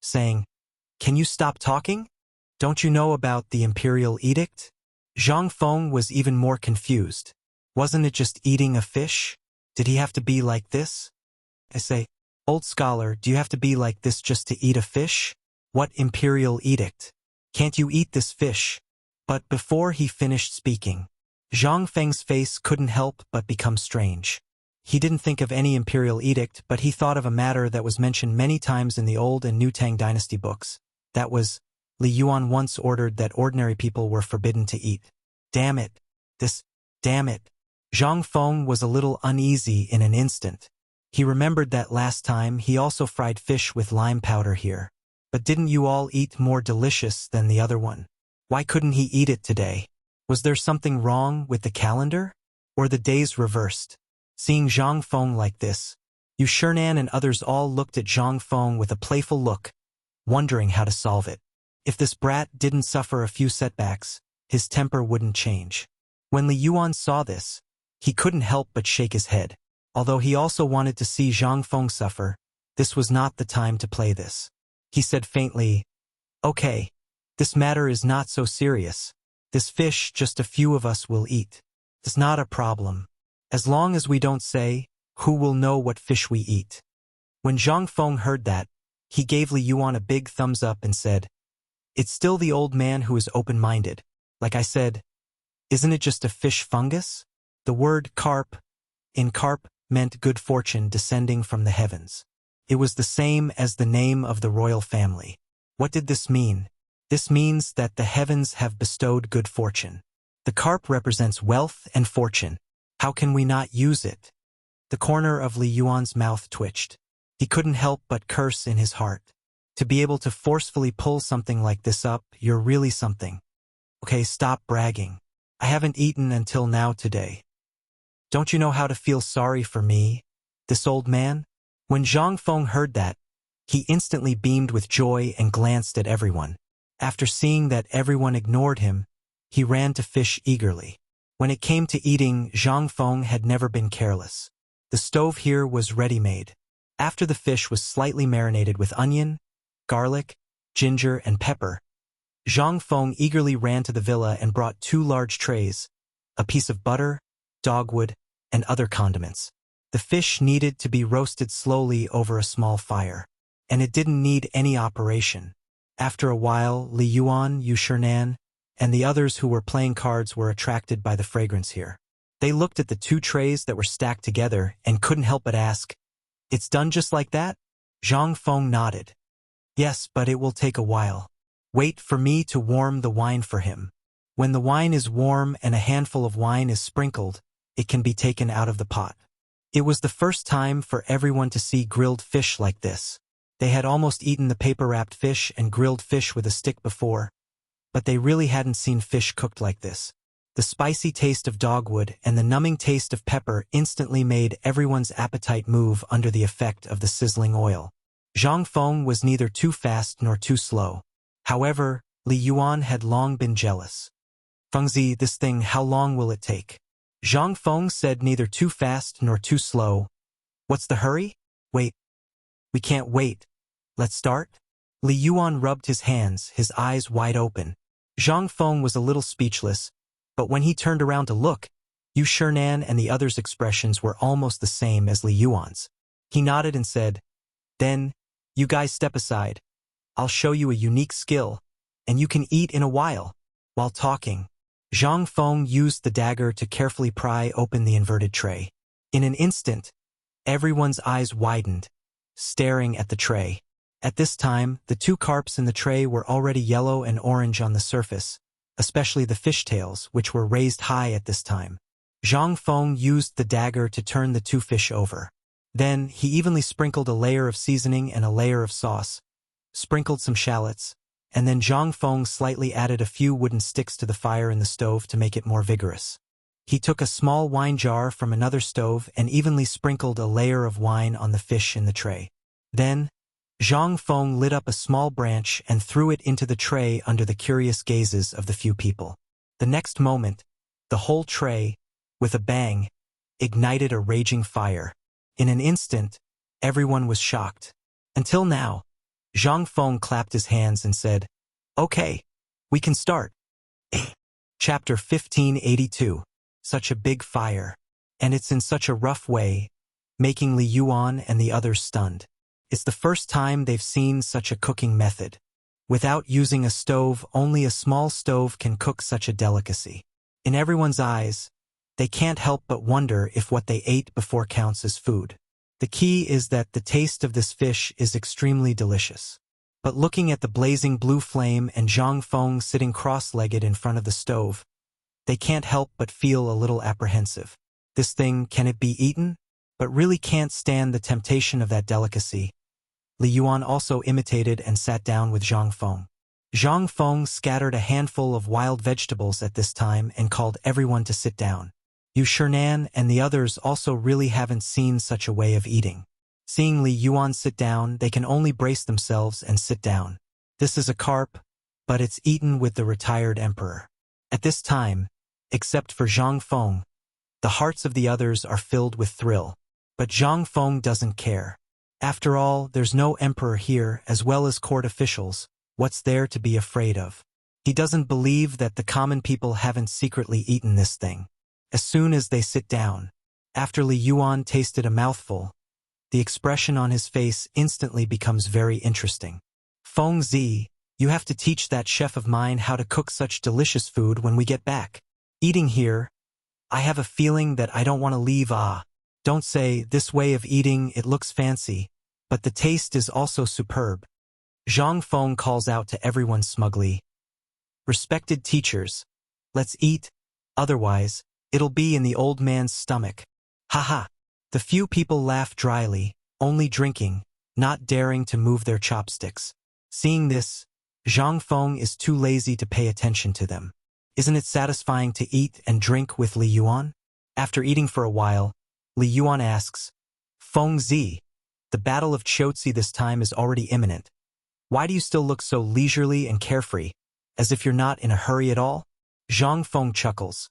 saying, "Can you stop talking? Don't you know about the imperial edict?" Zhang Feng was even more confused. Wasn't it just eating a fish? Did he have to be like this? I say, "Old scholar, do you have to be like this just to eat a fish? What imperial edict? Can't you eat this fish?" But before he finished speaking, Zhang Feng's face couldn't help but become strange. He didn't think of any imperial edict, but he thought of a matter that was mentioned many times in the old and new Tang dynasty books. That was, Li Yuan once ordered that ordinary people were forbidden to eat. Damn it. Damn it. Zhang Feng was a little uneasy in an instant. He remembered that last time he also fried fish with lime powder here. But didn't you all eat more delicious than the other one? Why couldn't he eat it today? Was there something wrong with the calendar? Or the days reversed? Seeing Zhang Feng like this, Yu Shernan and others all looked at Zhang Feng with a playful look, wondering how to solve it. If this brat didn't suffer a few setbacks, his temper wouldn't change. When Li Yuan saw this, he couldn't help but shake his head. Although he also wanted to see Zhang Feng suffer, this was not the time to play this. He said faintly, "Okay, this matter is not so serious. This fish just a few of us will eat. It's not a problem. As long as we don't say, who will know what fish we eat." When Zhang Feng heard that, he gave Li Yuan a big thumbs up and said, "It's still the old man who is open-minded. Like I said, isn't it just a fish fungus?" The word carp in carp meant good fortune descending from the heavens. It was the same as the name of the royal family. What did this mean? This means that the heavens have bestowed good fortune. The carp represents wealth and fortune. How can we not use it? The corner of Li Yuan's mouth twitched. He couldn't help but curse in his heart. To be able to forcefully pull something like this up, you're really something. Okay, stop bragging. I haven't eaten until now today. Don't you know how to feel sorry for me, this old man? When Zhang Feng heard that, he instantly beamed with joy and glanced at everyone. After seeing that everyone ignored him, he ran to fish eagerly. When it came to eating, Zhang Feng had never been careless. The stove here was ready-made. After the fish was slightly marinated with onion, garlic, ginger, and pepper. Zhang Feng eagerly ran to the villa and brought 2 large trays, a piece of butter, dogwood, and other condiments. The fish needed to be roasted slowly over a small fire, and it didn't need any operation. After a while, Li Yuan, Yu Shernan, and the others who were playing cards were attracted by the fragrance here. They looked at the 2 trays that were stacked together and couldn't help but ask, "It's done just like that?" Zhang Feng nodded. "Yes, but it will take a while. Wait for me to warm the wine for him. When the wine is warm and a handful of wine is sprinkled, it can be taken out of the pot." It was the first time for everyone to see grilled fish like this. They had almost eaten the paper-wrapped fish and grilled fish with a stick before, but they really hadn't seen fish cooked like this. The spicy taste of dogwood and the numbing taste of pepper instantly made everyone's appetite move under the effect of the sizzling oil. Zhang Feng was neither too fast nor too slow. However, Li Yuan had long been jealous. "Fengzi, this thing, how long will it take?" Zhang Feng said, "Neither too fast nor too slow. What's the hurry? Wait. We can't wait. Let's start?" Li Yuan rubbed his hands, his eyes wide open. Zhang Feng was a little speechless, but when he turned around to look, Yu Shernan and the others' expressions were almost the same as Li Yuan's. He nodded and said, "Then, you guys step aside. I'll show you a unique skill, and you can eat in a while." While talking, Zhang Feng used the dagger to carefully pry open the inverted tray. In an instant, everyone's eyes widened, staring at the tray. At this time, the 2 carps in the tray were already yellow and orange on the surface, especially the fishtails, which were raised high at this time. Zhang Feng used the dagger to turn the 2 fish over. Then, he evenly sprinkled a layer of seasoning and a layer of sauce, sprinkled some shallots, and then Zhang Feng slightly added a few wooden sticks to the fire in the stove to make it more vigorous. He took a small wine jar from another stove and evenly sprinkled a layer of wine on the fish in the tray. Then, Zhang Feng lit up a small branch and threw it into the tray under the curious gazes of the few people. The next moment, the whole tray, with a bang, ignited a raging fire. In an instant, everyone was shocked. Until now, Zhang Feng clapped his hands and said, "Okay, we can start." Chapter 1582. Such a big fire. And it's in such a rough way, making Li Yuan and the others stunned. It's the first time they've seen such a cooking method. Without using a stove, only a small stove can cook such a delicacy. In everyone's eyes, they can't help but wonder if what they ate before counts as food. The key is that the taste of this fish is extremely delicious. But looking at the blazing blue flame and Zhang Feng sitting cross-legged in front of the stove, they can't help but feel a little apprehensive. This thing, can it be eaten? But really can't stand the temptation of that delicacy. Li Yuan also imitated and sat down with Zhang Feng. Zhang Feng scattered a handful of wild vegetables at this time and called everyone to sit down. Yu Shernan and the others also really haven't seen such a way of eating. Seeing Li Yuan sit down, they can only brace themselves and sit down. This is a carp, but it's eaten with the retired emperor. At this time, except for Zhang Feng, the hearts of the others are filled with thrill. But Zhang Feng doesn't care. After all, there's no emperor here, as well as court officials. What's there to be afraid of? He doesn't believe that the common people haven't secretly eaten this thing. As soon as they sit down, after Li Yuan tasted a mouthful, the expression on his face instantly becomes very interesting. "Feng Zi, you have to teach that chef of mine how to cook such delicious food when we get back. Eating here, I have a feeling that I don't want to leave. Don't say, this way of eating, it looks fancy, but the taste is also superb." Zhang Feng calls out to everyone smugly, "Respected teachers, let's eat, otherwise, it'll be in the old man's stomach." Haha. The few people laugh dryly, only drinking, not daring to move their chopsticks. Seeing this, Zhang Feng is too lazy to pay attention to them. Isn't it satisfying to eat and drink with Li Yuan? After eating for a while, Li Yuan asks, "Feng Zi, the Battle of Chotzi this time is already imminent. Why do you still look so leisurely and carefree, as if you're not in a hurry at all?" Zhang Feng chuckles.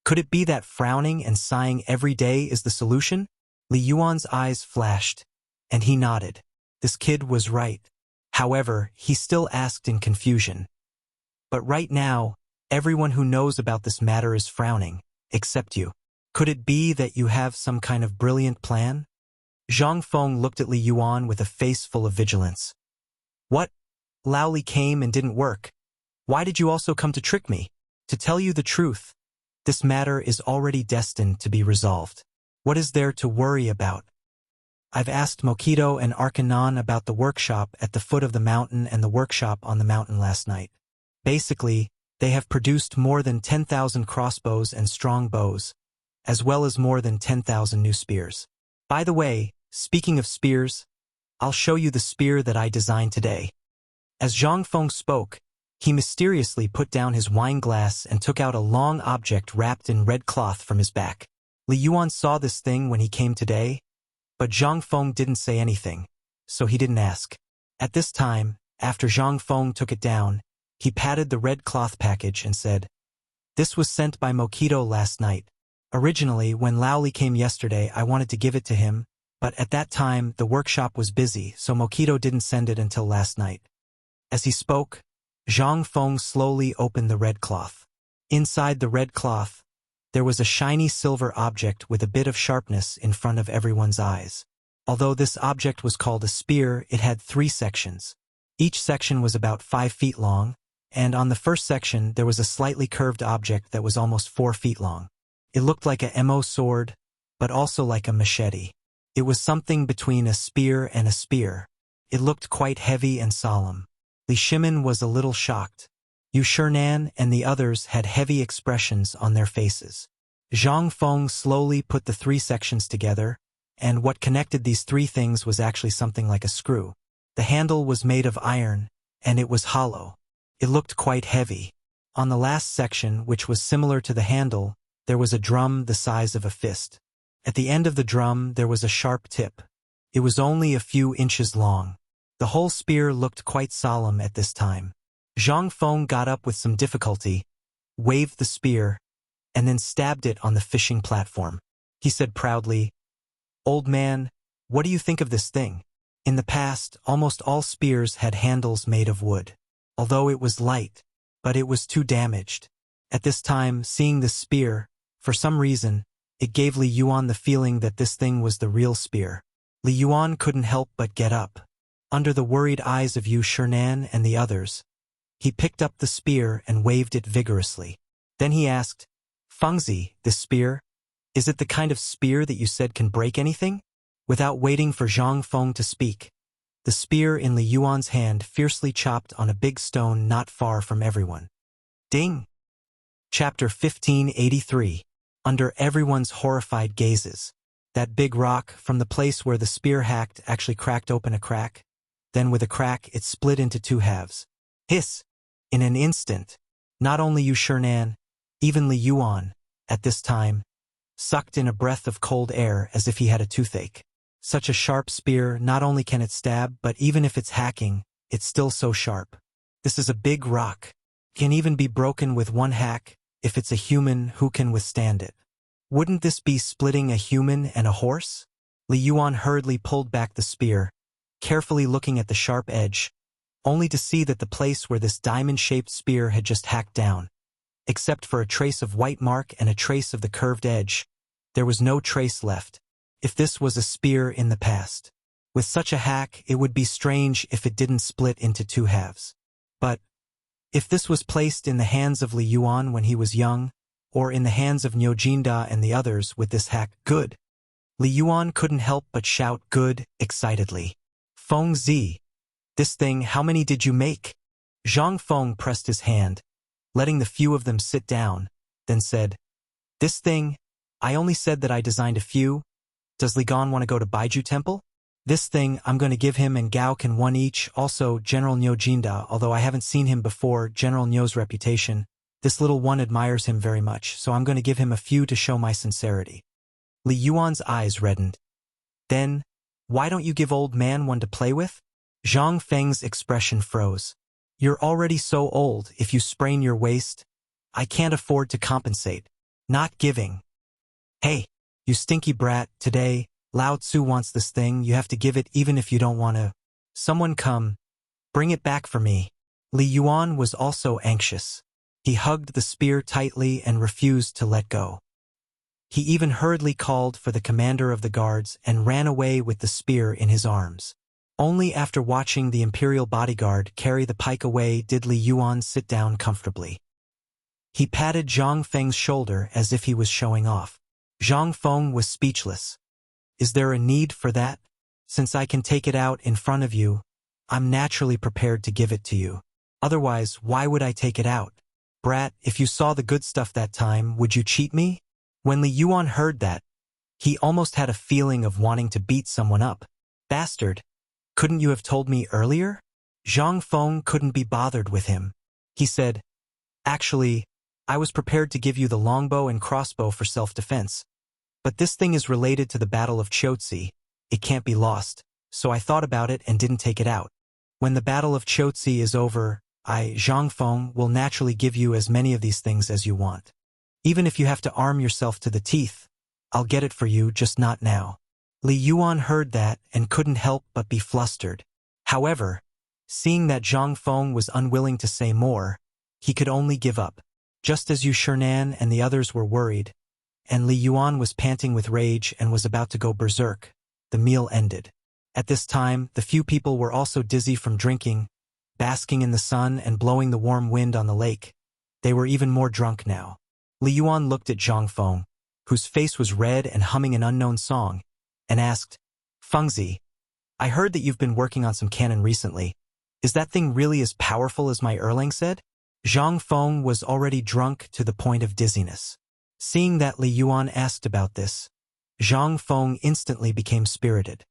Could it be that frowning and sighing every day is the solution? Li Yuan's eyes flashed, and he nodded. This kid was right. However, he still asked in confusion. But right now, everyone who knows about this matter is frowning, except you. Could it be that you have some kind of brilliant plan? Zhang Feng looked at Li Yuan with a face full of vigilance. What? Lao Li came and didn't work. Why did you also come to trick me? To tell you the truth, this matter is already destined to be resolved. What is there to worry about? I've asked Mokito and Arkanon about the workshop at the foot of the mountain and the workshop on the mountain last night. Basically, they have produced more than 10,000 crossbows and strong bows, as well as more than 10,000 new spears. By the way, speaking of spears, I'll show you the spear that I designed today. As Zhang Feng spoke, he mysteriously put down his wine glass and took out a long object wrapped in red cloth from his back. Li Yuan saw this thing when he came today, but Zhang Feng didn't say anything, so he didn't ask. At this time, after Zhang Feng took it down, he patted the red cloth package and said, "This was sent by Mokito last night. Originally, when Lao Li came yesterday, I wanted to give it to him, but at that time the workshop was busy, so Mokito didn't send it until last night." As he spoke, Zhang Feng slowly opened the red cloth. Inside the red cloth, there was a shiny silver object with a bit of sharpness in front of everyone's eyes. Although this object was called a spear, it had 3 sections. Each section was about 5 feet long, and on the first section there was a slightly curved object that was almost 4 feet long. It looked like a mo sword, but also like a machete. It was something between a spear and a spear. It looked quite heavy and solemn. Li Shimin was a little shocked. Yu Shernan and the others had heavy expressions on their faces. Zhang Feng slowly put the 3 sections together, and what connected these 3 things was actually something like a screw. The handle was made of iron, and it was hollow. It looked quite heavy. On the last section, which was similar to the handle, there was a drum the size of a fist. At the end of the drum there was a sharp tip. It was only a few inches long. The whole spear looked quite solemn at this time. Zhang Feng got up with some difficulty, waved the spear, and then stabbed it on the fishing platform. He said proudly, "Old man, what do you think of this thing?" In the past, almost all spears had handles made of wood. Although it was light, but it was too damaged. At this time, seeing the spear, for some reason, it gave Li Yuan the feeling that this thing was the real spear. Li Yuan couldn't help but get up. Under the worried eyes of Yu Shernan and the others, he picked up the spear and waved it vigorously. Then he asked, "Fengzi, this spear, is it the kind of spear that you said can break anything?" Without waiting for Zhang Feng to speak, the spear in Li Yuan's hand fiercely chopped on a big stone not far from everyone. Ding! Chapter 1583. Under everyone's horrified gazes, that big rock from the place where the spear hacked actually cracked open a crack. Then with a crack it split into 2 halves. Hiss! In an instant, not only Yu Shernan, even Li Yuan, at this time, sucked in a breath of cold air as if he had a toothache. Such a sharp spear, not only can it stab, but even if it's hacking, it's still so sharp. This is a big rock. It can even be broken with 1 hack. If it's a human, who can withstand it? Wouldn't this be splitting a human and a horse? Li Yuan hurriedly pulled back the spear, carefully looking at the sharp edge, only to see that the place where this diamond-shaped spear had just hacked down, except for a trace of white mark and a trace of the curved edge, there was no trace left. If this was a spear in the past, with such a hack, it would be strange if it didn't split into 2 halves. But if this was placed in the hands of Li Yuan when he was young, or in the hands of Nyojinda and the others with this hack, good. Li Yuan couldn't help but shout good excitedly. Feng Zi, this thing, how many did you make? Zhang Feng pressed his hand, letting the few of them sit down, then said, "This thing, I only said that I designed a few. Does Li Gan want to go to Baiju Temple? This thing, I'm going to give him and Gao can 1 each, also General Nyojinda, although I haven't seen him before, General Nyo's reputation. This little one admires him very much, so I'm going to give him a few to show my sincerity." Li Yuan's eyes reddened. "Then, why don't you give old man one to play with?" Zhang Feng's expression froze. "You're already so old, if you sprain your waist, I can't afford to compensate. Not giving." "Hey, you stinky brat, today, Lao Tzu wants this thing, you have to give it even if you don't want to." "Someone come." Bring it back for me. Li Yuan was also anxious. He hugged the spear tightly and refused to let go. He even hurriedly called for the commander of the guards and ran away with the spear in his arms. Only after watching the imperial bodyguard carry the pike away did Li Yuan sit down comfortably. He patted Zhang Feng's shoulder as if he was showing off. Zhang Feng was speechless. Is there a need for that? Since I can take it out in front of you, I'm naturally prepared to give it to you. Otherwise, why would I take it out? Brat, if you saw the good stuff that time, would you cheat me? When Li Yuan heard that, he almost had a feeling of wanting to beat someone up. Bastard, couldn't you have told me earlier? Zhang Feng couldn't be bothered with him. He said, actually, I was prepared to give you the longbow and crossbow for self-defense. But this thing is related to the Battle of Chotzi. It can't be lost, so I thought about it and didn't take it out. When the Battle of Chotzi is over, I, Zhang Feng, will naturally give you as many of these things as you want. Even if you have to arm yourself to the teeth, I'll get it for you, just not now. Li Yuan heard that and couldn't help but be flustered. However, seeing that Zhang Feng was unwilling to say more, he could only give up. Just as Yu Shernan and the others were worried, and Li Yuan was panting with rage and was about to go berserk, the meal ended. At this time, the few people were also dizzy from drinking, basking in the sun and blowing the warm wind on the lake. They were even more drunk now. Li Yuan looked at Zhang Feng, whose face was red and humming an unknown song, and asked, Fengzi, I heard that you've been working on some cannon recently. Is that thing really as powerful as my Erlang said? Zhang Feng was already drunk to the point of dizziness. Seeing that Li Yuan asked about this, Zhang Feng instantly became spirited.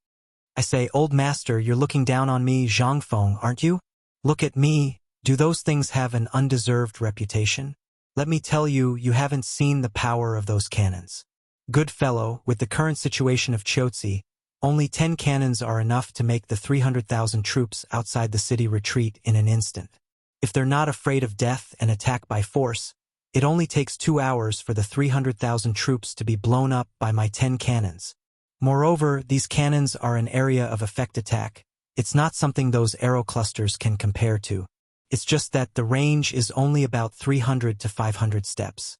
I say, old master, you're looking down on me, Zhang Feng, aren't you? Look at me. Do those things have an undeserved reputation? Let me tell you, you haven't seen the power of those cannons. Good fellow, with the current situation of Chotzi, only 10 cannons are enough to make the 300,000 troops outside the city retreat in an instant. If they're not afraid of death and attack by force, it only takes 2 hours for the 300,000 troops to be blown up by my 10 cannons. Moreover, these cannons are an area of effect attack. It's not something those arrow clusters can compare to. It's just that the range is only about 300 to 500 steps.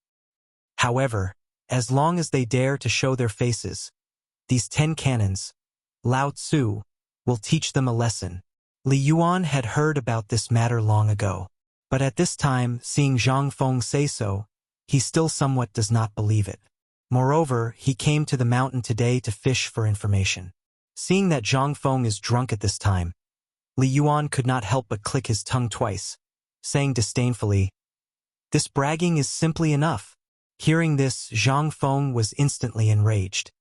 However, as long as they dare to show their faces, these 10 cannons, Lao Tzu, will teach them a lesson. Li Yuan had heard about this matter long ago, but at this time, seeing Zhang Feng say so, he still somewhat does not believe it. Moreover, he came to the mountain today to fish for information. Seeing that Zhang Feng is drunk at this time, Li Yuan could not help but click his tongue twice, saying disdainfully, This bragging is simply enough. Hearing this, Zhang Feng was instantly enraged.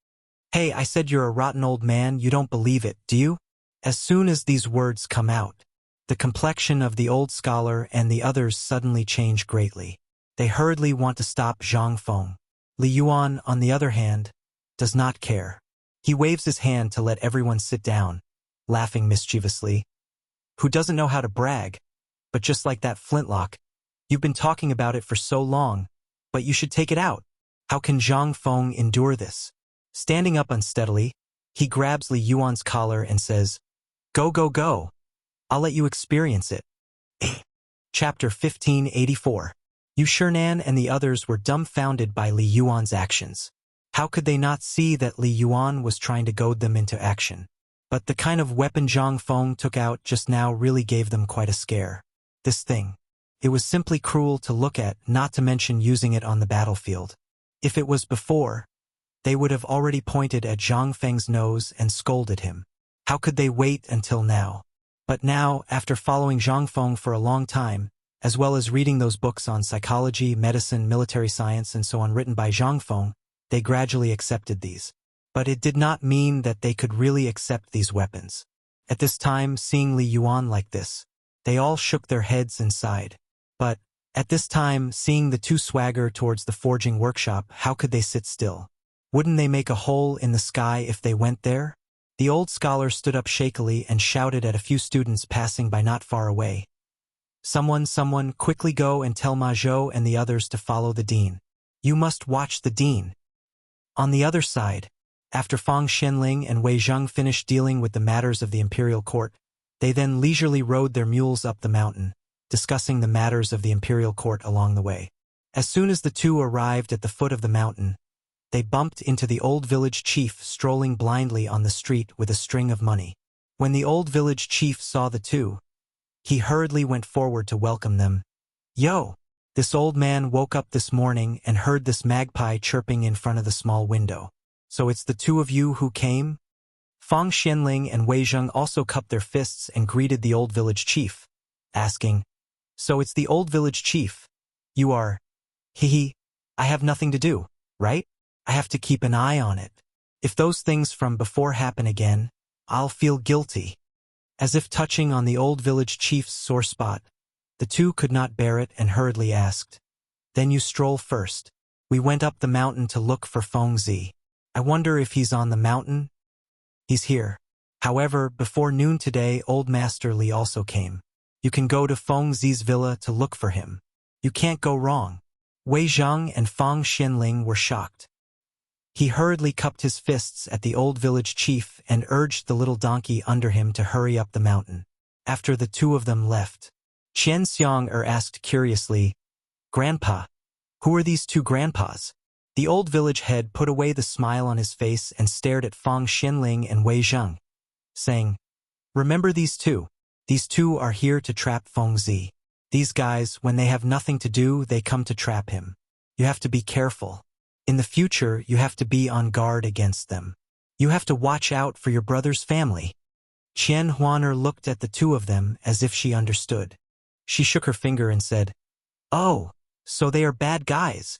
Hey, I said you're a rotten old man, you don't believe it, do you? As soon as these words come out, the complexion of the old scholar and the others suddenly change greatly. They hurriedly want to stop Zhang Feng. Li Yuan, on the other hand, does not care. He waves his hand to let everyone sit down, laughing mischievously. Who doesn't know how to brag? But just like that flintlock, you've been talking about it for so long, but you should take it out. How can Zhang Feng endure this? Standing up unsteadily, he grabs Li Yuan's collar and says, Go, go, go. I'll let you experience it. Chapter 1584. Yu Shernan and the others were dumbfounded by Li Yuan's actions. How could they not see that Li Yuan was trying to goad them into action? But the kind of weapon Zhang Feng took out just now really gave them quite a scare. This thing. It was simply cruel to look at, not to mention using it on the battlefield. If it was before, they would have already pointed at Zhang Feng's nose and scolded him. How could they wait until now? But now, after following Zhang Feng for a long time, as well as reading those books on psychology, medicine, military science, and so on written by Zhang Feng, they gradually accepted these. But it did not mean that they could really accept these weapons. At this time, seeing Li Yuan like this, they all shook their heads and sighed. But, at this time, seeing the two swagger towards the forging workshop, how could they sit still? Wouldn't they make a hole in the sky if they went there? The old scholar stood up shakily and shouted at a few students passing by not far away. Someone, quickly go and tell Ma Zhou and the others to follow the dean. You must watch the dean. On the other side, after Fang Shenling and Wei Zheng finished dealing with the matters of the imperial court, They then leisurely rode their mules up the mountain, discussing the matters of the imperial court along the way. As soon as the two arrived at the foot of the mountain, they bumped into the old village chief strolling blindly on the street with a string of money. When the old village chief saw the two, he hurriedly went forward to welcome them. "Yo! This old man woke up this morning and heard this magpie chirping in front of the small window. So it's the two of you who came?" Fang Xianling and Wei Zheng also cupped their fists and greeted the old village chief, asking, "So it's the old village chief. You are... Hehe, I have nothing to do, right? I have to keep an eye on it. If those things from before happen again, I'll feel guilty." As if touching on the old village chief's sore spot, the two could not bear it and hurriedly asked, "Then you stroll first. We went up the mountain to look for Feng Zi. I wonder if he's on the mountain?" "He's here. However, before noon today, old Master Li also came. You can go to Feng Zi's villa to look for him. You can't go wrong." Wei Zheng and Fang Xianling were shocked. He hurriedly cupped his fists at the old village chief and urged the little donkey under him to hurry up the mountain. After the two of them left, Qian Xiang asked curiously, "Grandpa, who are these two grandpas?" The old village head put away the smile on his face and stared at Fang Xianling and Wei Zheng, saying, "Remember these two? These two are here to trap Feng Zi. These guys, when they have nothing to do, they come to trap him. You have to be careful. In the future, you have to be on guard against them. You have to watch out for your brother's family." Qian Huaner looked at the two of them as if she understood. She shook her finger and said, "Oh, so they are bad guys."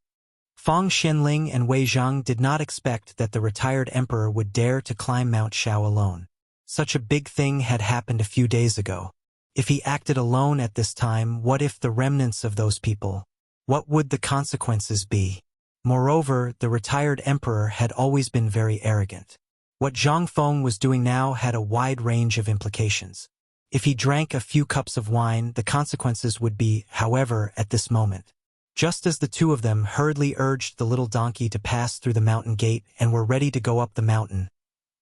Fang Xianling and Wei Zheng did not expect that the retired emperor would dare to climb Mount Shao alone. Such a big thing had happened a few days ago. If he acted alone at this time, what if the remnants of those people? What would the consequences be? Moreover, the retired emperor had always been very arrogant. What Zhang Feng was doing now had a wide range of implications. If he drank a few cups of wine, the consequences would be, however, at this moment. Just as the two of them hurriedly urged the little donkey to pass through the mountain gate and were ready to go up the mountain,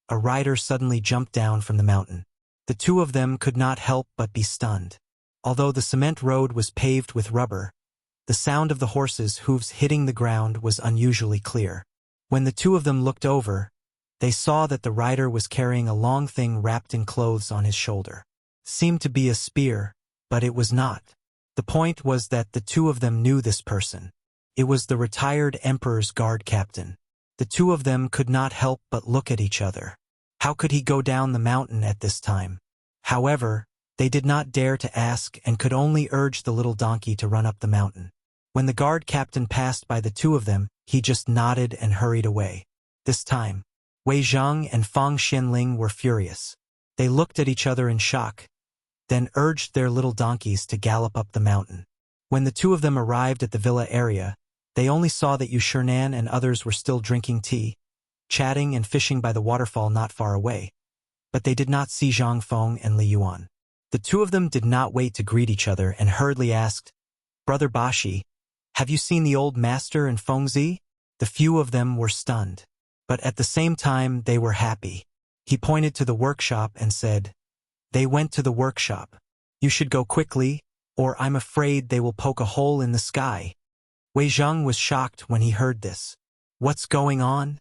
a rider suddenly jumped down from the mountain. The two of them could not help but be stunned. Although the cement road was paved with rubber, the sound of the horses' hooves hitting the ground was unusually clear. When the two of them looked over, they saw that the rider was carrying a long thing wrapped in clothes on his shoulder. Seemed to be a spear, but it was not. The point was that the two of them knew this person. It was the retired emperor's guard captain. The two of them could not help but look at each other. How could he go down the mountain at this time? However, they did not dare to ask and could only urge the little donkey to run up the mountain. When the guard captain passed by the two of them, he just nodded and hurried away. This time, Wei Zheng and Fang Xianling were furious. They looked at each other in shock, then urged their little donkeys to gallop up the mountain. When the two of them arrived at the villa area, they only saw that Yu Shernan and others were still drinking tea, chatting and fishing by the waterfall not far away, but they did not see Zhang Feng and Li Yuan. The two of them did not wait to greet each other and hurriedly asked, "Brother Bashi, have you seen the old master and Feng Zi?" The few of them were stunned, but at the same time they were happy. He pointed to the workshop and said, "They went to the workshop. You should go quickly, or I'm afraid they will poke a hole in the sky." Wei Zheng was shocked when he heard this. What's going on?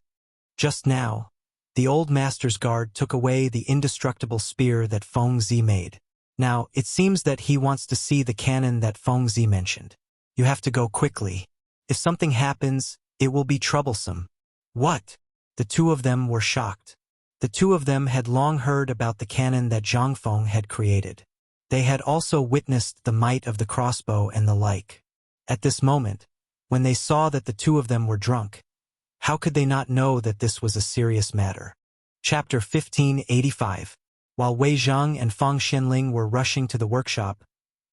Just now, the old master's guard took away the indestructible spear that Feng Zi made. Now, it seems that he wants to see the cannon that Feng Zi mentioned. You have to go quickly. If something happens, it will be troublesome. What? The two of them were shocked. The two of them had long heard about the cannon that Zhang Feng had created. They had also witnessed the might of the crossbow and the like. At this moment, when they saw that the two of them were drunk, how could they not know that this was a serious matter? Chapter 1585. While Wei Zheng and Fang Xianling were rushing to the workshop,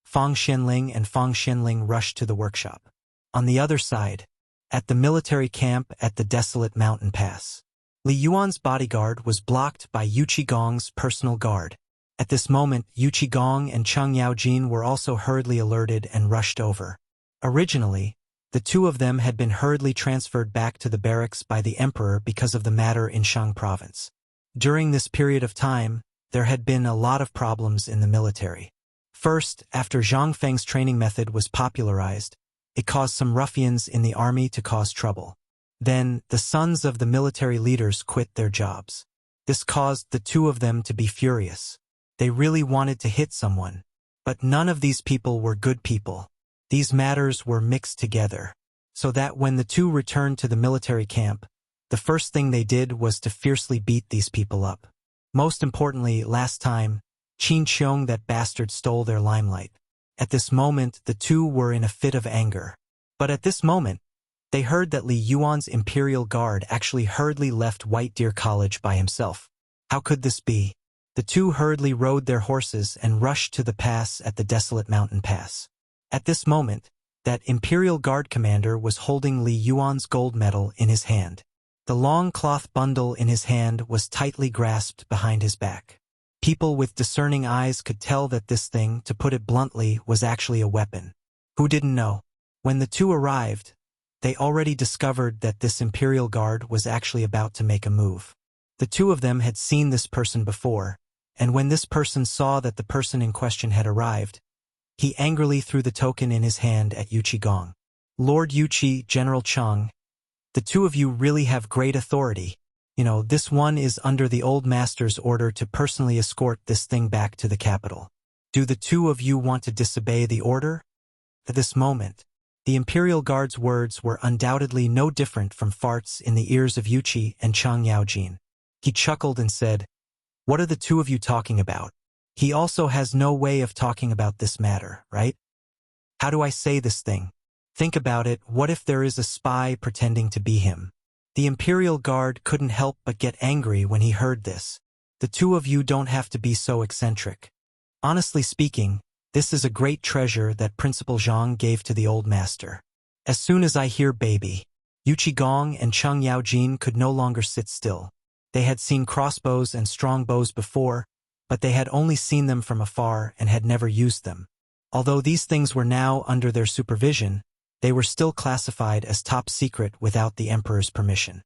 Fang Xianling rushed to the workshop. On the other side, at the military camp at the desolate mountain pass, Li Yuan's bodyguard was blocked by Yu Qigong's personal guard. At this moment, Yu Qigong and Cheng Yaojin were also hurriedly alerted and rushed over. Originally, the two of them had been hurriedly transferred back to the barracks by the emperor because of the matter in Shang province. During this period of time, there had been a lot of problems in the military. First, after Zhang Feng's training method was popularized, it caused some ruffians in the army to cause trouble. Then, the sons of the military leaders quit their jobs. This caused the two of them to be furious. They really wanted to hit someone. But none of these people were good people. These matters were mixed together, so that when the two returned to the military camp, the first thing they did was to fiercely beat these people up. Most importantly, last time, Qin Qiong, that bastard, stole their limelight. At this moment, the two were in a fit of anger. But at this moment, they heard that Li Yuan's Imperial Guard actually hurriedly left White Deer College by himself. How could this be? The two hurriedly rode their horses and rushed to the pass at the desolate mountain pass. At this moment, that Imperial Guard commander was holding Li Yuan's gold medal in his hand. The long cloth bundle in his hand was tightly grasped behind his back. People with discerning eyes could tell that this thing, to put it bluntly, was actually a weapon. Who didn't know? When the two arrived, they already discovered that this Imperial Guard was actually about to make a move. The two of them had seen this person before, and when this person saw that the person in question had arrived, he angrily threw the token in his hand at Yuqi Gong. Lord Yuqi, General Chang, the two of you really have great authority. This one is under the old master's order to personally escort this thing back to the capital. Do the two of you want to disobey the order? At this moment, the Imperial Guard's words were undoubtedly no different from farts in the ears of Yuqi and Chang Yaojin. He chuckled and said, "What are the two of you talking about? He also has no way of talking about this matter, right? How do I say this thing? Think about it, what if there is a spy pretending to be him?" The Imperial Guard couldn't help but get angry when he heard this. The two of you don't have to be so eccentric. Honestly speaking, this is a great treasure that Principal Zhang gave to the old master. As soon as I hear baby, Yuqi Gong and Chang Yaojin could no longer sit still. They had seen crossbows and strong bows before, but they had only seen them from afar and had never used them. Although these things were now under their supervision, they were still classified as top secret without the emperor's permission.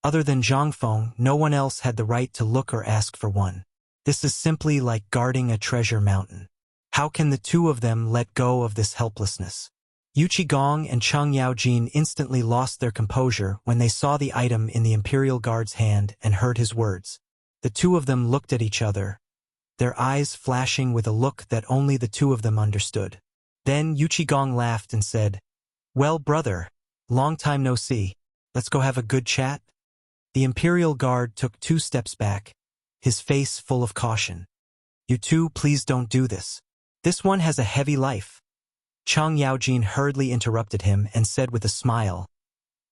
Other than Zhang Feng, no one else had the right to look or ask for one. This is simply like guarding a treasure mountain. How can the two of them let go of this helplessness? Yuqi Gong and Chang Yaojin instantly lost their composure when they saw the item in the Imperial Guard's hand and heard his words. The two of them looked at each other, their eyes flashing with a look that only the two of them understood. Then Yuqi Gong laughed and said, "Well, brother, long time no see. Let's go have a good chat?" The Imperial Guard took 2 steps back, his face full of caution. "You two, please don't do this. This one has a heavy life." Chang Yaojin hurriedly interrupted him and said with a smile,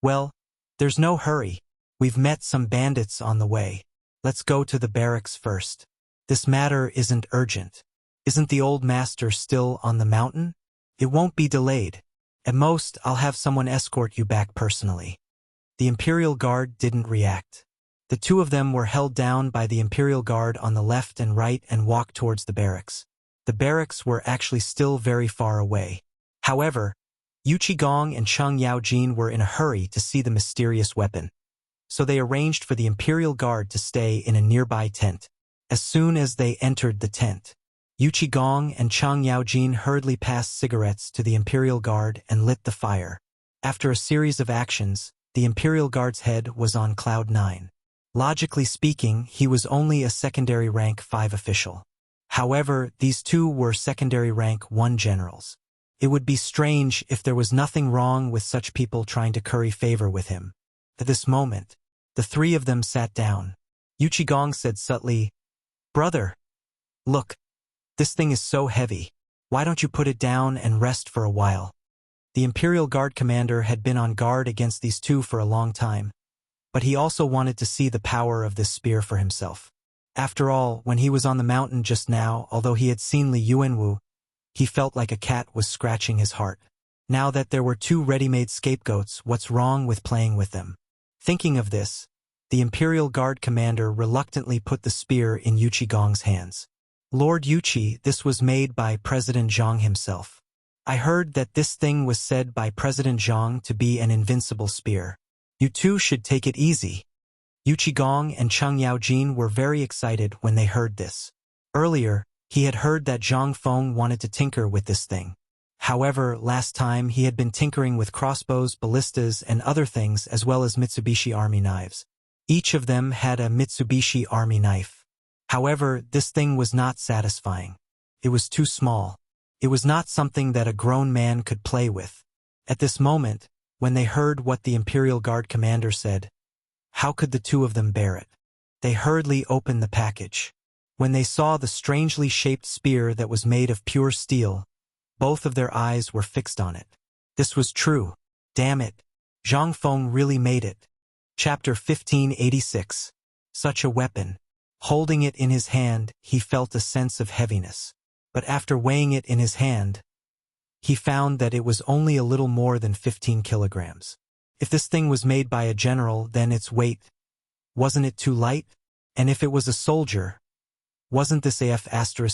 "Well, there's no hurry. We've met some bandits on the way. Let's go to the barracks first. This matter isn't urgent. Isn't the old master still on the mountain? It won't be delayed. At most, I'll have someone escort you back personally." The Imperial Guard didn't react. The two of them were held down by the Imperial Guard on the left and right and walked towards the barracks. The barracks were actually still very far away. However, Yuqi Gong and Chang Yaojin were in a hurry to see the mysterious weapon. So they arranged for the Imperial Guard to stay in a nearby tent. As soon as they entered the tent, Yuqi Gong and Chang Yaojin hurriedly passed cigarettes to the Imperial Guard and lit the fire. After a series of actions, the Imperial Guard's head was on cloud 9. Logically speaking, he was only a secondary rank 5 official. However, these two were secondary rank 1 generals. It would be strange if there was nothing wrong with such people trying to curry favor with him. At this moment, the 3 of them sat down. Yuqi Gong said subtly, "Brother, look, this thing is so heavy. Why don't you put it down and rest for a while?" The Imperial Guard commander had been on guard against these two for a long time, but he also wanted to see the power of this spear for himself. After all, when he was on the mountain just now, although he had seen Li Yuanwu, he felt like a cat was scratching his heart. Now that there were 2 ready-made scapegoats, what's wrong with playing with them? Thinking of this, the Imperial Guard commander reluctantly put the spear in Yuqi Gong's hands. "Lord Yuqi, this was made by President Zhang himself. I heard that this thing was said by President Zhang to be an invincible spear. You two should take it easy." Gong and Cheng Yaojin were very excited when they heard this. Earlier, he had heard that Zhang Feng wanted to tinker with this thing. However, last time he had been tinkering with crossbows, ballistas, and other things as well as Mitsubishi Army knives. Each of them had a Mitsubishi Army knife. However, this thing was not satisfying. It was too small. It was not something that a grown man could play with. At this moment, when they heard what the Imperial Guard commander said, how could the two of them bear it? They hurriedly opened the package. When they saw the strangely shaped spear that was made of pure steel, both of their eyes were fixed on it. This was true. Damn it. Zhang Feng really made it. Chapter 1586. Such a weapon. Holding it in his hand, he felt a sense of heaviness. But after weighing it in his hand, he found that it was only a little more than 15 kilograms. If this thing was made by a general, then its weight, wasn't it too light? And if it was a soldier, wasn't this AF**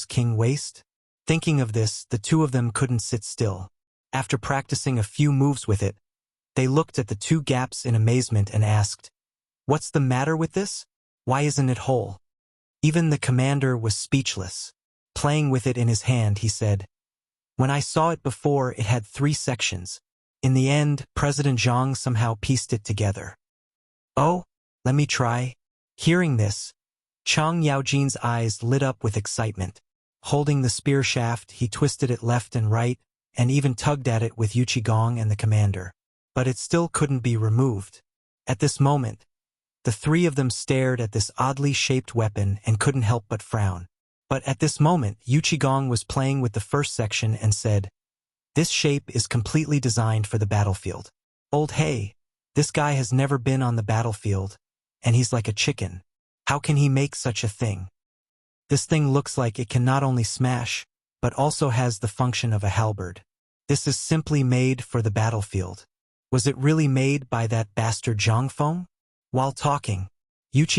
king waste? Thinking of this, the two of them couldn't sit still. After practicing a few moves with it, they looked at the two gaps in amazement and asked, "What's the matter with this? Why isn't it whole?" Even the commander was speechless. Playing with it in his hand, he said, "When I saw it before, it had 3 sections. In the end, President Zhang somehow pieced it together." "Oh, let me try." Hearing this, Cheng Yaojin's eyes lit up with excitement. Holding the spear shaft, he twisted it left and right, and even tugged at it with Gong and the commander. But it still couldn't be removed. At this moment, the three of them stared at this oddly shaped weapon and couldn't help but frown. But at this moment, Gong was playing with the first section and said, "This shape is completely designed for the battlefield. Old hey, this guy has never been on the battlefield, and he's like a chicken. How can he make such a thing? This thing looks like it can not only smash, but also has the function of a halberd. This is simply made for the battlefield. Was it really made by that bastard Zhang Feng?" While talking,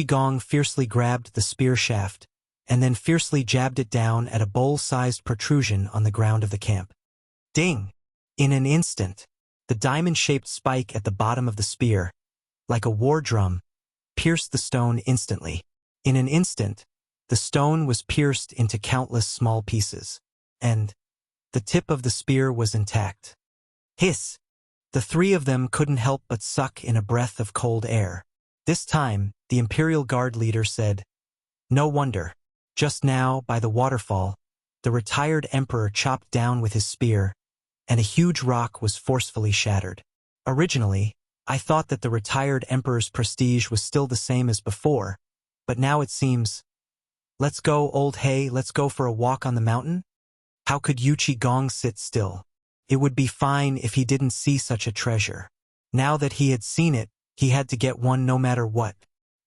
Gong fiercely grabbed the spear shaft, and then fiercely jabbed it down at a bowl-sized protrusion on the ground of the camp. Ding! In an instant, the diamond-shaped spike at the bottom of the spear, like a war drum, pierced the stone instantly. In an instant, the stone was pierced into countless small pieces, and the tip of the spear was intact. Hiss! The three of them couldn't help but suck in a breath of cold air. This time, the Imperial Guard leader said, "No wonder. Just now, by the waterfall, the retired emperor chopped down with his spear, and a huge rock was forcefully shattered. Originally, I thought that the retired emperor's prestige was still the same as before, but now it seems, let's go, old hey, let's go for a walk on the mountain?" How could Gong sit still? It would be fine if he didn't see such a treasure. Now that he had seen it, he had to get one no matter what.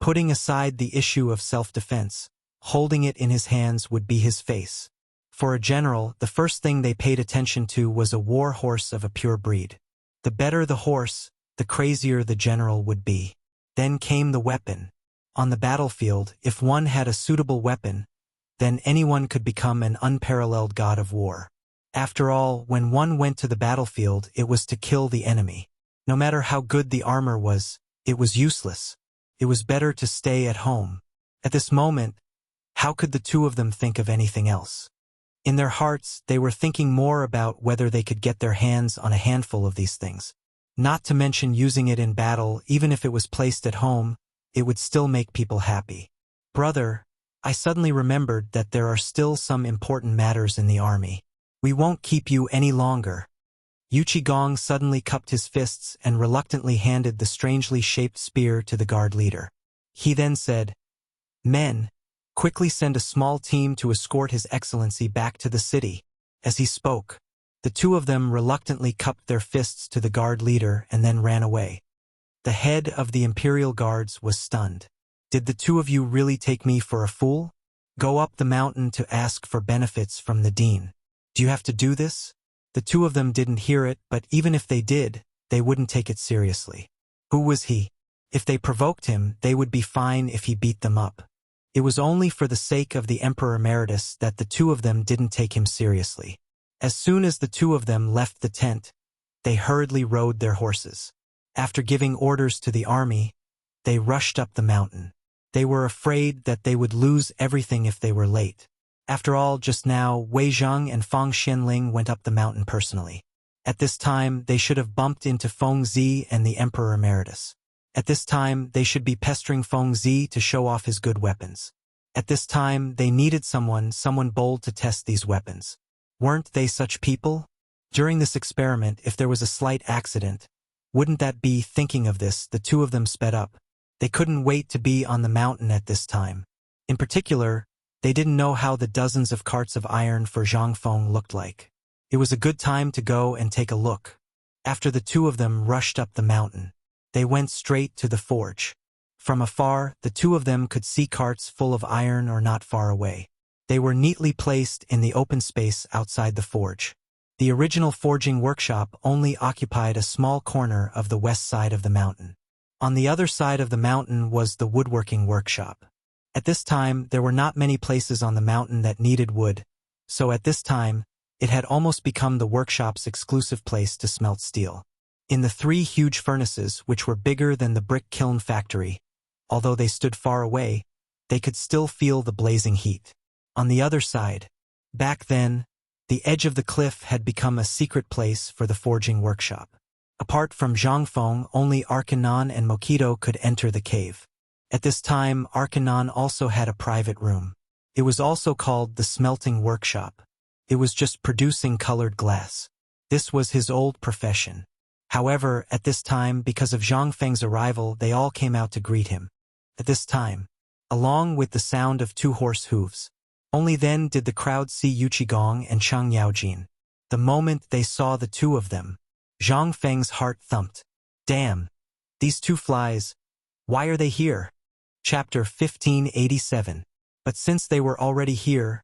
Putting aside the issue of self-defense, holding it in his hands would be his face. For a general, the first thing they paid attention to was a war horse of a pure breed. The better the horse, the crazier the general would be. Then came the weapon. On the battlefield, if one had a suitable weapon, then anyone could become an unparalleled god of war. After all, when one went to the battlefield, it was to kill the enemy. No matter how good the armor was, it was useless. It was better to stay at home. At this moment, how could the two of them think of anything else? In their hearts, they were thinking more about whether they could get their hands on a handful of these things. Not to mention using it in battle, even if it was placed at home, it would still make people happy. "Brother, I suddenly remembered that there are still some important matters in the army. We won't keep you any longer." Gong suddenly cupped his fists and reluctantly handed the strangely shaped spear to the guard leader. He then said, "Men, quickly send a small team to escort His Excellency back to the city." As he spoke, the two of them reluctantly cupped their fists to the guard leader and then ran away. The head of the Imperial Guards was stunned. "Did the two of you really take me for a fool? Go up the mountain to ask for benefits from the dean. Do you have to do this?" The two of them didn't hear it, but even if they did, they wouldn't take it seriously. Who was he? If they provoked him, they would be fine if he beat them up. It was only for the sake of the Emperor Emeritus that the two of them didn't take him seriously. As soon as the two of them left the tent, they hurriedly rode their horses. After giving orders to the army, they rushed up the mountain. They were afraid that they would lose everything if they were late. After all, just now, Wei Zhang and Fang Xianling went up the mountain personally. At this time, they should have bumped into Feng Zi and the Emperor Emeritus. At this time, they should be pestering Feng Zi to show off his good weapons. At this time, they needed someone bold to test these weapons. Weren't they such people? During this experiment, if there was a slight accident, wouldn't that be, thinking of this, the two of them sped up. They couldn't wait to be on the mountain at this time. In particular, they didn't know how the dozens of carts of iron for Zhang Feng looked like. It was a good time to go and take a look. After the two of them rushed up the mountain, they went straight to the forge. From afar, the two of them could see carts full of iron or not far away. They were neatly placed in the open space outside the forge. The original forging workshop only occupied a small corner of the west side of the mountain. On the other side of the mountain was the woodworking workshop. At this time, there were not many places on the mountain that needed wood, so at this time, it had almost become the workshop's exclusive place to smelt steel. In the three huge furnaces, which were bigger than the brick kiln factory, although they stood far away, they could still feel the blazing heat. On the other side, back then, the edge of the cliff had become a secret place for the forging workshop. Apart from Zhang Feng, only Arkanon and Mokido could enter the cave. At this time, Arkanon also had a private room. It was also called the smelting workshop. It was just producing colored glass. This was his old profession. However, at this time, because of Zhang Feng's arrival, they all came out to greet him. At this time, along with the sound of 2 horse hooves, only then did the crowd see Yuqigong and Chang Yaojin. The moment they saw the two of them, Zhang Feng's heart thumped. Damn! These 2 flies, why are they here? Chapter 1587. But since they were already here,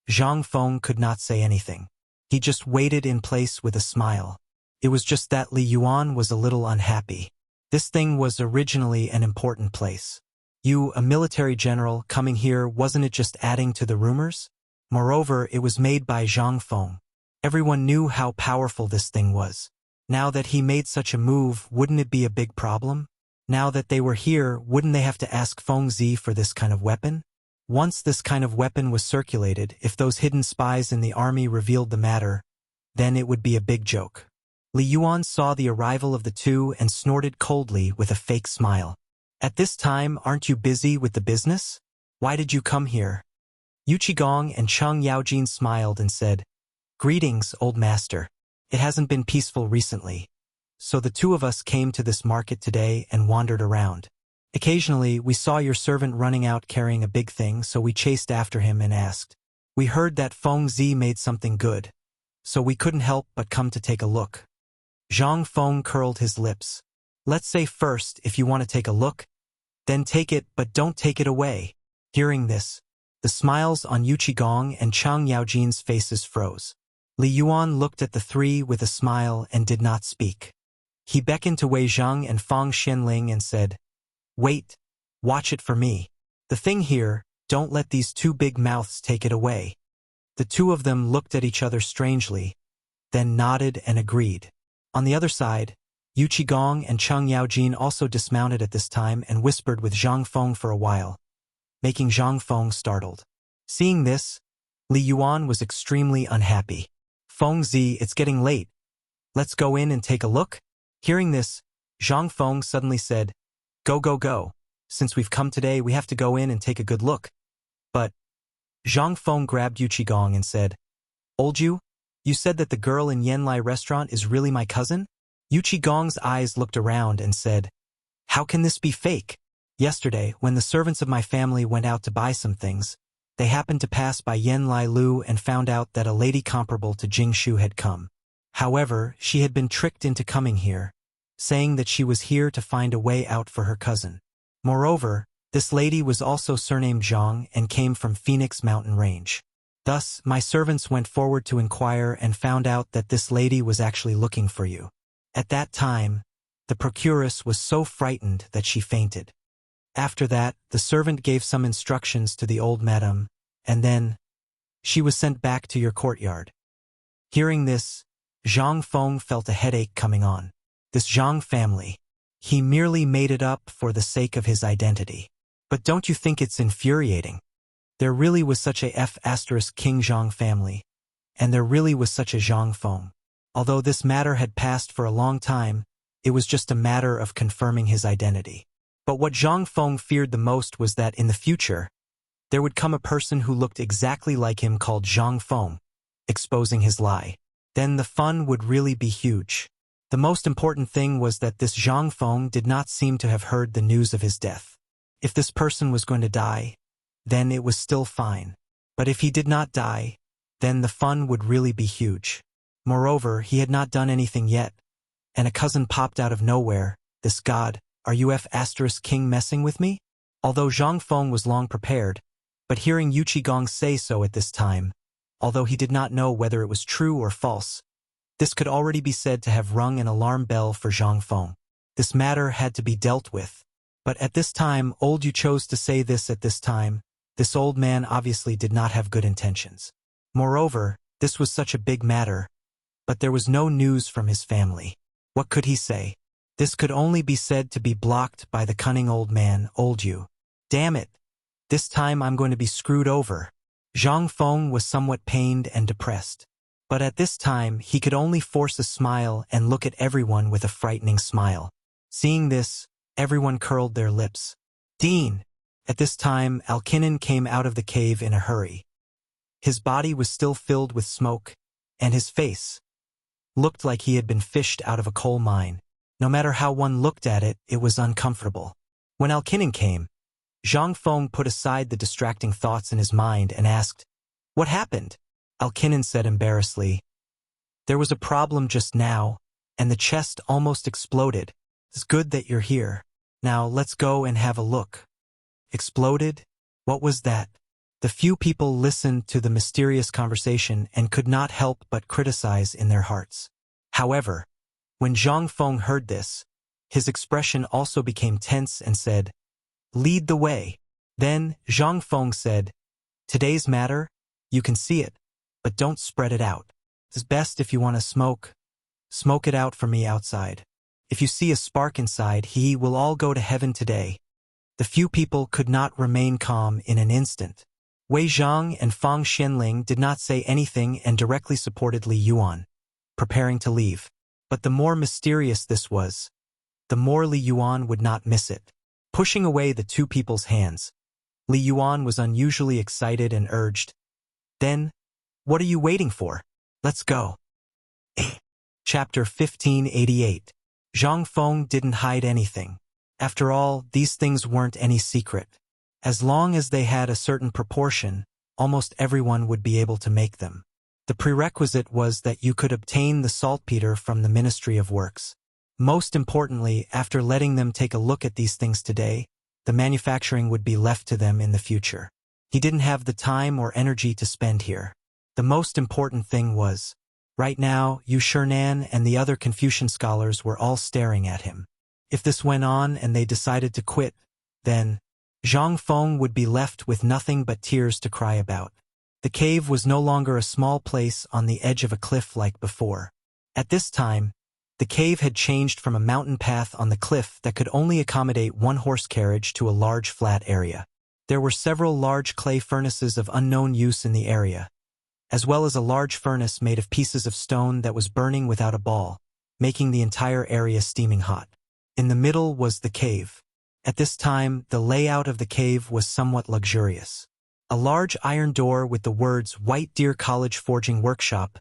Zhang Feng could not say anything. He just waited in place with a smile. It was just that Li Yuan was a little unhappy. This thing was originally an important place. You, a military general, coming here, wasn't it just adding to the rumors? Moreover, it was made by Zhang Feng. Everyone knew how powerful this thing was. Now that he made such a move, wouldn't it be a big problem? Now that they were here, wouldn't they have to ask Feng Zi for this kind of weapon? Once this kind of weapon was circulated, if those hidden spies in the army revealed the matter, then it would be a big joke. Li Yuan saw the arrival of the two and snorted coldly with a fake smile. At this time, aren't you busy with the business? Why did you come here? Yuqigong and Chang Yaojin smiled and said, Greetings, old master. It hasn't been peaceful recently. So the two of us came to this market today and wandered around. Occasionally, we saw your servant running out carrying a big thing, so we chased after him and asked. We heard that Feng Zi made something good, so we couldn't help but come to take a look. Zhang Feng curled his lips. Let's say first, if you want to take a look, then take it, but don't take it away. Hearing this, the smiles on Yuqigong and Chang Yaojin's faces froze. Li Yuan looked at the three with a smile and did not speak. He beckoned to Wei Zhang and Fang Xianling and said, Wait, watch it for me. The thing here, don't let these 2 big mouths take it away. The two of them looked at each other strangely, then nodded and agreed. On the other side, Yuqigong and Chang Yaojin also dismounted at this time and whispered with Zhang Feng for a while, making Zhang Feng startled. Seeing this, Li Yuan was extremely unhappy. Feng Zi, it's getting late. Let's go in and take a look? Hearing this, Zhang Feng suddenly said, Go, go, go. Since we've come today, we have to go in and take a good look. But Zhang Feng grabbed Yuqigong and said, Old you said that the girl in Yanlai restaurant is really my cousin? Yuqigong's eyes looked around and said, How can this be fake? Yesterday, when the servants of my family went out to buy some things, they happened to pass by Yanlai Lu and found out that a lady comparable to Jingshu had come. However, she had been tricked into coming here, saying that she was here to find a way out for her cousin. Moreover, this lady was also surnamed Zhang and came from Phoenix Mountain Range. Thus, my servants went forward to inquire and found out that this lady was actually looking for you. At that time, the procuress was so frightened that she fainted. After that, the servant gave some instructions to the old madam, and then she was sent back to your courtyard. Hearing this, Zhang Feng felt a headache coming on. This Zhang family, He merely made it up for the sake of his identity. But don't you think it's infuriating? There really was such a King Zhang family, and there really was such a Zhang Feng. Although this matter had passed for a long time, it was just a matter of confirming his identity. But what Zhang Feng feared the most was that in the future, there would come a person who looked exactly like him called Zhang Feng, exposing his lie. Then the fun would really be huge. The most important thing was that this Zhang Feng did not seem to have heard the news of his death. If this person was going to die, then it was still fine. But if he did not die, then the fun would really be huge. Moreover, he had not done anything yet, and a cousin popped out of nowhere. This god, are you King messing with me? Although Zhang Feng was long prepared, but hearing Yu Qigong say so at this time, although he did not know whether it was true or false, this could already be said to have rung an alarm bell for Zhang Feng. This matter had to be dealt with. But at this time, old Yu chose to say this at this time. This old man obviously did not have good intentions. Moreover, this was such a big matter, but there was no news from his family. What could he say? This could only be said to be blocked by the cunning old man, old Yu. Damn it! This time I'm going to be screwed over. Zhang Feng was somewhat pained and depressed. But at this time, he could only force a smile and look at everyone with a frightening smile. Seeing this, everyone curled their lips. Dean! At this time, Alkinen came out of the cave in a hurry. His body was still filled with smoke, and his face looked like he had been fished out of a coal mine. No matter how one looked at it, it was uncomfortable. When Alkinen came, Zhang Feng put aside the distracting thoughts in his mind and asked, "What happened?" Alkinen said embarrassedly, "There was a problem just now, and the chest almost exploded. It's good that you're here. Now let's go and have a look." Exploded? What was that? The few people listened to the mysterious conversation and could not help but criticize in their hearts. However, when Zhang Feng heard this, his expression also became tense and said, "Lead the way." Then Zhang Feng said, "Today's matter, you can see it, but don't spread it out. It's best if you want to smoke it out for me outside. If you see a spark inside, he will all go to heaven today." The few people could not remain calm in an instant. Wei Zhang and Fang Xianling did not say anything and directly supported Li Yuan, preparing to leave. But the more mysterious this was, the more Li Yuan would not miss it. Pushing away the two people's hands, Li Yuan was unusually excited and urged, "Then, what are you waiting for? Let's go." Chapter 1588. Zhang Feng didn't hide anything. After all, these things weren't any secret. As long as they had a certain proportion, almost everyone would be able to make them. The prerequisite was that you could obtain the saltpeter from the Ministry of Works. Most importantly, after letting them take a look at these things today, the manufacturing would be left to them in the future. He didn't have the time or energy to spend here. The most important thing was, right now, Yu Shernan and the other Confucian scholars were all staring at him. If this went on and they decided to quit, then Zhang Feng would be left with nothing but tears to cry about. The cave was no longer a small place on the edge of a cliff like before. At this time, the cave had changed from a mountain path on the cliff that could only accommodate one horse carriage to a large flat area. There were several large clay furnaces of unknown use in the area, as well as a large furnace made of pieces of stone that was burning without a ball, making the entire area steaming hot. In the middle was the cave. At this time, the layout of the cave was somewhat luxurious. A large iron door with the words White Deer College Forging Workshop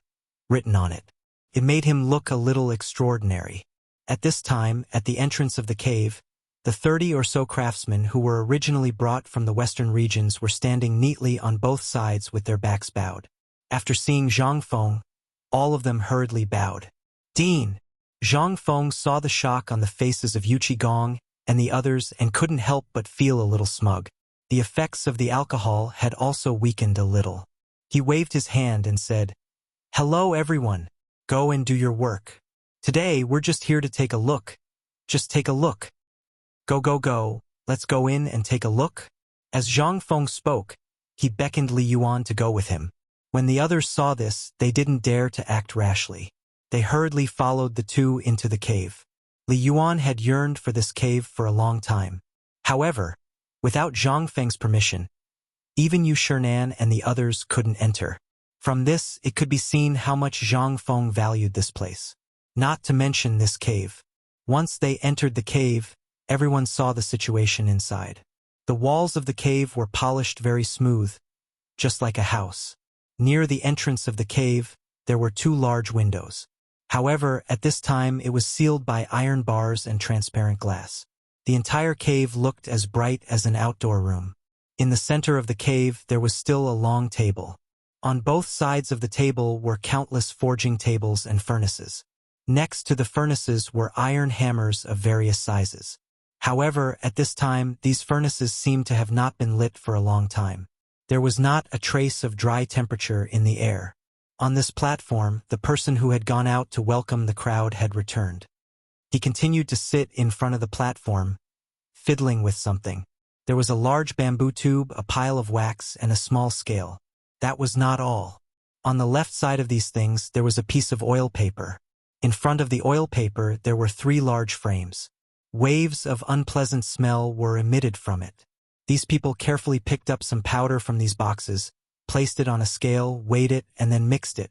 written on it. It made him look a little extraordinary. At this time, at the entrance of the cave, the 30 or so craftsmen who were originally brought from the western regions were standing neatly on both sides with their backs bowed. After seeing Zhang Feng, all of them hurriedly bowed. "Dean!" Zhang Feng saw the shock on the faces of Yu Qigong and the others and couldn't help but feel a little smug. The effects of the alcohol had also weakened a little. He waved his hand and said, "Hello everyone, go and do your work. Today we're just here to take a look. Just take a look. Go, let's go in and take a look." As Zhang Feng spoke, he beckoned Li Yuan to go with him. When the others saw this, they didn't dare to act rashly. They hurriedly followed the two into the cave. Li Yuan had yearned for this cave for a long time. However, without Zhang Feng's permission, even Yu Shernan and the others couldn't enter. From this, it could be seen how much Zhang Feng valued this place. Not to mention this cave. Once they entered the cave, everyone saw the situation inside. The walls of the cave were polished very smooth, just like a house. Near the entrance of the cave, there were 2 large windows. However, at this time it was sealed by iron bars and transparent glass. The entire cave looked as bright as an outdoor room. In the center of the cave there was still a long table. On both sides of the table were countless forging tables and furnaces. Next to the furnaces were iron hammers of various sizes. However, at this time these furnaces seemed to have not been lit for a long time. There was not a trace of dry temperature in the air. On this platform, the person who had gone out to welcome the crowd had returned. He continued to sit in front of the platform, fiddling with something. There was a large bamboo tube, a pile of wax, and a small scale. That was not all. On the left side of these things, there was a piece of oil paper. In front of the oil paper, there were 3 large frames. Waves of unpleasant smell were emitted from it. These people carefully picked up some powder from these boxes, placed it on a scale, weighed it, and then mixed it.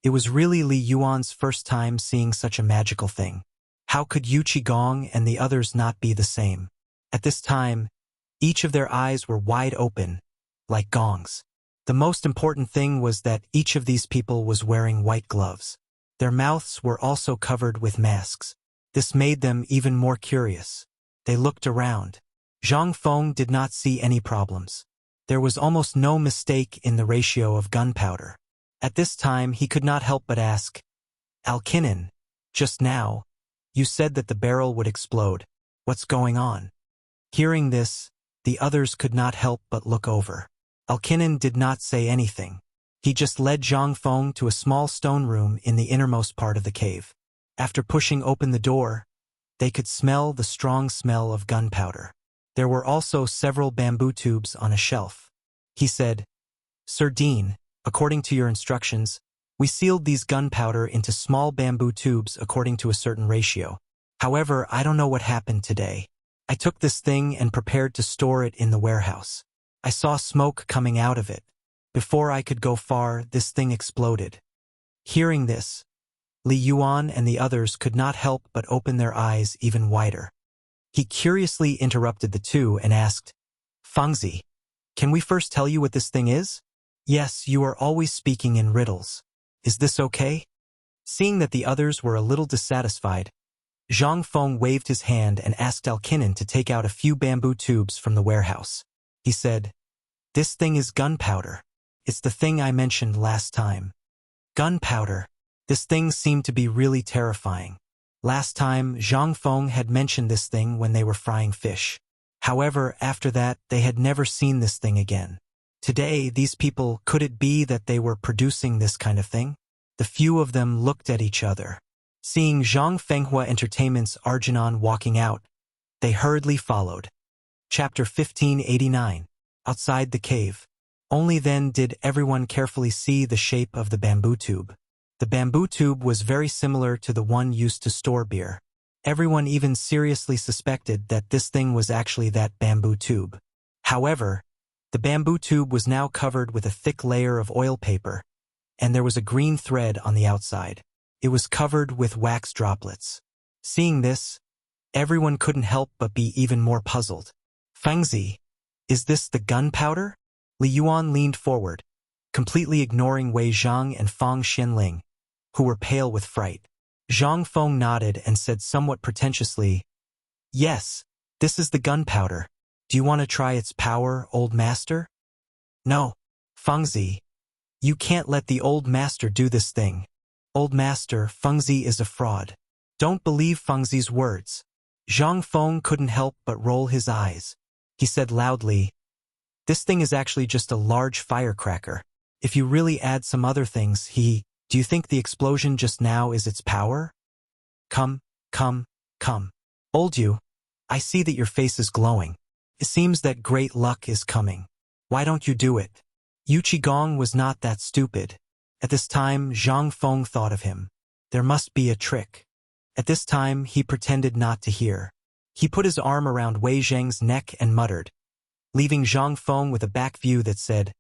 It was really Li Yuan's first time seeing such a magical thing. How could Yu Qigong and the others not be the same? At this time, each of their eyes were wide open, like gongs. The most important thing was that each of these people was wearing white gloves. Their mouths were also covered with masks. This made them even more curious. They looked around. Zhang Feng did not see any problems. There was almost no mistake in the ratio of gunpowder. At this time he could not help but ask, "Alkinen, just now, you said that the barrel would explode. What's going on?" Hearing this, the others could not help but look over. Alkinen did not say anything. He just led Zhang Feng to a small stone room in the innermost part of the cave. After pushing open the door, they could smell the strong smell of gunpowder. There were also several bamboo tubes on a shelf. He said, "Sir Dean, according to your instructions, we sealed these gunpowder into small bamboo tubes according to a certain ratio. However, I don't know what happened today. I took this thing and prepared to store it in the warehouse. I saw smoke coming out of it. Before I could go far, this thing exploded." Hearing this, Li Yuan and the others could not help but open their eyes even wider. He curiously interrupted the 2 and asked, "Fengzi, can we first tell you what this thing is?" "Yes, you are always speaking in riddles. Is this okay?" Seeing that the others were a little dissatisfied, Zhang Feng waved his hand and asked Alkinen to take out a few bamboo tubes from the warehouse. He said, "This thing is gunpowder. It's the thing I mentioned last time." Gunpowder. This thing seemed to be really terrifying. Last time, Zhang Feng had mentioned this thing when they were frying fish. However, after that, they had never seen this thing again. Today, these people, could it be that they were producing this kind of thing? The few of them looked at each other. Seeing Zhang Fenghua Entertainment's Arjunan walking out, they hurriedly followed. Chapter 1589. Outside the cave. Only then did everyone carefully see the shape of the bamboo tube. The bamboo tube was very similar to the one used to store beer. Everyone even seriously suspected that this thing was actually that bamboo tube. However, the bamboo tube was now covered with a thick layer of oil paper, and there was a green thread on the outside. It was covered with wax droplets. Seeing this, everyone couldn't help but be even more puzzled. "Fengzi, is this the gunpowder?" Li Yuan leaned forward, completely ignoring Wei Zhang and Fang Xianling, who were pale with fright. Zhang Feng nodded and said somewhat pretentiously, "Yes, this is the gunpowder. Do you want to try its power, old master?" "No, Fengzi. You can't let the old master do this thing. Old master, Fengzi is a fraud. Don't believe Fengzi's words." Zhang Feng couldn't help but roll his eyes. He said loudly, "This thing is actually just a large firecracker. If you really add some other things, do you think the explosion just now is its power?" Come. Old you, I see that your face is glowing. It seems that great luck is coming. Why don't you do it?" Yu Qigong was not that stupid. At this time, Zhang Feng thought of him. There must be a trick. At this time, he pretended not to hear. He put his arm around Wei Zheng's neck and muttered, leaving Zhang Feng with a back view that said,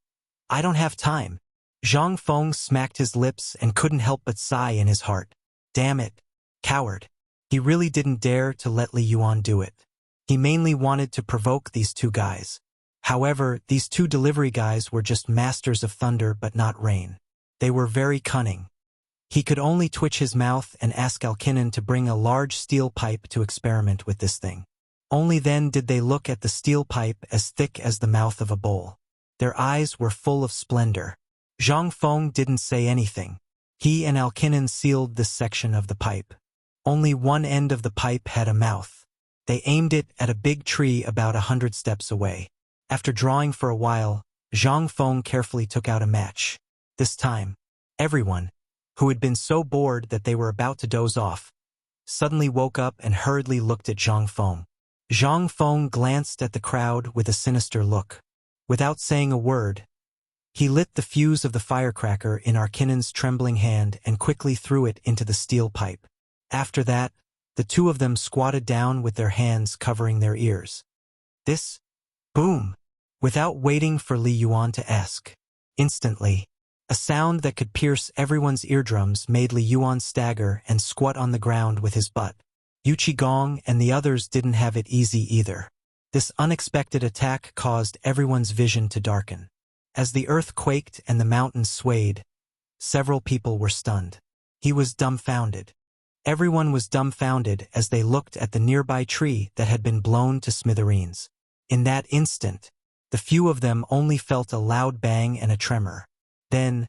"I don't have time." Zhang Feng smacked his lips and couldn't help but sigh in his heart. Damn it, coward. He really didn't dare to let Li Yuan do it. He mainly wanted to provoke these two guys. However, these two delivery guys were just masters of thunder but not rain. They were very cunning. He could only twitch his mouth and ask Alkinnon to bring a large steel pipe to experiment with this thing. Only then did they look at the steel pipe as thick as the mouth of a bowl. Their eyes were full of splendor. Zhang Feng didn't say anything. He and Alkinnon sealed this section of the pipe. Only one end of the pipe had a mouth. They aimed it at a big tree about 100 steps away. After drawing for a while, Zhang Feng carefully took out a match. This time, everyone, who had been so bored that they were about to doze off, suddenly woke up and hurriedly looked at Zhang Feng. Zhang Feng glanced at the crowd with a sinister look. Without saying a word, he lit the fuse of the firecracker in Alkinnon's trembling hand and quickly threw it into the steel pipe. After that, the two of them squatted down with their hands covering their ears. This, boom, without waiting for Li Yuan to ask. Instantly, a sound that could pierce everyone's eardrums made Li Yuan stagger and squat on the ground with his butt. Yu Qigong and the others didn't have it easy either. This unexpected attack caused everyone's vision to darken. As the earth quaked and the mountains swayed, several people were stunned. He was dumbfounded. Everyone was dumbfounded as they looked at the nearby tree that had been blown to smithereens. In that instant, the few of them only felt a loud bang and a tremor. Then,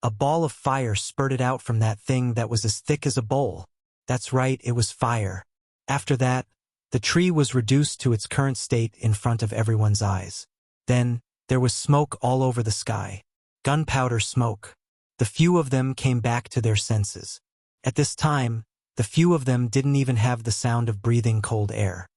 a ball of fire spurted out from that thing that was as thick as a bowl. That's right, it was fire. After that, the tree was reduced to its current state in front of everyone's eyes. Then, there was smoke all over the sky. Gunpowder smoke. The few of them came back to their senses. At this time, the few of them didn't even have the sound of breathing cold air.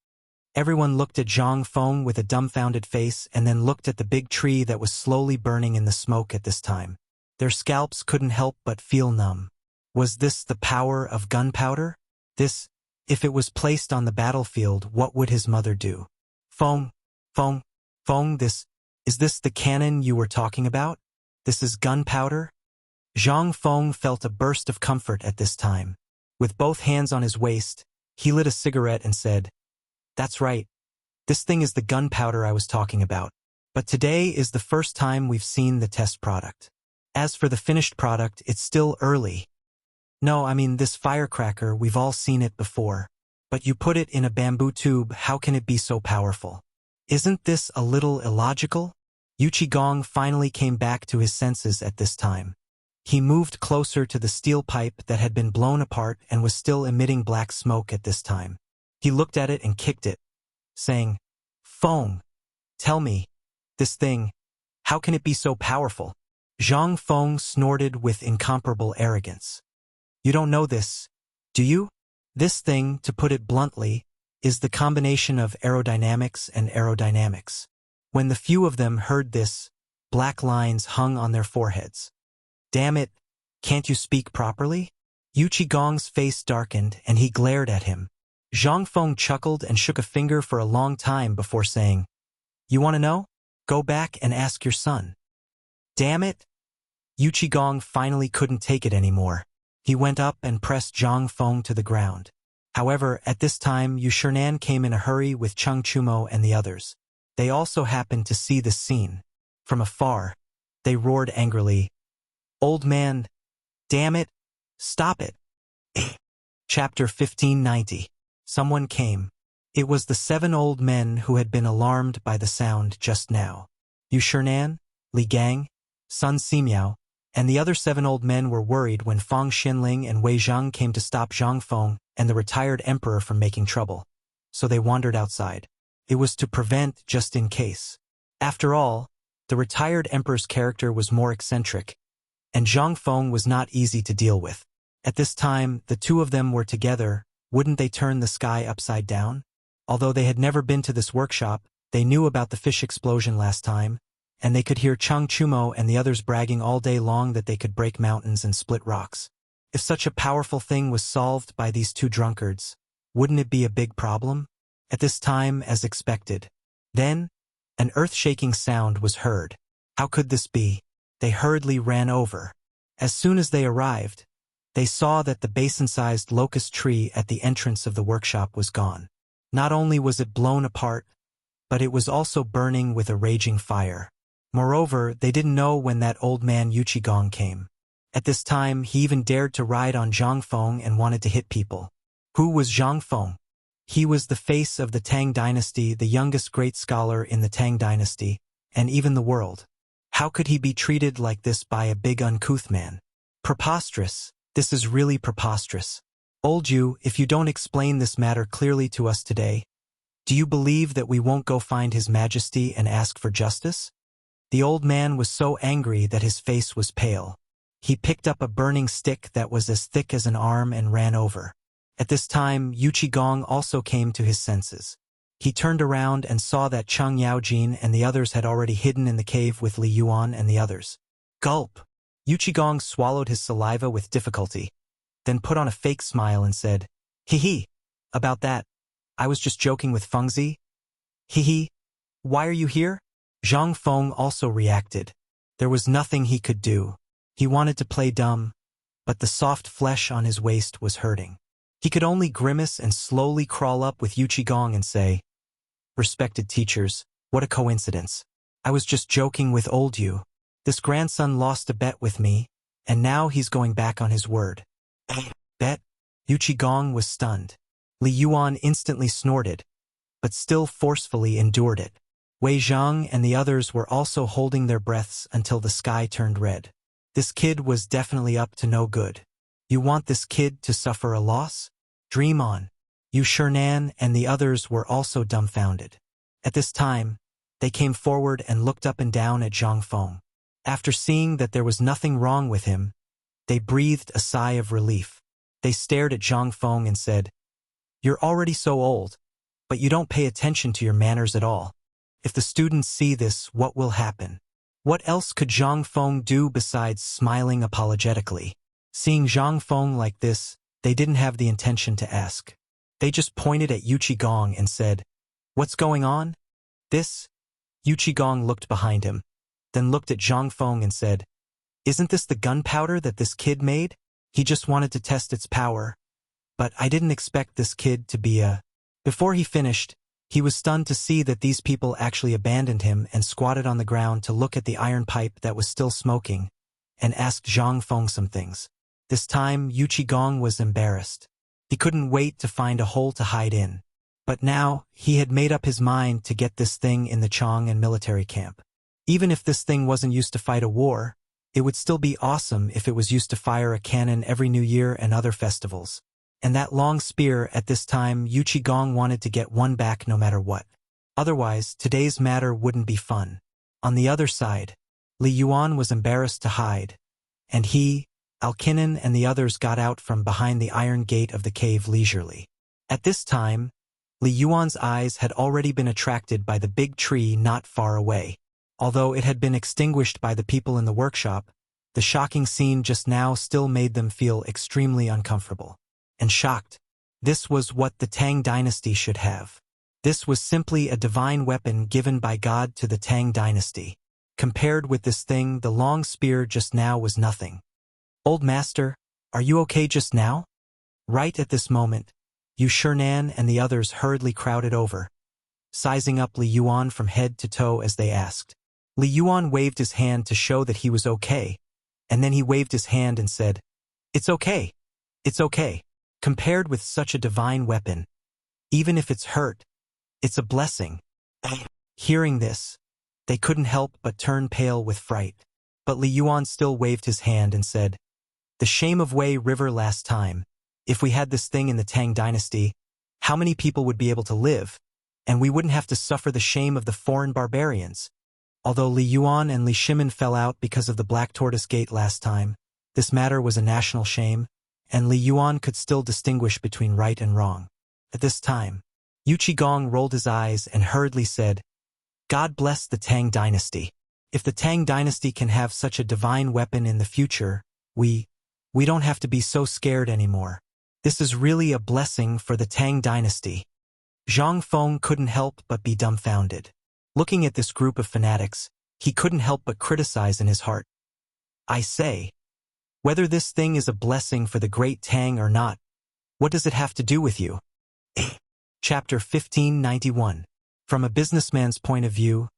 Everyone looked at Zhang Feng with a dumbfounded face and then looked at the big tree that was slowly burning in the smoke at this time. Their scalps couldn't help but feel numb. Was this the power of gunpowder? This, if it was placed on the battlefield, what would his mother do? Feng, Feng, Feng, is this the cannon you were talking about? This is gunpowder? Zhang Feng felt a burst of comfort at this time. With both hands on his waist, he lit a cigarette and said, "That's right. This thing is the gunpowder I was talking about. But today is the first time we've seen the test product. As for the finished product, it's still early. No, I mean this firecracker, we've all seen it before. But you put it in a bamboo tube, how can it be so powerful? Isn't this a little illogical?" Yu Qigong finally came back to his senses at this time. He moved closer to the steel pipe that had been blown apart and was still emitting black smoke at this time. He looked at it and kicked it, saying, "Feng, tell me, this thing, how can it be so powerful?" Zhang Feng snorted with incomparable arrogance. "You don't know this, do you? This thing, to put it bluntly, is the combination of aerodynamics and aerodynamics." When the few of them heard this, black lines hung on their foreheads. "Damn it, can't you speak properly?" Yu Qigong's face darkened and he glared at him. Zhang Feng chuckled and shook a finger for a long time before saying, "You want to know? Go back and ask your son." Damn it! Yu Qigong finally couldn't take it anymore. He went up and pressed Zhang Feng to the ground. However, at this time Yu Shernan came in a hurry with Cheng Chumo and the others. They also happened to see this scene. From afar, they roared angrily, "Old man, damn it, stop it." Chapter 1590. Someone came. It was the 7 old men who had been alarmed by the sound just now. Yu Shernan, Li Gang, Sun Simiao, and the other 7 old men were worried when Fang Xinling and Wei Zhang came to stop Zhang Feng and the retired emperor from making trouble. So they wandered outside. It was to prevent just in case. After all, the retired emperor's character was more eccentric, and Zhang Feng was not easy to deal with. At this time, the two of them were together. Wouldn't they turn the sky upside down? Although they had never been to this workshop, they knew about the fish explosion last time, and they could hear Cheng Chumo and the others bragging all day long that they could break mountains and split rocks. If such a powerful thing was solved by these two drunkards, wouldn't it be a big problem? At this time, as expected. Then, an earth-shaking sound was heard. How could this be? They hurriedly ran over. As soon as they arrived, they saw that the basin-sized locust tree at the entrance of the workshop was gone. Not only was it blown apart, but it was also burning with a raging fire. Moreover, they didn't know when that old man Yuqigong came. At this time, he even dared to ride on Zhang Feng and wanted to hit people. Who was Zhang Feng? He was the face of the Tang dynasty, the youngest great scholar in the Tang dynasty, and even the world. How could he be treated like this by a big uncouth man? Preposterous. This is really preposterous. Old you, if you don't explain this matter clearly to us today, do you believe that we won't go find His Majesty and ask for justice? The old man was so angry that his face was pale. He picked up a burning stick that was as thick as an arm and ran over. At this time, Yuqigong also came to his senses. He turned around and saw that Cheng Yaojin and the others had already hidden in the cave with Li Yuan and the others. Gulp! Yuqigong swallowed his saliva with difficulty, then put on a fake smile and said, "Hee-hee, about that. I was just joking with Fengzi. Hee-hee, why are you here?" Zhang Feng also reacted. There was nothing he could do. He wanted to play dumb, but the soft flesh on his waist was hurting. He could only grimace and slowly crawl up with Yuqigong and say, "Respected teachers, what a coincidence. I was just joking with old you. This grandson lost a bet with me, and now he's going back on his word." Bet? Yuqigong was stunned. Li Yuan instantly snorted, but still forcefully endured it. Wei Zhang and the others were also holding their breaths until the sky turned red. This kid was definitely up to no good. You want this kid to suffer a loss? Dream on. Yu Shernan and the others were also dumbfounded. At this time, they came forward and looked up and down at Zhang Feng. After seeing that there was nothing wrong with him, they breathed a sigh of relief. They stared at Zhang Feng and said, "You're already so old, but you don't pay attention to your manners at all. If the students see this, what will happen?" What else could Zhang Feng do besides smiling apologetically? Seeing Zhang Feng like this, they didn't have the intention to ask. They just pointed at Yuqigong and said, "What's going on?" "This?" Yuqigong looked behind him, then looked at Zhang Feng and said, "Isn't this the gunpowder that this kid made? He just wanted to test its power. But I didn't expect this kid to be a..." Before he finished, he was stunned to see that these people actually abandoned him and squatted on the ground to look at the iron pipe that was still smoking and asked Zhang Feng some things. This time, Yuqigong was embarrassed. He couldn't wait to find a hole to hide in. But now, he had made up his mind to get this thing in the Chong and military camp. Even if this thing wasn't used to fight a war, it would still be awesome if it was used to fire a cannon every New Year and other festivals. And that long spear, at this time, Yuqigong wanted to get one back no matter what. Otherwise, today's matter wouldn't be fun. On the other side, Li Yuan was embarrassed to hide, and he, Alkinen and the others got out from behind the iron gate of the cave leisurely. At this time, Li Yuan's eyes had already been attracted by the big tree not far away. Although it had been extinguished by the people in the workshop, the shocking scene just now still made them feel extremely uncomfortable and shocked. This was what the Tang dynasty should have. This was simply a divine weapon given by God to the Tang dynasty. Compared with this thing, the long spear just now was nothing. "Old master, are you okay just now?" Right at this moment, Yu Shernan and the others hurriedly crowded over, sizing up Li Yuan from head to toe as they asked. Li Yuan waved his hand to show that he was okay, and then he waved his hand and said, "It's okay. It's okay." Compared with such a divine weapon, even if it's hurt, it's a blessing. Hearing this, they couldn't help but turn pale with fright. But Li Yuan still waved his hand and said, "The shame of Wei River last time. If we had this thing in the Tang dynasty, how many people would be able to live, and we wouldn't have to suffer the shame of the foreign barbarians." Although Li Yuan and Li Shimin fell out because of the Black Tortoise Gate last time, this matter was a national shame, and Li Yuan could still distinguish between right and wrong. At this time, Yuqigong rolled his eyes and hurriedly said, "God bless the Tang dynasty. If the Tang dynasty can have such a divine weapon in the future, we..." We don't have to be so scared anymore. This is really a blessing for the Tang dynasty. Zhang Feng couldn't help but be dumbfounded. Looking at this group of fanatics, he couldn't help but criticize in his heart. I say, whether this thing is a blessing for the great Tang or not, what does it have to do with you? Chapter 1591. From a businessman's point of view,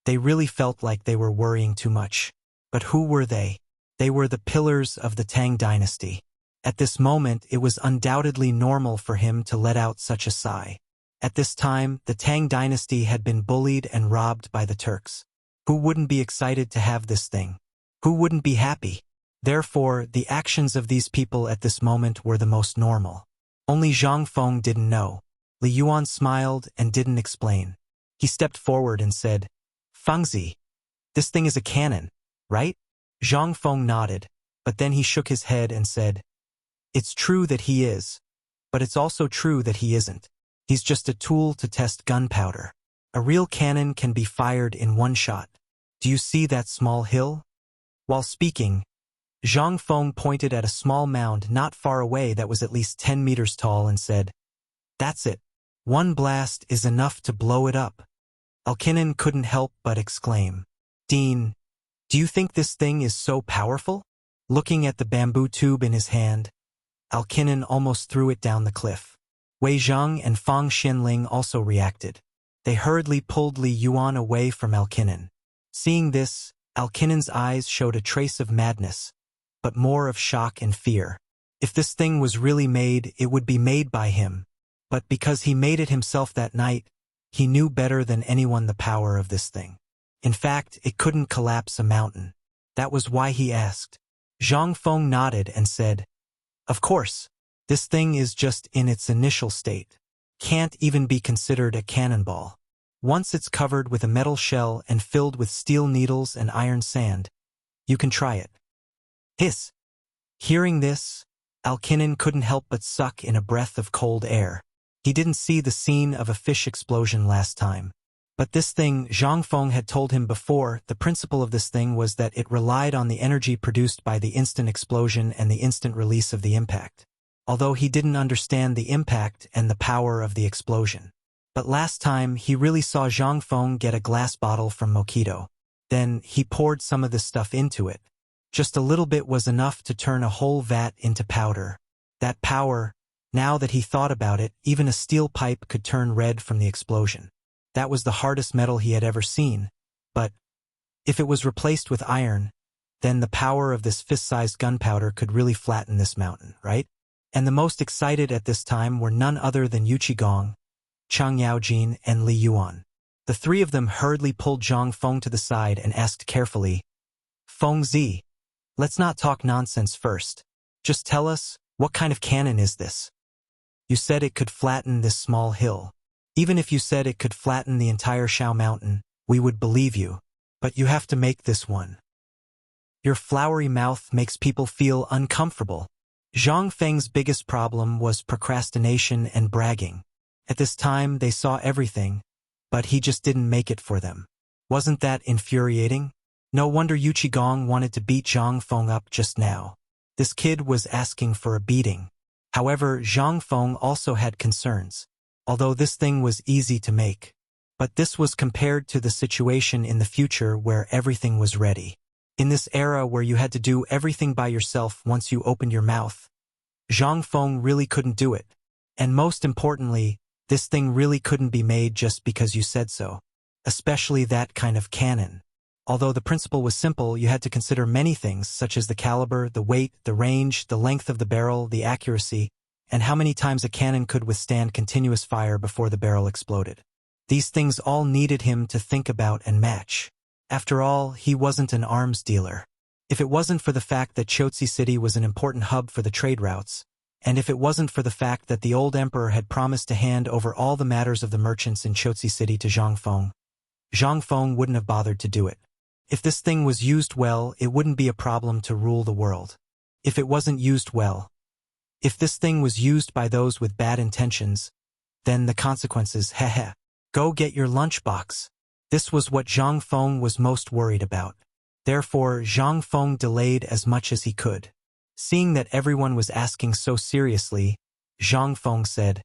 they really felt like they were worrying too much. But who were they? They were the pillars of the Tang dynasty. At this moment, it was undoubtedly normal for him to let out such a sigh. At this time, the Tang dynasty had been bullied and robbed by the Turks. Who wouldn't be excited to have this thing? Who wouldn't be happy? Therefore, the actions of these people at this moment were the most normal. Only Zhang Feng didn't know. Li Yuan smiled and didn't explain. He stepped forward and said, Fengzi, this thing is a cannon, right? Zhang Feng nodded, but then he shook his head and said, It's true that he is, but it's also true that he isn't. He's just a tool to test gunpowder. A real cannon can be fired in one shot. Do you see that small hill? While speaking, Zhang Feng pointed at a small mound not far away that was at least 10 meters tall and said, That's it. One blast is enough to blow it up. Alkinen couldn't help but exclaim, Dean, do you think this thing is so powerful? Looking at the bamboo tube in his hand, Alkinen almost threw it down the cliff. Wei Zhang and Fang Xianling also reacted. They hurriedly pulled Li Yuan away from Alkinen. Seeing this, Alkinen's eyes showed a trace of madness, but more of shock and fear. If this thing was really made, it would be made by him. But because he made it himself that night, he knew better than anyone the power of this thing. In fact, it couldn't collapse a mountain. That was why he asked. Zhang Feng nodded and said, Of course, this thing is just in its initial state. Can't even be considered a cannonball. Once it's covered with a metal shell and filled with steel needles and iron sand, you can try it. Hiss. Hearing this, Alkinen couldn't help but suck in a breath of cold air. He didn't see the scene of a fish explosion last time. But this thing, Zhang Feng had told him before, the principle of this thing was that it relied on the energy produced by the instant explosion and the instant release of the impact. Although he didn't understand the impact and the power of the explosion. But last time, he really saw Zhang Feng get a glass bottle from Mokito. Then, he poured some of this stuff into it. Just a little bit was enough to turn a whole vat into powder. That power, now that he thought about it, even a steel pipe could turn red from the explosion. That was the hardest metal he had ever seen. But, if it was replaced with iron, then the power of this fist-sized gunpowder could really flatten this mountain, right? And the most excited at this time were none other than Yu Qigong, Chang Yaojin, and Li Yuan. The three of them hurriedly pulled Zhang Feng to the side and asked carefully, Fengzi, let's not talk nonsense first. Just tell us, what kind of cannon is this? You said it could flatten this small hill. Even if you said it could flatten the entire Shao Mountain, we would believe you. But you have to make this one. Your flowery mouth makes people feel uncomfortable. Zhang Feng's biggest problem was procrastination and bragging. At this time, they saw everything, but he just didn't make it for them. Wasn't that infuriating? No wonder Yu Qigong wanted to beat Zhang Feng up just now. This kid was asking for a beating. However, Zhang Feng also had concerns, although this thing was easy to make. But this was compared to the situation in the future where everything was ready. In this era where you had to do everything by yourself once you opened your mouth, Zhang Feng really couldn't do it. And most importantly, this thing really couldn't be made just because you said so. Especially that kind of cannon. Although the principle was simple, you had to consider many things such as the caliber, the weight, the range, the length of the barrel, the accuracy, and how many times a cannon could withstand continuous fire before the barrel exploded. These things all needed him to think about and match. After all, he wasn't an arms dealer. If it wasn't for the fact that Chotzi City was an important hub for the trade routes, and if it wasn't for the fact that the old emperor had promised to hand over all the matters of the merchants in Chotzi City to Zhang Feng wouldn't have bothered to do it. If this thing was used well, it wouldn't be a problem to rule the world. If it wasn't used well, if this thing was used by those with bad intentions, then the consequences, heh. Go get your lunchbox. This was what Zhang Feng was most worried about. Therefore, Zhang Feng delayed as much as he could. Seeing that everyone was asking so seriously, Zhang Feng said,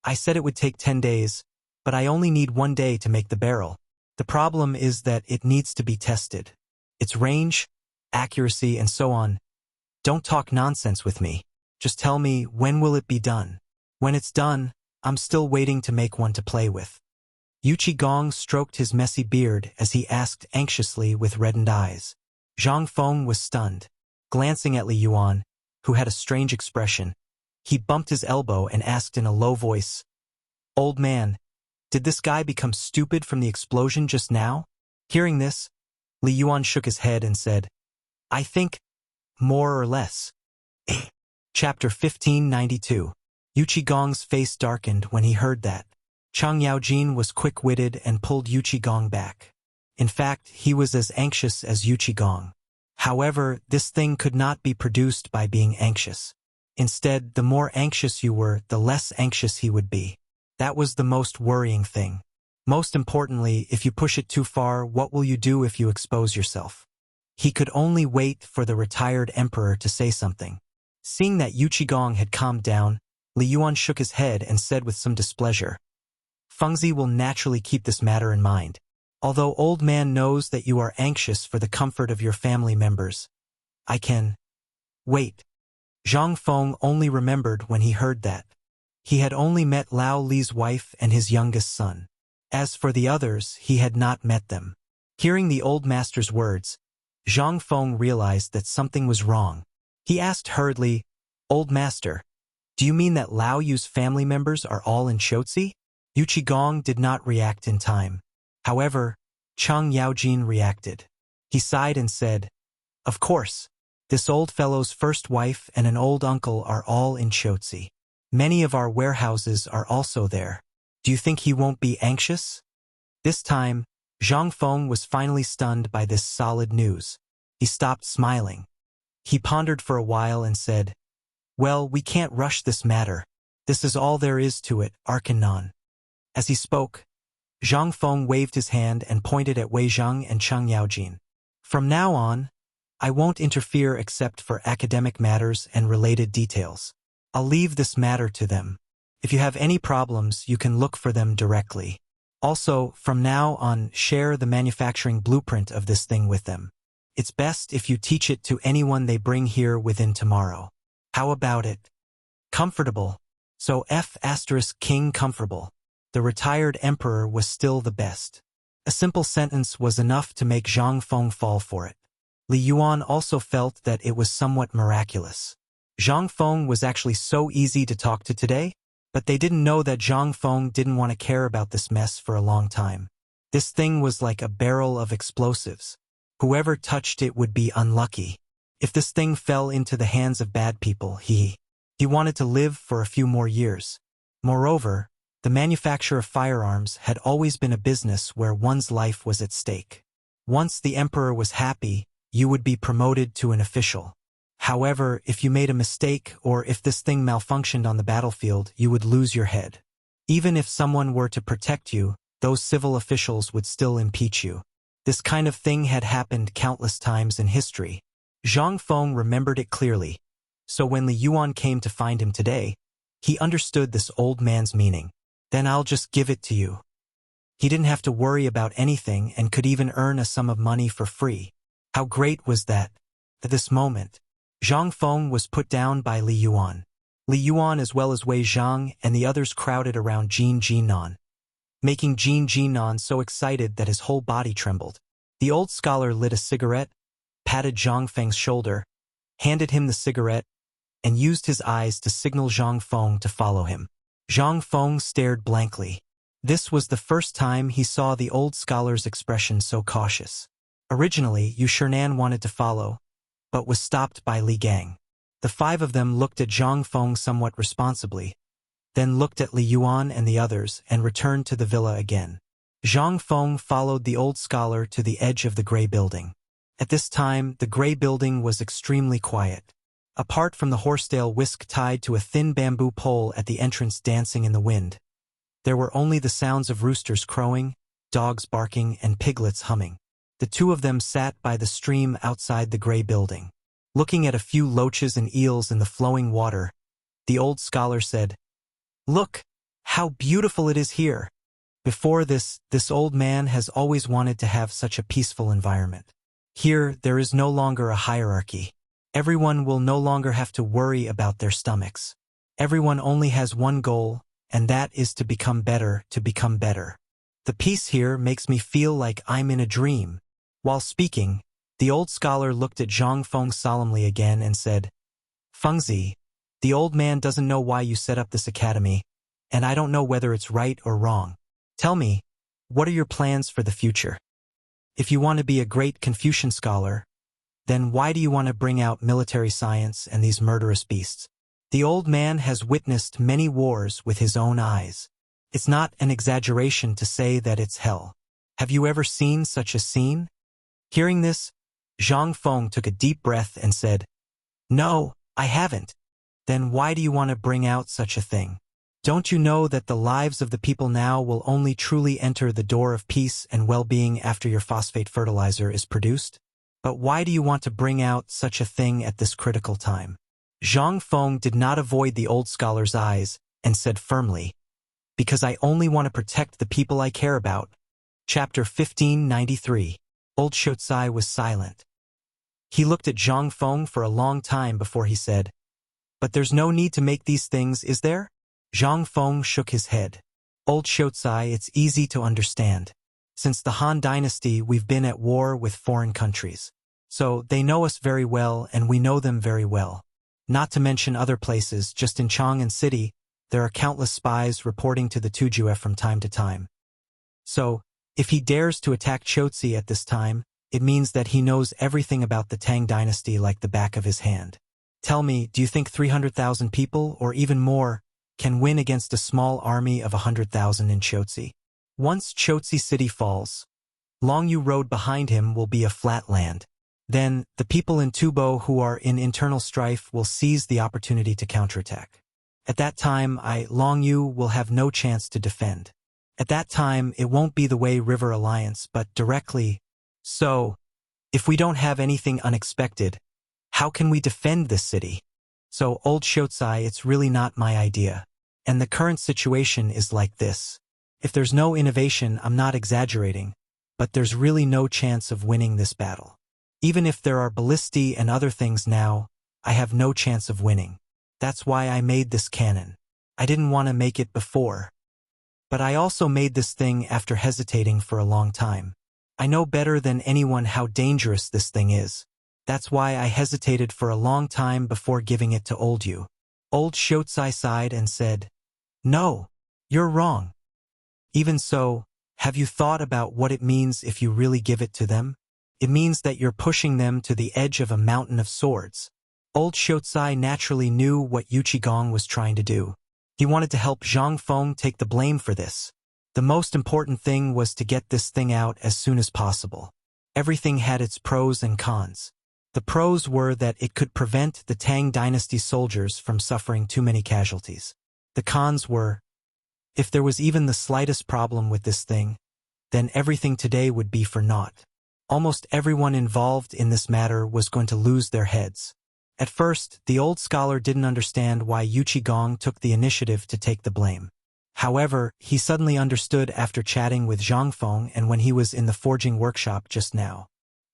I said it would take 10 days, but I only need 1 day to make the barrel. The problem is that it needs to be tested. Its range, accuracy, and so on. Don't talk nonsense with me. Just tell me, when will it be done? When it's done, I'm still waiting to make one to play with. Yuchi Gong stroked his messy beard as he asked anxiously with reddened eyes. Zhang Feng was stunned. Glancing at Li Yuan, who had a strange expression, he bumped his elbow and asked in a low voice, Old man, did this guy become stupid from the explosion just now? Hearing this, Li Yuan shook his head and said, I think, more or less. Chapter 1592. Yuchi Gong's face darkened when he heard that. Chang Yaojin was quick-witted and pulled Yuchi Gong back. In fact, he was as anxious as Yuchi Gong. However, this thing could not be produced by being anxious. Instead, the more anxious you were, the less anxious he would be. That was the most worrying thing. Most importantly, if you push it too far, what will you do if you expose yourself? He could only wait for the retired emperor to say something. Seeing that Yuchi Gong had calmed down, Li Yuan shook his head and said with some displeasure, Fengzi will naturally keep this matter in mind. Although old man knows that you are anxious for the comfort of your family members, I can wait. Zhang Feng only remembered when he heard that. He had only met Lao Li's wife and his youngest son. As for the others, he had not met them. Hearing the old master's words, Zhang Feng realized that something was wrong. He asked hurriedly, Old master, do you mean that Lao Yu's family members are all in Chotzi? Yuchi Gong did not react in time. However, Chang Yaojin reacted. He sighed and said, Of course, this old fellow's first wife and an old uncle are all in Chotzi. Many of our warehouses are also there. Do you think he won't be anxious? This time, Zhang Feng was finally stunned by this solid news. He stopped smiling. He pondered for a while and said, Well, we can't rush this matter. This is all there is to it, Arkanon. As he spoke, Zhang Feng waved his hand and pointed at Wei Zhang and Chang Yaojin. From now on, I won't interfere except for academic matters and related details. I'll leave this matter to them. If you have any problems, you can look for them directly. Also, from now on, share the manufacturing blueprint of this thing with them. It's best if you teach it to anyone they bring here within tomorrow. How about it? Comfortable. So King comfortable. The retired emperor was still the best. A simple sentence was enough to make Zhang Feng fall for it. Li Yuan also felt that it was somewhat miraculous. Zhang Feng was actually so easy to talk to today, but they didn't know that Zhang Feng didn't want to care about this mess for a long time. This thing was like a barrel of explosives. Whoever touched it would be unlucky. If this thing fell into the hands of bad people, he wanted to live for a few more years. Moreover, the manufacture of firearms had always been a business where one's life was at stake. Once the emperor was happy, you would be promoted to an official. However, if you made a mistake or if this thing malfunctioned on the battlefield, you would lose your head. Even if someone were to protect you, those civil officials would still impeach you. This kind of thing had happened countless times in history. Zhang Feng remembered it clearly. So when Li Yuan came to find him today, he understood this old man's meaning. Then I'll just give it to you. He didn't have to worry about anything and could even earn a sum of money for free. How great was that? At this moment, Zhang Feng was put down by Li Yuan. Li Yuan as well as Wei Zhang and the others crowded around Jin Jinan, making Jin Jinan so excited that his whole body trembled. The old scholar lit a cigarette, patted Zhang Feng's shoulder, handed him the cigarette, and used his eyes to signal Zhang Feng to follow him. Zhang Feng stared blankly. This was the first time he saw the old scholar's expression so cautious. Originally, Yu Shernan wanted to follow, but was stopped by Li Gang. The five of them looked at Zhang Feng somewhat responsibly, then looked at Li Yuan and the others and returned to the villa again. Zhang Feng followed the old scholar to the edge of the gray building. At this time, the gray building was extremely quiet. Apart from the horsetail whisk tied to a thin bamboo pole at the entrance dancing in the wind, there were only the sounds of roosters crowing, dogs barking, and piglets humming. The two of them sat by the stream outside the gray building. Looking at a few loaches and eels in the flowing water, the old scholar said, "Look, how beautiful it is here." Before this old man has always wanted to have such a peaceful environment. Here, there is no longer a hierarchy. Everyone will no longer have to worry about their stomachs. Everyone only has one goal, and that is to become better, to become better. The peace here makes me feel like I'm in a dream. While speaking, the old scholar looked at Zhang Feng solemnly again and said, "Fengzi, the old man doesn't know why you set up this academy, and I don't know whether it's right or wrong. Tell me, what are your plans for the future? If you want to be a great Confucian scholar, then why do you want to bring out military science and these murderous beasts?" The old man has witnessed many wars with his own eyes. It's not an exaggeration to say that it's hell. Have you ever seen such a scene? Hearing this, Zhang Feng took a deep breath and said, "No, I haven't." "Then why do you want to bring out such a thing? Don't you know that the lives of the people now will only truly enter the door of peace and well-being after your phosphate fertilizer is produced? But why do you want to bring out such a thing at this critical time?" Zhang Feng did not avoid the old scholar's eyes and said firmly, "Because I only want to protect the people I care about." Chapter 1593. Old Shotsai was silent. He looked at Zhang Feng for a long time before he said, "But there's no need to make these things, is there?" Zhang Feng shook his head. "Old Shotsai, it's easy to understand. Since the Han Dynasty, we've been at war with foreign countries. So they know us very well and we know them very well. Not to mention other places, just in Chang'an City, there are countless spies reporting to the Tujue from time to time. So, if he dares to attack Chotzi at this time, it means that he knows everything about the Tang Dynasty like the back of his hand. Tell me, do you think 300,000 people, or even more, can win against a small army of 100,000 in Chotzi? Once Chotzi City falls, Longyu Road behind him will be a flat land. Then, the people in Tubo who are in internal strife will seize the opportunity to counterattack. At that time, Longyu will have no chance to defend. At that time, it won't be the Wei River Alliance, but directly. So, if we don't have anything unexpected, how can we defend this city? So, Old Shotsai, it's really not my idea. And the current situation is like this. If there's no innovation, I'm not exaggerating, but there's really no chance of winning this battle. Even if there are ballistae and other things now, I have no chance of winning. That's why I made this cannon. I didn't want to make it before. But I also made this thing after hesitating for a long time. I know better than anyone how dangerous this thing is. That's why I hesitated for a long time before giving it to Old Yu. Old Shotsai sighed and said, "No, you're wrong. Even so, have you thought about what it means if you really give it to them? It means that you're pushing them to the edge of a mountain of swords." Old Shotsai naturally knew what Yu Qigong was trying to do. He wanted to help Zhang Feng take the blame for this. The most important thing was to get this thing out as soon as possible. Everything had its pros and cons. The pros were that it could prevent the Tang Dynasty soldiers from suffering too many casualties. The cons were, if there was even the slightest problem with this thing, then everything today would be for naught. Almost everyone involved in this matter was going to lose their heads. At first, the old scholar didn't understand why Yu Qigong took the initiative to take the blame. However, he suddenly understood after chatting with Zhang Feng and when he was in the forging workshop just now.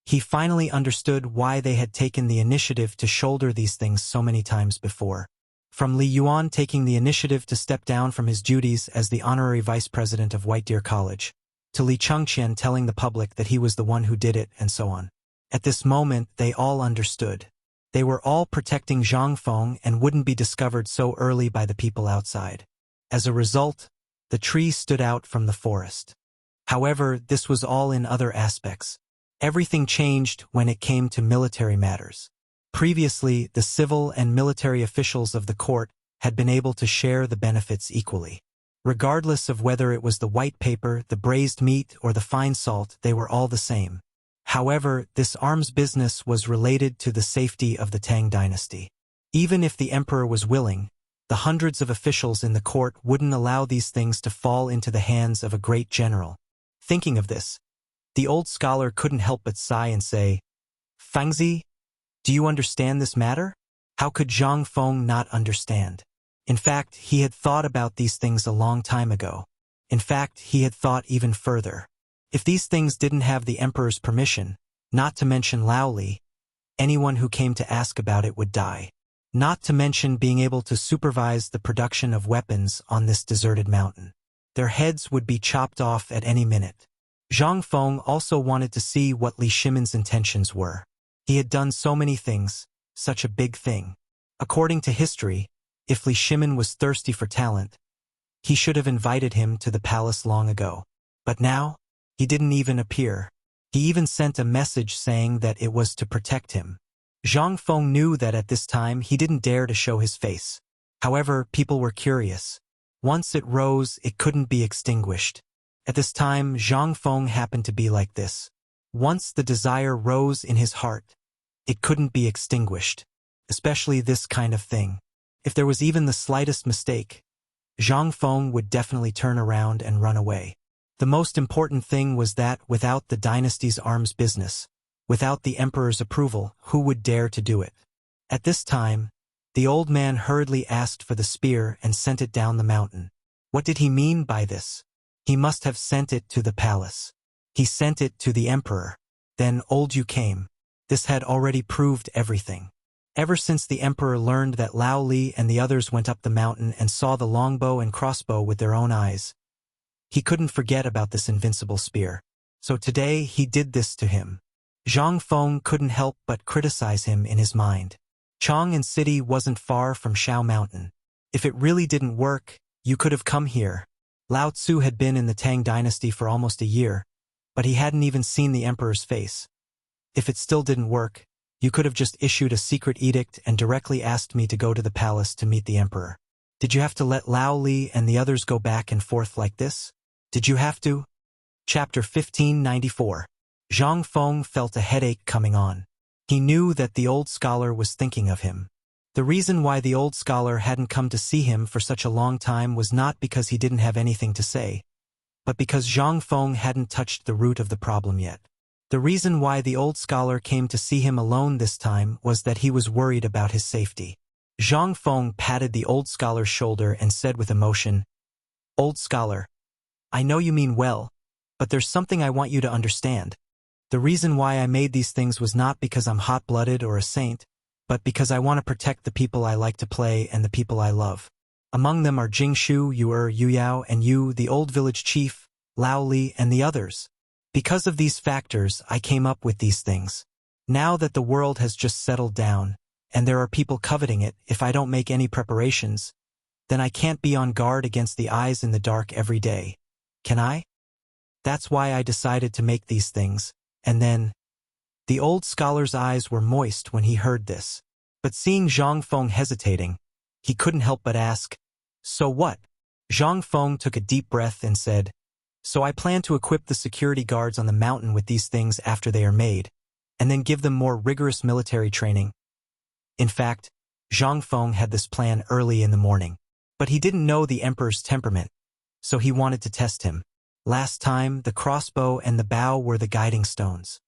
He finally understood why they had taken the initiative to shoulder these things so many times before. From Li Yuan taking the initiative to step down from his duties as the honorary vice president of White Deer College, to Li Chengqian telling the public that he was the one who did it, and so on. At this moment, they all understood. They were all protecting Zhang Feng and wouldn't be discovered so early by the people outside. As a result, the tree stood out from the forest. However, this was all in other aspects. Everything changed when it came to military matters. Previously, the civil and military officials of the court had been able to share the benefits equally. Regardless of whether it was the white paper, the braised meat, or the fine salt, they were all the same. However, this arms business was related to the safety of the Tang Dynasty. Even if the emperor was willing, the hundreds of officials in the court wouldn't allow these things to fall into the hands of a great general. Thinking of this, the old scholar couldn't help but sigh and say, "Fengzi, Do you understand this matter? How could Zhang Feng not understand? In fact, he had thought about these things a long time ago. In fact, he had thought even further. If these things didn't have the emperor's permission, not to mention Lao Li, anyone who came to ask about it would die. Not to mention being able to supervise the production of weapons on this deserted mountain. Their heads would be chopped off at any minute. Zhang Feng also wanted to see what Li Shimin's intentions were. He had done so many things, such a big thing. According to history, if Li Shimin was thirsty for talent, he should have invited him to the palace long ago. But now, he didn't even appear. He even sent a message saying that it was to protect him. Zhang Feng knew that at this time he didn't dare to show his face. However, people were curious. Once it rose, it couldn't be extinguished. At this time, Zhang Feng happened to be like this. Once the desire rose in his heart, it couldn't be extinguished. Especially this kind of thing. If there was even the slightest mistake, Zhang Feng would definitely turn around and run away. The most important thing was that without the dynasty's arms business, without the emperor's approval, who would dare to do it? At this time, the old man hurriedly asked for the spear and sent it down the mountain. What did he mean by this? He must have sent it to the palace. He sent it to the emperor. Then old Yu came. This had already proved everything. Ever since the emperor learned that Lao Li and the others went up the mountain and saw the longbow and crossbow with their own eyes, he couldn't forget about this invincible spear. So today he did this to him. Zhang Feng couldn't help but criticize him in his mind. Chang'an City wasn't far from Shao Mountain. If it really didn't work, you could have come here. Lao Tzu had been in the Tang dynasty for almost a year, but he hadn't even seen the emperor's face. If it still didn't work, you could have just issued a secret edict and directly asked me to go to the palace to meet the emperor. Did you have to let Lao Li and the others go back and forth like this? Did you have to? Chapter 1594. Zhang Feng felt a headache coming on. He knew that the old scholar was thinking of him. The reason why the old scholar hadn't come to see him for such a long time was not because he didn't have anything to say, but because Zhang Feng hadn't touched the root of the problem yet. The reason why the old scholar came to see him alone this time was that he was worried about his safety. Zhang Feng patted the old scholar's shoulder and said with emotion, "Old scholar, I know you mean well, but there's something I want you to understand. The reason why I made these things was not because I'm hot-blooded or a saint, but because I want to protect the people I like to play and the people I love. Among them are Jingshu, Yu Yao, and you, the old village chief, Lao Li, and the others. Because of these factors, I came up with these things. Now that the world has just settled down, and there are people coveting it, if I don't make any preparations, then I can't be on guard against the eyes in the dark every day. Can I? That's why I decided to make these things." And then, the old scholar's eyes were moist when he heard this. But seeing Zhang Feng hesitating, he couldn't help but ask, "So what?" Zhang Feng took a deep breath and said, "So I plan to equip the security guards on the mountain with these things after they are made, and then give them more rigorous military training." In fact, Zhang Feng had this plan early in the morning. But he didn't know the emperor's temperament, so he wanted to test him. Last time, the crossbow and the bow were the guiding stones.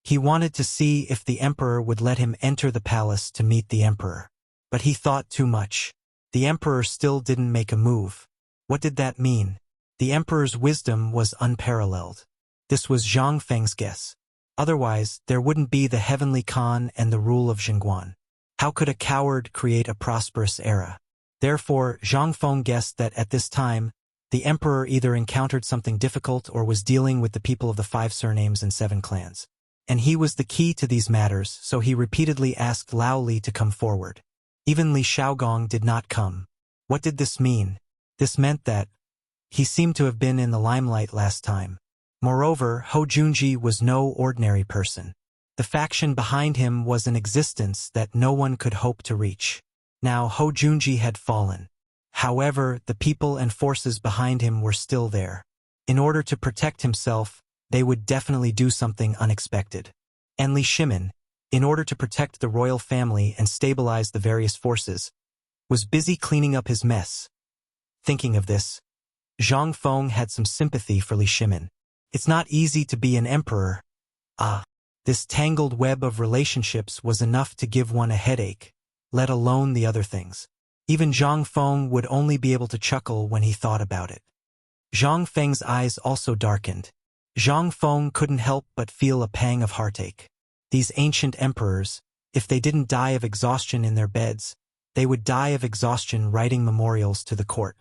He wanted to see if the emperor would let him enter the palace to meet the emperor. But he thought too much. The emperor still didn't make a move. What did that mean? The emperor's wisdom was unparalleled. This was Zhang Feng's guess. Otherwise, there wouldn't be the heavenly Khan and the rule of Jingguan. How could a coward create a prosperous era? Therefore, Zhang Feng guessed that at this time, the emperor either encountered something difficult or was dealing with the people of the 5 surnames and 7 clans. And he was the key to these matters, so he repeatedly asked Lao Li to come forward. Even Li Shaogong did not come. What did this mean? This meant that he seemed to have been in the limelight last time. Moreover, Hou Junji was no ordinary person. The faction behind him was an existence that no one could hope to reach. Now Hou Junji had fallen. However, the people and forces behind him were still there. In order to protect himself, they would definitely do something unexpected. And Li Shimin, in order to protect the royal family and stabilize the various forces, was busy cleaning up his mess. Thinking of this, Zhang Feng had some sympathy for Li Shimin. It's not easy to be an emperor. This tangled web of relationships was enough to give one a headache, let alone the other things. Even Zhang Feng would only be able to chuckle when he thought about it. Zhang Feng's eyes also darkened. Zhang Feng couldn't help but feel a pang of heartache. These ancient emperors, if they didn't die of exhaustion in their beds, they would die of exhaustion writing memorials to the court.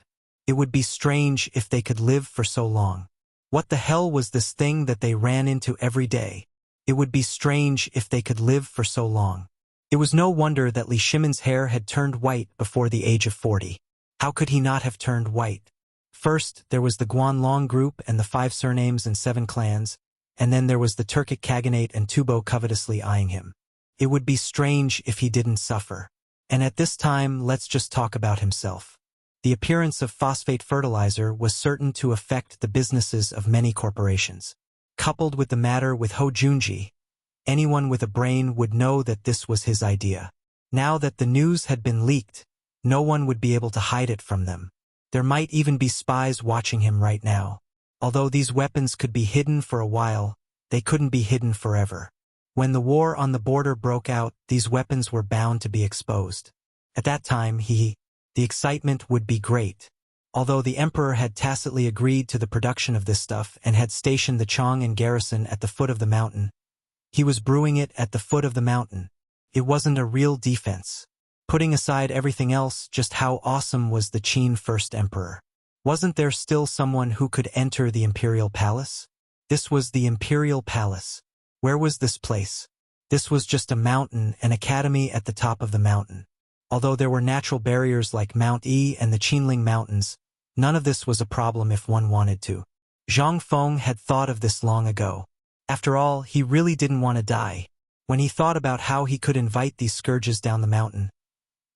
It would be strange if they could live for so long. What the hell was this thing that they ran into every day? It would be strange if they could live for so long. It was no wonder that Li Shimon's hair had turned white before the age of 40. How could he not have turned white? First, there was the Guanlong group and the 5 surnames and 7 clans, and then there was the Turkic Khaganate and Tubo covetously eyeing him. It would be strange if he didn't suffer. And at this time, let's just talk about himself. The appearance of phosphate fertilizer was certain to affect the businesses of many corporations. Coupled with the matter with Ho Junji, anyone with a brain would know that this was his idea. Now that the news had been leaked, no one would be able to hide it from them. There might even be spies watching him right now. Although these weapons could be hidden for a while, they couldn't be hidden forever. When the war on the border broke out, these weapons were bound to be exposed. At that time, the excitement would be great. Although the emperor had tacitly agreed to the production of this stuff and had stationed the Chong in garrison at the foot of the mountain, he was brewing it at the foot of the mountain. It wasn't a real defense. Putting aside everything else, just how awesome was the Qin first emperor? Wasn't there still someone who could enter the imperial palace? This was the imperial palace. Where was this place? This was just a mountain, an academy at the top of the mountain. Although there were natural barriers like Mount E and the Qinling Mountains, none of this was a problem if one wanted to. Zhang Feng had thought of this long ago. After all, he really didn't want to die. When he thought about how he could invite these scourges down the mountain,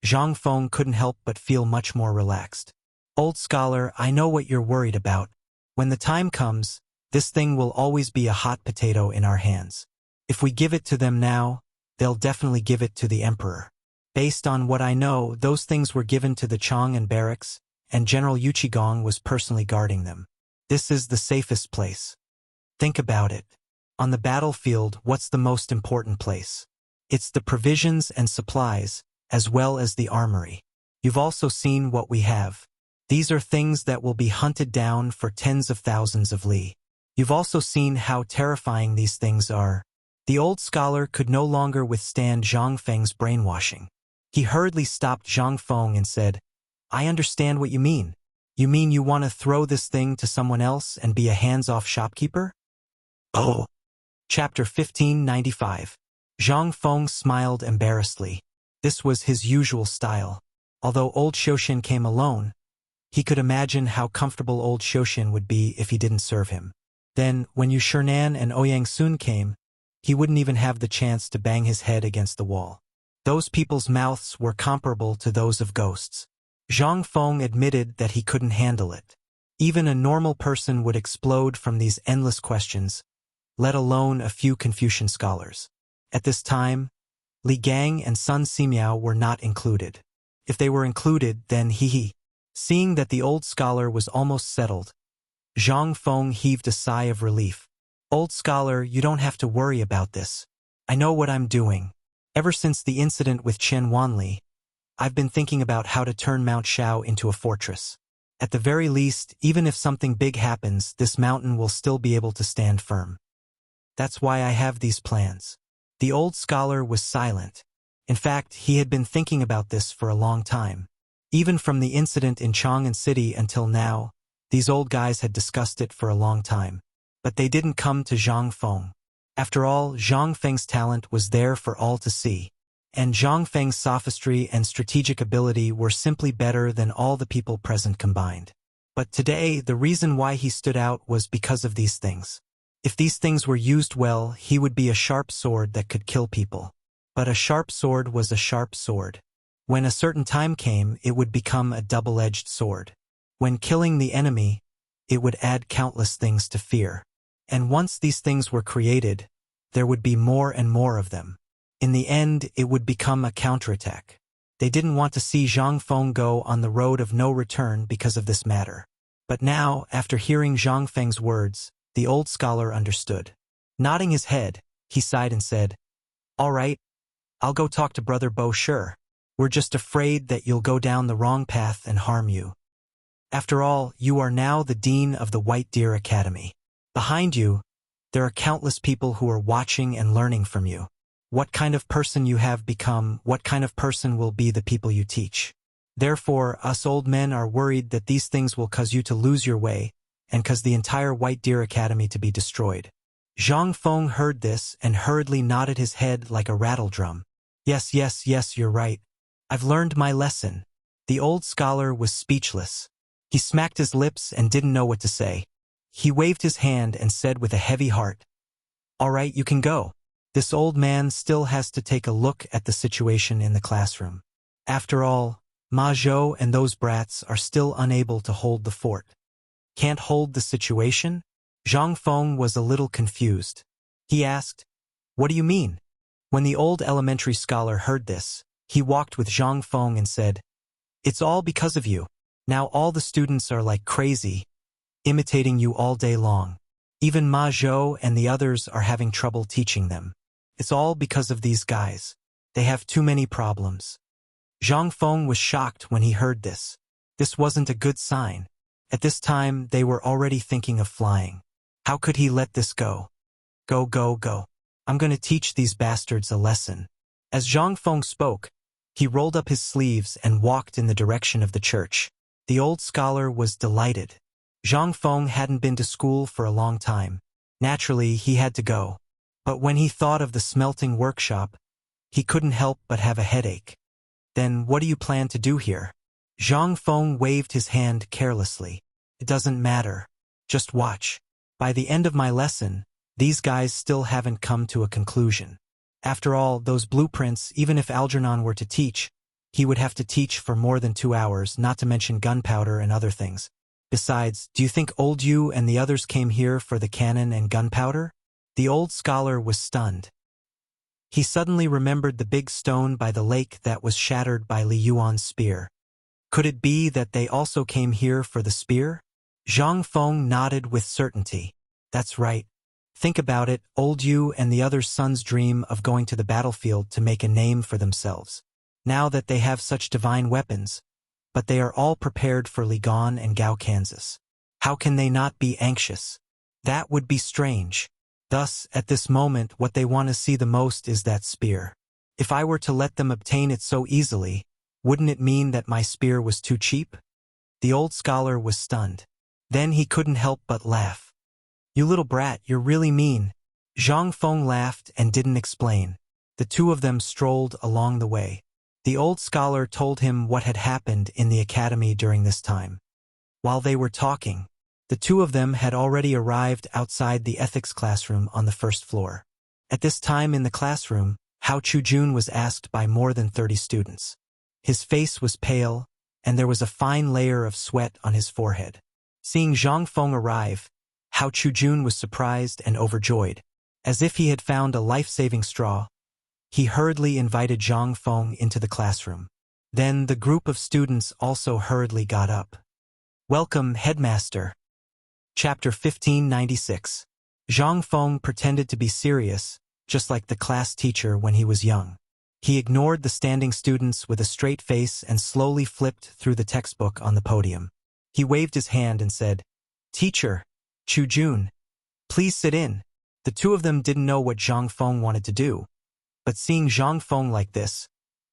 Zhang Feng couldn't help but feel much more relaxed. Old scholar, I know what you're worried about. When the time comes, this thing will always be a hot potato in our hands. If we give it to them now, they'll definitely give it to the emperor. Based on what I know, those things were given to the Chong and barracks, and General Yuchigong was personally guarding them. This is the safest place. Think about it. On the battlefield, what's the most important place? It's the provisions and supplies, as well as the armory. You've also seen what we have. These are things that will be hunted down for tens of thousands of li. You've also seen how terrifying these things are. The old scholar could no longer withstand Zhang Feng's brainwashing. He hurriedly stopped Zhang Feng and said, I understand what you mean. You mean you want to throw this thing to someone else and be a hands-off shopkeeper? Oh. Chapter 1595. Zhang Feng smiled embarrassedly. This was his usual style. Although old Xiuxian came alone, he could imagine how comfortable old Xiuxian would be if he didn't serve him. Then, when Yu Shernan and Ouyang Sun came, he wouldn't even have the chance to bang his head against the wall. Those people's mouths were comparable to those of ghosts. Zhang Feng admitted that he couldn't handle it. Even a normal person would explode from these endless questions, let alone a few Confucian scholars. At this time, Li Gang and Sun Simiao were not included. If they were included, then Seeing that the old scholar was almost settled, Zhang Feng heaved a sigh of relief. Old scholar, you don't have to worry about this. I know what I'm doing. Ever since the incident with Chen Wanli, I've been thinking about how to turn Mount Shao into a fortress. At the very least, even if something big happens, this mountain will still be able to stand firm. That's why I have these plans. The old scholar was silent. In fact, he had been thinking about this for a long time. Even from the incident in Chang'an City until now, these old guys had discussed it for a long time. But they didn't come to Zhang Feng. After all, Zhang Feng's talent was there for all to see. And Zhang Feng's sophistry and strategic ability were simply better than all the people present combined. But today, the reason why he stood out was because of these things. If these things were used well, he would be a sharp sword that could kill people. But a sharp sword was a sharp sword. When a certain time came, it would become a double-edged sword. When killing the enemy, it would add countless things to fear. And once these things were created, there would be more and more of them. In the end, it would become a counterattack. They didn't want to see Zhang Feng go on the road of no return because of this matter. But now, after hearing Zhang Feng's words, the old scholar understood. Nodding his head, He sighed and said, "All right, I'll go talk to Brother Bo. Sure. We're just afraid that you'll go down the wrong path and harm you. After all, you are now the Dean of the White Deer Academy. Behind you, there are countless people who are watching and learning from you. What kind of person you have become, what kind of person will be the people you teach. Therefore, us old men are worried that these things will cause you to lose your way and cause the entire White Deer Academy to be destroyed." Zhang Feng heard this and hurriedly nodded his head like a rattle drum. Yes, yes, yes, you're right. I've learned my lesson." The old scholar was speechless. He smacked his lips and didn't know what to say. He waved his hand and said with a heavy heart, "All right, you can go." This old man still has to take a look at the situation in the classroom. After all, Ma Zhou and those brats are still unable to hold the fort. Can't hold the situation? Zhang Feng was a little confused. He asked, "What do you mean?" When the old elementary scholar heard this, he walked with Zhang Feng and said, "It's all because of you. Now all the students are like crazy, imitating you all day long. Even Ma Zhou and the others are having trouble teaching them. It's all because of these guys. They have too many problems." Zhang Feng was shocked when he heard this. This wasn't a good sign. At this time, they were already thinking of flying. How could he let this go? Go, go, go. I'm going to teach these bastards a lesson. As Zhang Feng spoke, he rolled up his sleeves and walked in the direction of the church. The old scholar was delighted. Zhang Feng hadn't been to school for a long time. Naturally, he had to go. But when he thought of the smelting workshop, he couldn't help but have a headache. "Then what do you plan to do here?" Zhang Feng waved his hand carelessly. "It doesn't matter. Just watch. By the end of my lesson, these guys still haven't come to a conclusion. After all, those blueprints, even if Algernon were to teach, he would have to teach for more than 2 hours, not to mention gunpowder and other things. Besides, do you think old you and the others came here for the cannon and gunpowder?" The old scholar was stunned. He suddenly remembered the big stone by the lake that was shattered by Li Yuan's spear. Could it be that they also came here for the spear? Zhang Feng nodded with certainty. That's right. Think about it, old you and the other sons dream of going to the battlefield to make a name for themselves. Now that they have such divine weapons, but they are all prepared for Ligon and Gao, Kansas. How can they not be anxious? That would be strange. Thus, at this moment, what they want to see the most is that spear. If I were to let them obtain it so easily, wouldn't it mean that my spear was too cheap? The old scholar was stunned. Then he couldn't help but laugh. "You little brat, you're really mean." Zhang Feng laughed and didn't explain. The two of them strolled along the way. The old scholar told him what had happened in the academy during this time. While they were talking, the two of them had already arrived outside the ethics classroom on the first floor. At this time in the classroom, Hao Chujun was asked by more than 30 students. His face was pale, and there was a fine layer of sweat on his forehead. Seeing Zhang Feng arrive, Hao Chujun was surprised and overjoyed. As if he had found a life-saving straw, he hurriedly invited Zhang Feng into the classroom. Then the group of students also hurriedly got up. "Welcome, headmaster." Chapter 1596. Zhang Feng pretended to be serious, just like the class teacher when he was young. He ignored the standing students with a straight face and slowly flipped through the textbook on the podium. He waved his hand and said, "Teacher, Chujun, please sit in." The two of them didn't know what Zhang Feng wanted to do. But seeing Zhang Feng like this,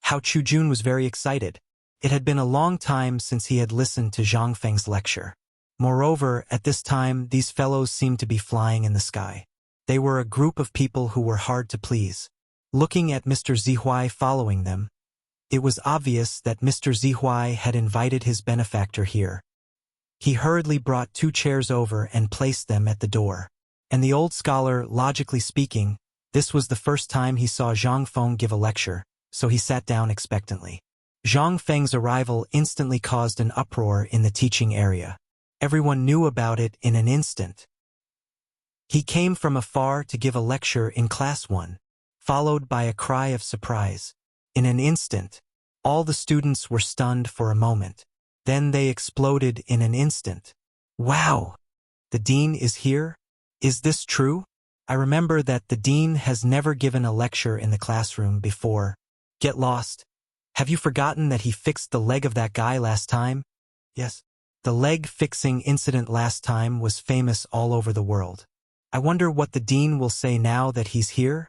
Hao Chujun was very excited. It had been a long time since he had listened to Zhang Feng's lecture. Moreover, at this time, these fellows seemed to be flying in the sky. They were a group of people who were hard to please. Looking at Mr. Zihuai following them, it was obvious that Mr. Zihuai had invited his benefactor here. He hurriedly brought 2 chairs over and placed them at the door. And the old scholar, logically speaking, this was the first time he saw Zhang Feng give a lecture, so he sat down expectantly. Zhang Feng's arrival instantly caused an uproar in the teaching area. Everyone knew about it in an instant. He came from afar to give a lecture in Class 1, followed by a cry of surprise. In an instant, all the students were stunned for a moment. Then they exploded in an instant. "Wow! The dean is here? Is this true?" I remember that the dean has never given a lecture in the classroom before. Get lost. Have you forgotten that he fixed the leg of that guy last time? Yes. The leg-fixing incident last time was famous all over the world. I wonder what the dean will say now that he's here?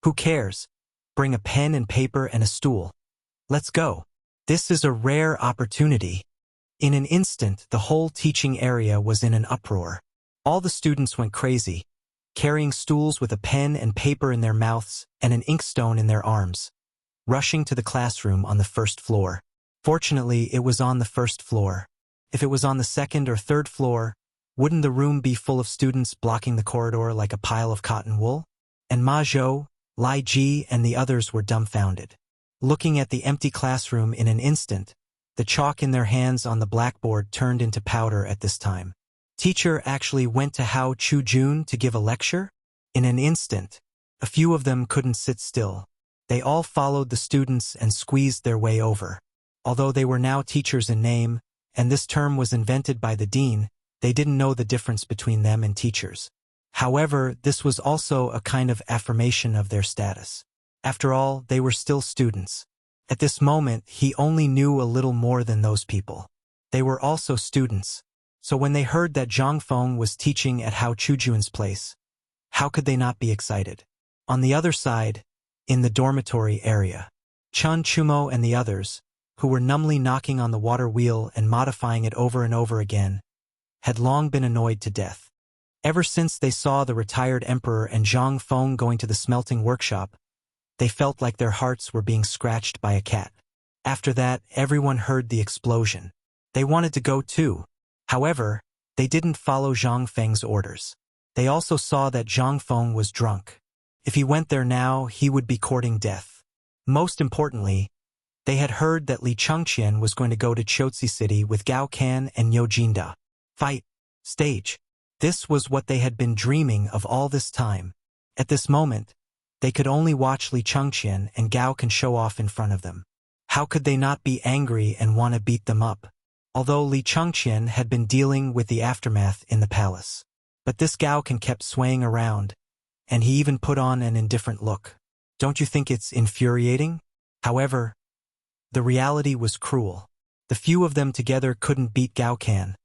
Who cares? Bring a pen and paper and a stool. Let's go. This is a rare opportunity. In an instant, the whole teaching area was in an uproar. All the students went crazy, carrying stools with a pen and paper in their mouths and an inkstone in their arms, rushing to the classroom on the first floor. Fortunately, it was on the first floor. If it was on the second or third floor, wouldn't the room be full of students blocking the corridor like a pile of cotton wool? And Ma Zhou, Lai Ji, and the others were dumbfounded, looking at the empty classroom in an instant. The chalk in their hands on the blackboard turned into powder at this time. Teacher actually went to Hao Chu-jun to give a lecture? In an instant, a few of them couldn't sit still. They all followed the students and squeezed their way over. Although they were now teachers in name, and this term was invented by the dean, they didn't know the difference between them and teachers. However, this was also a kind of affirmation of their status. After all, they were still students. At this moment, he only knew a little more than those people. They were also students. So when they heard that Zhang Feng was teaching at Hao Chujun's place, how could they not be excited? On the other side, in the dormitory area, Chun Chumo and the others, who were numbly knocking on the water wheel and modifying it over and over again, had long been annoyed to death. Ever since they saw the retired emperor and Zhang Feng going to the smelting workshop, they felt like their hearts were being scratched by a cat. After that, everyone heard the explosion. They wanted to go too. However, they didn't follow Zhang Feng's orders. They also saw that Zhang Feng was drunk. If he went there now, he would be courting death. Most importantly, they had heard that Li Chengqian was going to go to Chotzi City with Gao Can and Yo Jinda. Fight. Stage. This was what they had been dreaming of all this time. At this moment, they could only watch Li Chengqian and Gao Can show off in front of them. How could they not be angry and want to beat them up? Although Li Chengqian had been dealing with the aftermath in the palace. But this Gao Can kept swaying around, and he even put on an indifferent look. Don't you think it's infuriating? However, the reality was cruel. The few of them together couldn't beat Gao Can,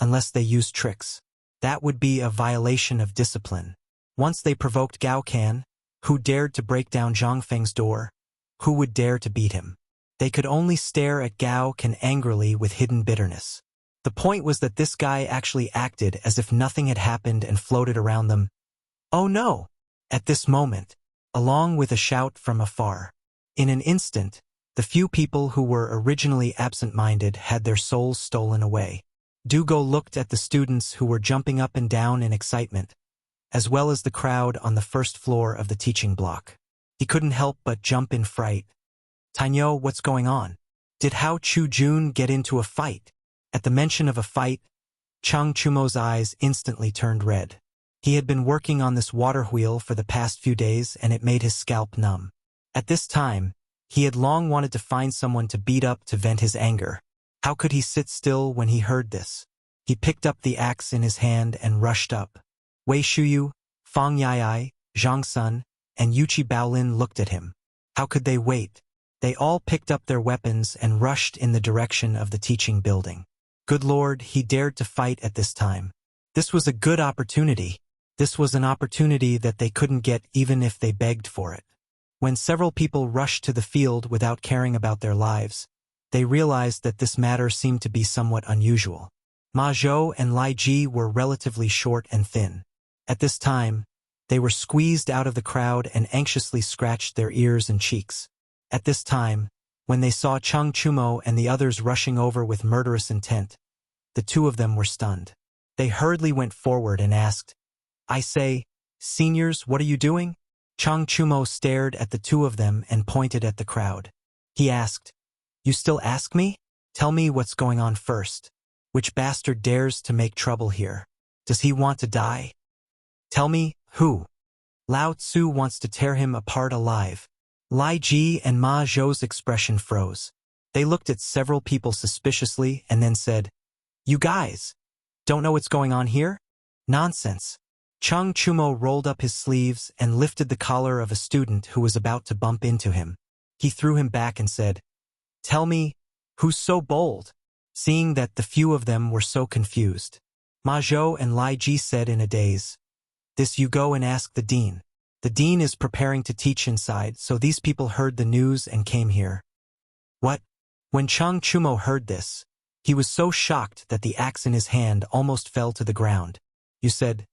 unless they used tricks. That would be a violation of discipline. Once they provoked Gao Can, who dared to break down Zhang Feng's door? Who would dare to beat him? They could only stare at Gao Can angrily with hidden bitterness. The point was that this guy actually acted as if nothing had happened and floated around them. Oh no! At this moment, along with a shout from afar. In an instant, the few people who were originally absent-minded had their souls stolen away. Dugo looked at the students who were jumping up and down in excitement, as well as the crowd on the first floor of the teaching block. He couldn't help but jump in fright. Tainyo, what's going on? Did Hao Chu-jun get into a fight? At the mention of a fight, Chang Chumo's eyes instantly turned red. He had been working on this water wheel for the past few days and it made his scalp numb. At this time, he had long wanted to find someone to beat up to vent his anger. How could he sit still when he heard this? He picked up the axe in his hand and rushed up. Wei Shuyu, Fang Yai, Zhang Sun, and Yuchi Baolin looked at him. How could they wait? They all picked up their weapons and rushed in the direction of the teaching building. Good Lord, he dared to fight at this time. This was a good opportunity. This was an opportunity that they couldn't get even if they begged for it. When several people rushed to the field without caring about their lives, they realized that this matter seemed to be somewhat unusual. Ma Zhou and Lai Ji were relatively short and thin. At this time, they were squeezed out of the crowd and anxiously scratched their ears and cheeks. At this time, when they saw Chang Chumo and the others rushing over with murderous intent, the two of them were stunned. They hurriedly went forward and asked, I say, seniors, what are you doing? Chang Chumo stared at the two of them and pointed at the crowd. He asked, You still ask me? Tell me what's going on first. Which bastard dares to make trouble here? Does he want to die? Tell me, who? Lao Tzu wants to tear him apart alive. Lai Ji and Ma Zhou's expression froze. They looked at several people suspiciously and then said, You guys, don't know what's going on here? Nonsense. Chang Chumo rolled up his sleeves and lifted the collar of a student who was about to bump into him. He threw him back and said, "Tell me, who's so bold?" Seeing that the few of them were so confused, Ma Zhou and Lai Ji said in a daze, "This you go and ask the dean. The dean is preparing to teach inside, so these people heard the news and came here." What? When Chang Chumo heard this, he was so shocked that the axe in his hand almost fell to the ground. "You said,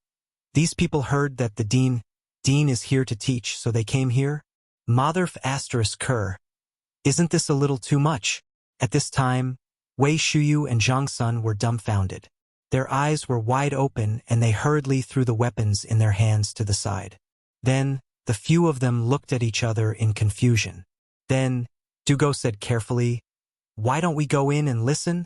these people heard that the dean is here to teach, so they came here?" Motherf asterisk Kerr. Isn't this a little too much? At this time, Wei Shuyu and Zhang Sun were dumbfounded. Their eyes were wide open and they hurriedly threw the weapons in their hands to the side. Then, the few of them looked at each other in confusion. Then, Dugo said carefully, "Why don't we go in and listen?"